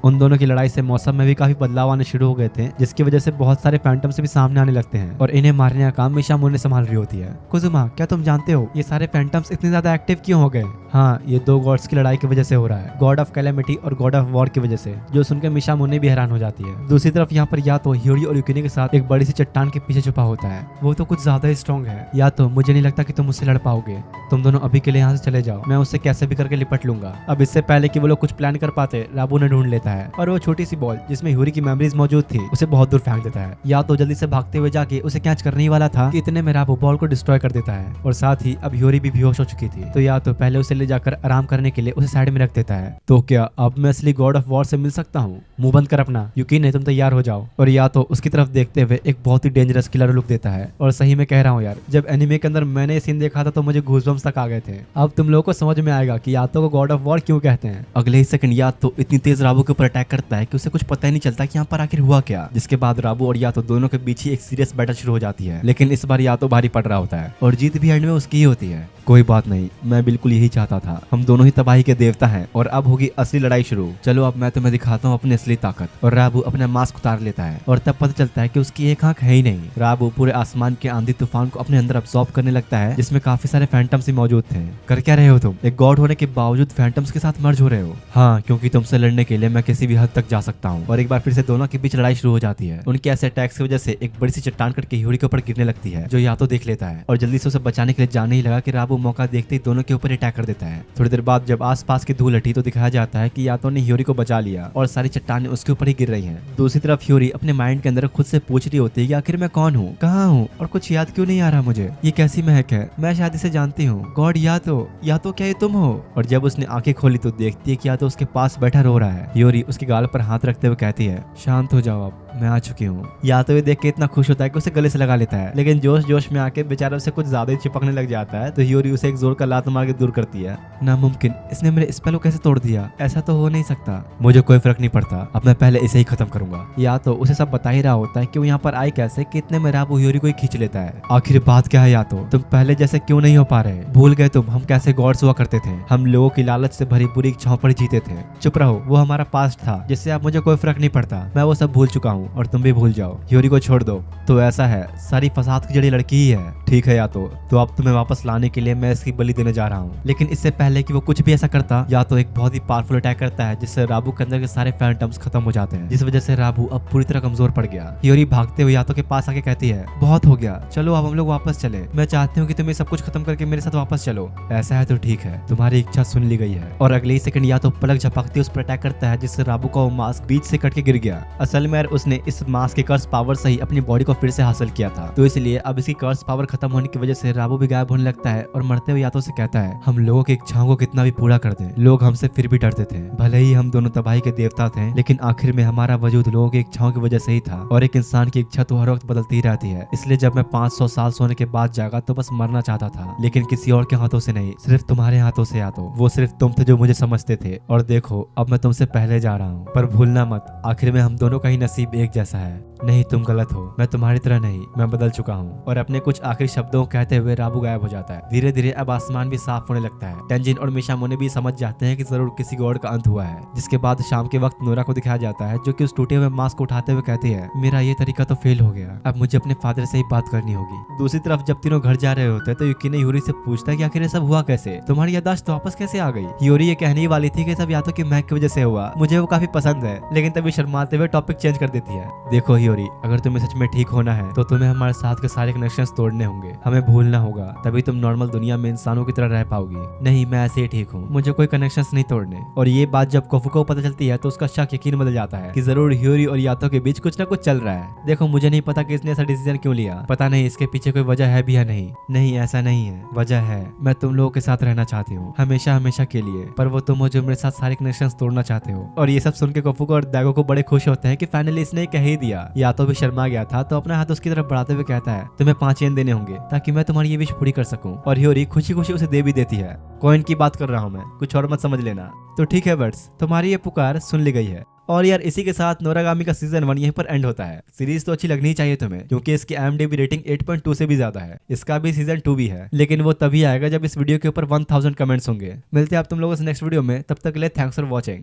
उन दोनों की लड़ाई से मौसम में भी काफी बदलाव आने शुरू हो गए थे, जिसकी वजह से बहुत सारे फैंटम्स भी सामने आने लगते हैं और इन्हें मारने का काम मिशामुने संभाल रही होती है। कुजुमा क्या तुम जानते हो ये सारे फैंटम्स इतने ज्यादा एक्टिव क्यों हो गए? हाँ, ये दो गॉड्स की लड़ाई की वजह से हो रहा है, गॉड ऑफ कैलेमिटी और गॉड ऑफ वॉर की वजह से, जो सुनकर मिशामुने भी हैरान हो जाती है। दूसरी तरफ यहाँ पर यातो ह्यूरी और यूकिने के साथ एक बड़ी सी चट्टान के पीछे छुपा होता है। वो तो कुछ ज्यादा ही स्ट्रॉन्ग है। यातो मुझे नहीं लगता कि तुम उससे लड़ पाओगे, तुम दोनों अभी के लिए यहाँ से चले जाओ, मैं उससे कैसे भी करके लिपट लूंगा। अब इससे पहले कि वो लोग कुछ प्लान कर पाते, राबू ने ढूंढ लेता है और वो छोटी सी बॉल जिसमें ह्यूरी की मेमोरीज मौजूद थी उसे बहुत दूर फेंक देता है। यातो जल्दी से भागते हुए जाके उसे कैच करने ही वाला था कि इतने में राबू बॉल को डिस्ट्रॉय कर देता है और साथ ही अब ह्यूरी भी बेहोश हो चुकी थी। तो यातो पहले उसे ले जाकर आराम करने के लिए उसे साइड में रख देता है। तो क्या अब मैं असली गॉड ऑफ वॉर से मिल सकता हूँ? मुंह बंद कर अपना, यूकिने तुम तैयार हो जाओ। और यातो उसकी तरफ देखते हुए एक बहुत ही डेंजरस किलर लुक देता है। और सही में कह रहा हूँ यार, जब एनिमे के अंदर मैंने ये सीन देखा था तो मुझे गूज़बम्स तक आ गए थे। अब तुम लोगों को समझ में आएगा कि यातो को गॉड ऑफ वॉर क्यों कहते हैं। अगले ही सेकंड यातो इतनी तेज राबू के ऊपर अटैक करता है कि उसे कुछ पता ही नहीं चलता कि यहाँ पर आखिर हुआ क्या। जिसके बाद राबू और यातो दोनों के बीच ही एक सीरियस बैटल शुरू हो जाती है, लेकिन इस बार यातो भारी पड़ रहा होता है और जीत भी एंड में उसकी ही होती है। कोई बात नहीं, मैं बिल्कुल यही चाहता था, हम दोनों ही तबाही के देवता हैं और अब होगी असली लड़ाई शुरू। चलो अब मैं तुम्हें दिखाता हूँ अपनी असली ताकत। और राबू अपना मास्क उतार लेता है और तब पता चलता है कि उसकी एक आंख है ही नहीं। राबू पूरे आसमान के आंधी तूफान को अपने अंदर अब्सॉर्ब करने लगता है, जिसमें काफी सारे फैंटम्स ही मौजूद थे। कर क्या रहे हो तुम? एक गॉड होने के बावजूद फैंटम्स के साथ मर्ज हो रहे हो? हाँ, क्योंकि तुमसे लड़ने के लिए मैं किसी भी हद तक जा सकता हूँ। और एक बार फिर से दोनों के बीच लड़ाई शुरू हो जाती है। उनके ऐसे अटैक्स की वजह से एक बड़ी सी चट्टान कट के ह्यूरी के ऊपर गिरने लगती है, जो यातो देख लेता है और जल्दी से उसे बचाने के लिए जाने ही लगा कि राबू मौका देखते ही दोनों के ऊपर अटैक कर देता है। थोड़ी देर बाद जब आसपास की धूल हटी तो दिखाया जाता है कि यातो ने ह्यूरी को बचा लिया और सारी चट्टानें उसके ऊपर ही गिर रही हैं। दूसरी तरफ ह्यूरी अपने माइंड के अंदर खुद से पूछ रही होती है कि आखिर मैं कौन हूँ, कहाँ हूँ और कुछ याद क्यों नहीं आ रहा मुझे। ये कैसी महक है, मैं शायद इसे जानती हूँ। गॉड यातो क्या ये तुम हो? और जब उसने आंखें खोली तो देखती है कि यातो उसके पास बैठा रो रहा है। ह्यूरी उसके गाल पर हाथ रखते हुए कहती है शांत हो जाओ, अब मैं आ चुकी हूँ। यातो ये देख के इतना खुश होता है कि उसे गले से लगा लेता है, लेकिन जोश जोश में आके बेचारा उसे कुछ ज्यादा ही चिपकने लग जाता है। तो ह्यूरी उसे एक जोर का लात मार के दूर करती है। नामुमकिन, इसने मेरे स्पेल को कैसे तोड़ दिया? ऐसा तो हो नहीं सकता। मुझे कोई फर्क नहीं पड़ता, अब मैं पहले इसे ही खत्म करूंगा। यातो उसे सब बता ही रहा होता है कि वो यहाँ पर आई कैसे, कितने में राबू ह्यूरी को ही खींच लेता है। आखिर बात क्या है यातो, तुम पहले जैसे क्यों नहीं हो पा रहे? भूल गए तुम हम कैसे गॉड्स हुआ करते थे? हम लोगों की लालच से भरी पूरी इच्छाओं पर जीते थे। चुप रहो, वो हमारा पास्ट था, जिससे अब मुझे कोई फर्क नहीं पड़ता। मैं वो सब भूल चुका हूँ। और तुम भी भूल जाओ, ह्योरी को छोड़ दो। तो ऐसा है, सारी फसाद की जड़ी लड़की ही है। ठीक है यातो, तो अब तुम्हें वापस लाने के लिए मैं इसकी बलि देने जा रहा हूँ। लेकिन इससे पहले कि वो कुछ भी ऐसा करता, यातो एक बहुत ही पावरफुल अटैक करता है जिससे राबू के अंदर के सारे फैंटम्स खत्म हो जाते हैं, जिस वजह से राबू अब पूरी तरह कमजोर पड़ गया। ह्योरी भागते हुए यातो के पास आके कहती है, बहुत हो गया, चलो अब हम लोग वापस चले। मैं चाहती हूँ कि तुम ये सब कुछ खत्म करके मेरे साथ वापस चलो। ऐसा है तो ठीक है, तुम्हारी इच्छा सुन ली गई है। और अगले ही सेकंड यातो पलक झपकते उस पर अटैक करता है जिससे राबू का वो मास्क बीच से कट के गिर गया। असल में उसने इस मास्क के कर्स पावर से ही अपनी बॉडी को फिर से हासिल किया था, तो इसलिए अब इसकी कर्स पावर खत्म होने की वजह से राबू भी गायब होने लगता है और मरते हुए यातो से कहता है, हम लोगों की इच्छाओं को कितना भी पूरा कर दें, लोग हमसे फिर भी डरते थे। भले ही हम दोनों तबाही के देवता थे, लेकिन आखिर में हमारा वजूद लोगों की इच्छाओं की वजह से ही था। और एक इंसान की इच्छा तो हर वक्त बदलती ही रहती है। इसलिए जब मैं 500 साल सोने के बाद जागा तो बस मरना चाहता था, लेकिन किसी और के हाथों से नहीं, सिर्फ तुम्हारे हाथों से। यातो, वो सिर्फ तुम थे जो मुझे समझते थे। और देखो, अब मैं तुमसे पहले जा रहा हूँ, पर भूलना मत, आखिर में हम दोनों का ही नसीब एक जैसा है। नहीं, तुम गलत हो, मैं तुम्हारी तरह नहीं, मैं बदल चुका हूँ। और अपने कुछ आखिरी शब्दों को कहते हुए राबू गायब हो जाता है। धीरे धीरे अब आसमान भी साफ होने लगता है। टेंजिन और मिशामोने भी समझ जाते हैं कि जरूर किसी गॉड का अंत हुआ है। जिसके बाद शाम के वक्त नोरा को दिखाया जाता है, जो कि उस टूटे हुए मास्क को उठाते हुए कहती है, मेरा ये तरीका तो फेल हो गया, अब मुझे अपने फादर से ही बात करनी होगी। दूसरी तरफ जब तीनों घर जा रहे होते हैं तो युकी ने ह्योरी से पूछता है कि आखिर ये सब हुआ कैसे, तुम्हारी याददाश्त वापस कैसे आ गई। ह्योरी ये कहने ही वाली थी कि सब यातो की महक की वजह से हुआ, मुझे वो काफी पसंद है, लेकिन तभी शर्माते हुए टॉपिक चेंज कर देती है। देखो ह्योरी, अगर तुम्हें सच में ठीक होना है तो तुम्हें हमारे साथ के सारे कनेक्शंस तोड़ने होंगे, हमें भूलना होगा, तभी तुम नॉर्मल दुनिया में इंसानों की तरह रह पाओगी। नहीं, मैं ऐसे ही ठीक हूँ, मुझे कोई कनेक्शंस नहीं तोड़ने। और ये बात जब कोफुको को पता चलती है तो उसका शक यकीन बदल जाता है कि जरूर ह्योरी और यातो के बीच कुछ ना कुछ चल रहा है। देखो, मुझे नहीं पता कि इसने ऐसा डिसीजन क्यों लिया, पता नहीं इसके पीछे कोई वजह है भी या नहीं। नहीं, ऐसा नहीं है, वजह है, मैं तुम लोगों के साथ रहना चाहती हूँ, हमेशा हमेशा के लिए, पर वो तुम हो जो मेरे साथ सारे कनेक्शंस तोड़ना चाहते हो। और ये सब सुन के कोफुको और दागो को बड़े खुश होते हैं कि फाइनली इसने कह ही दिया। यातो भी शर्मा गया था तो अपना हाथ उसकी तरफ बढ़ाते हुए कहता है, तुम्हें 5 येन देने होंगे ताकि मैं तुम्हारी ये विश पूरी कर सकूं। और ह्योरी खुशी खुशी उसे दे भी देती है। कॉइन की बात कर रहा हूँ मैं, कुछ और मत समझ लेना। तो ठीक है बर्ड्स, तुम्हारी ये पुकार सुन ली गई है। और यार, इसी के साथ नोरागामी का सीजन 1 यहीं पर एंड होता है। सीरीज तो अच्छी लगनी ही चाहिए तुम्हें, क्योंकि इसकी IMDb रेटिंग 8.2 से भी ज्यादा है। इसका भी सीजन 2 भी है, लेकिन वो तभी आएगा जब इस वीडियो के ऊपर 1000 कमेंट्स होंगे। मिलते हैं आप तुम लोगों से नेक्स्ट वीडियो में, तब तक के लिए थैंक्स फॉर वॉचिंग।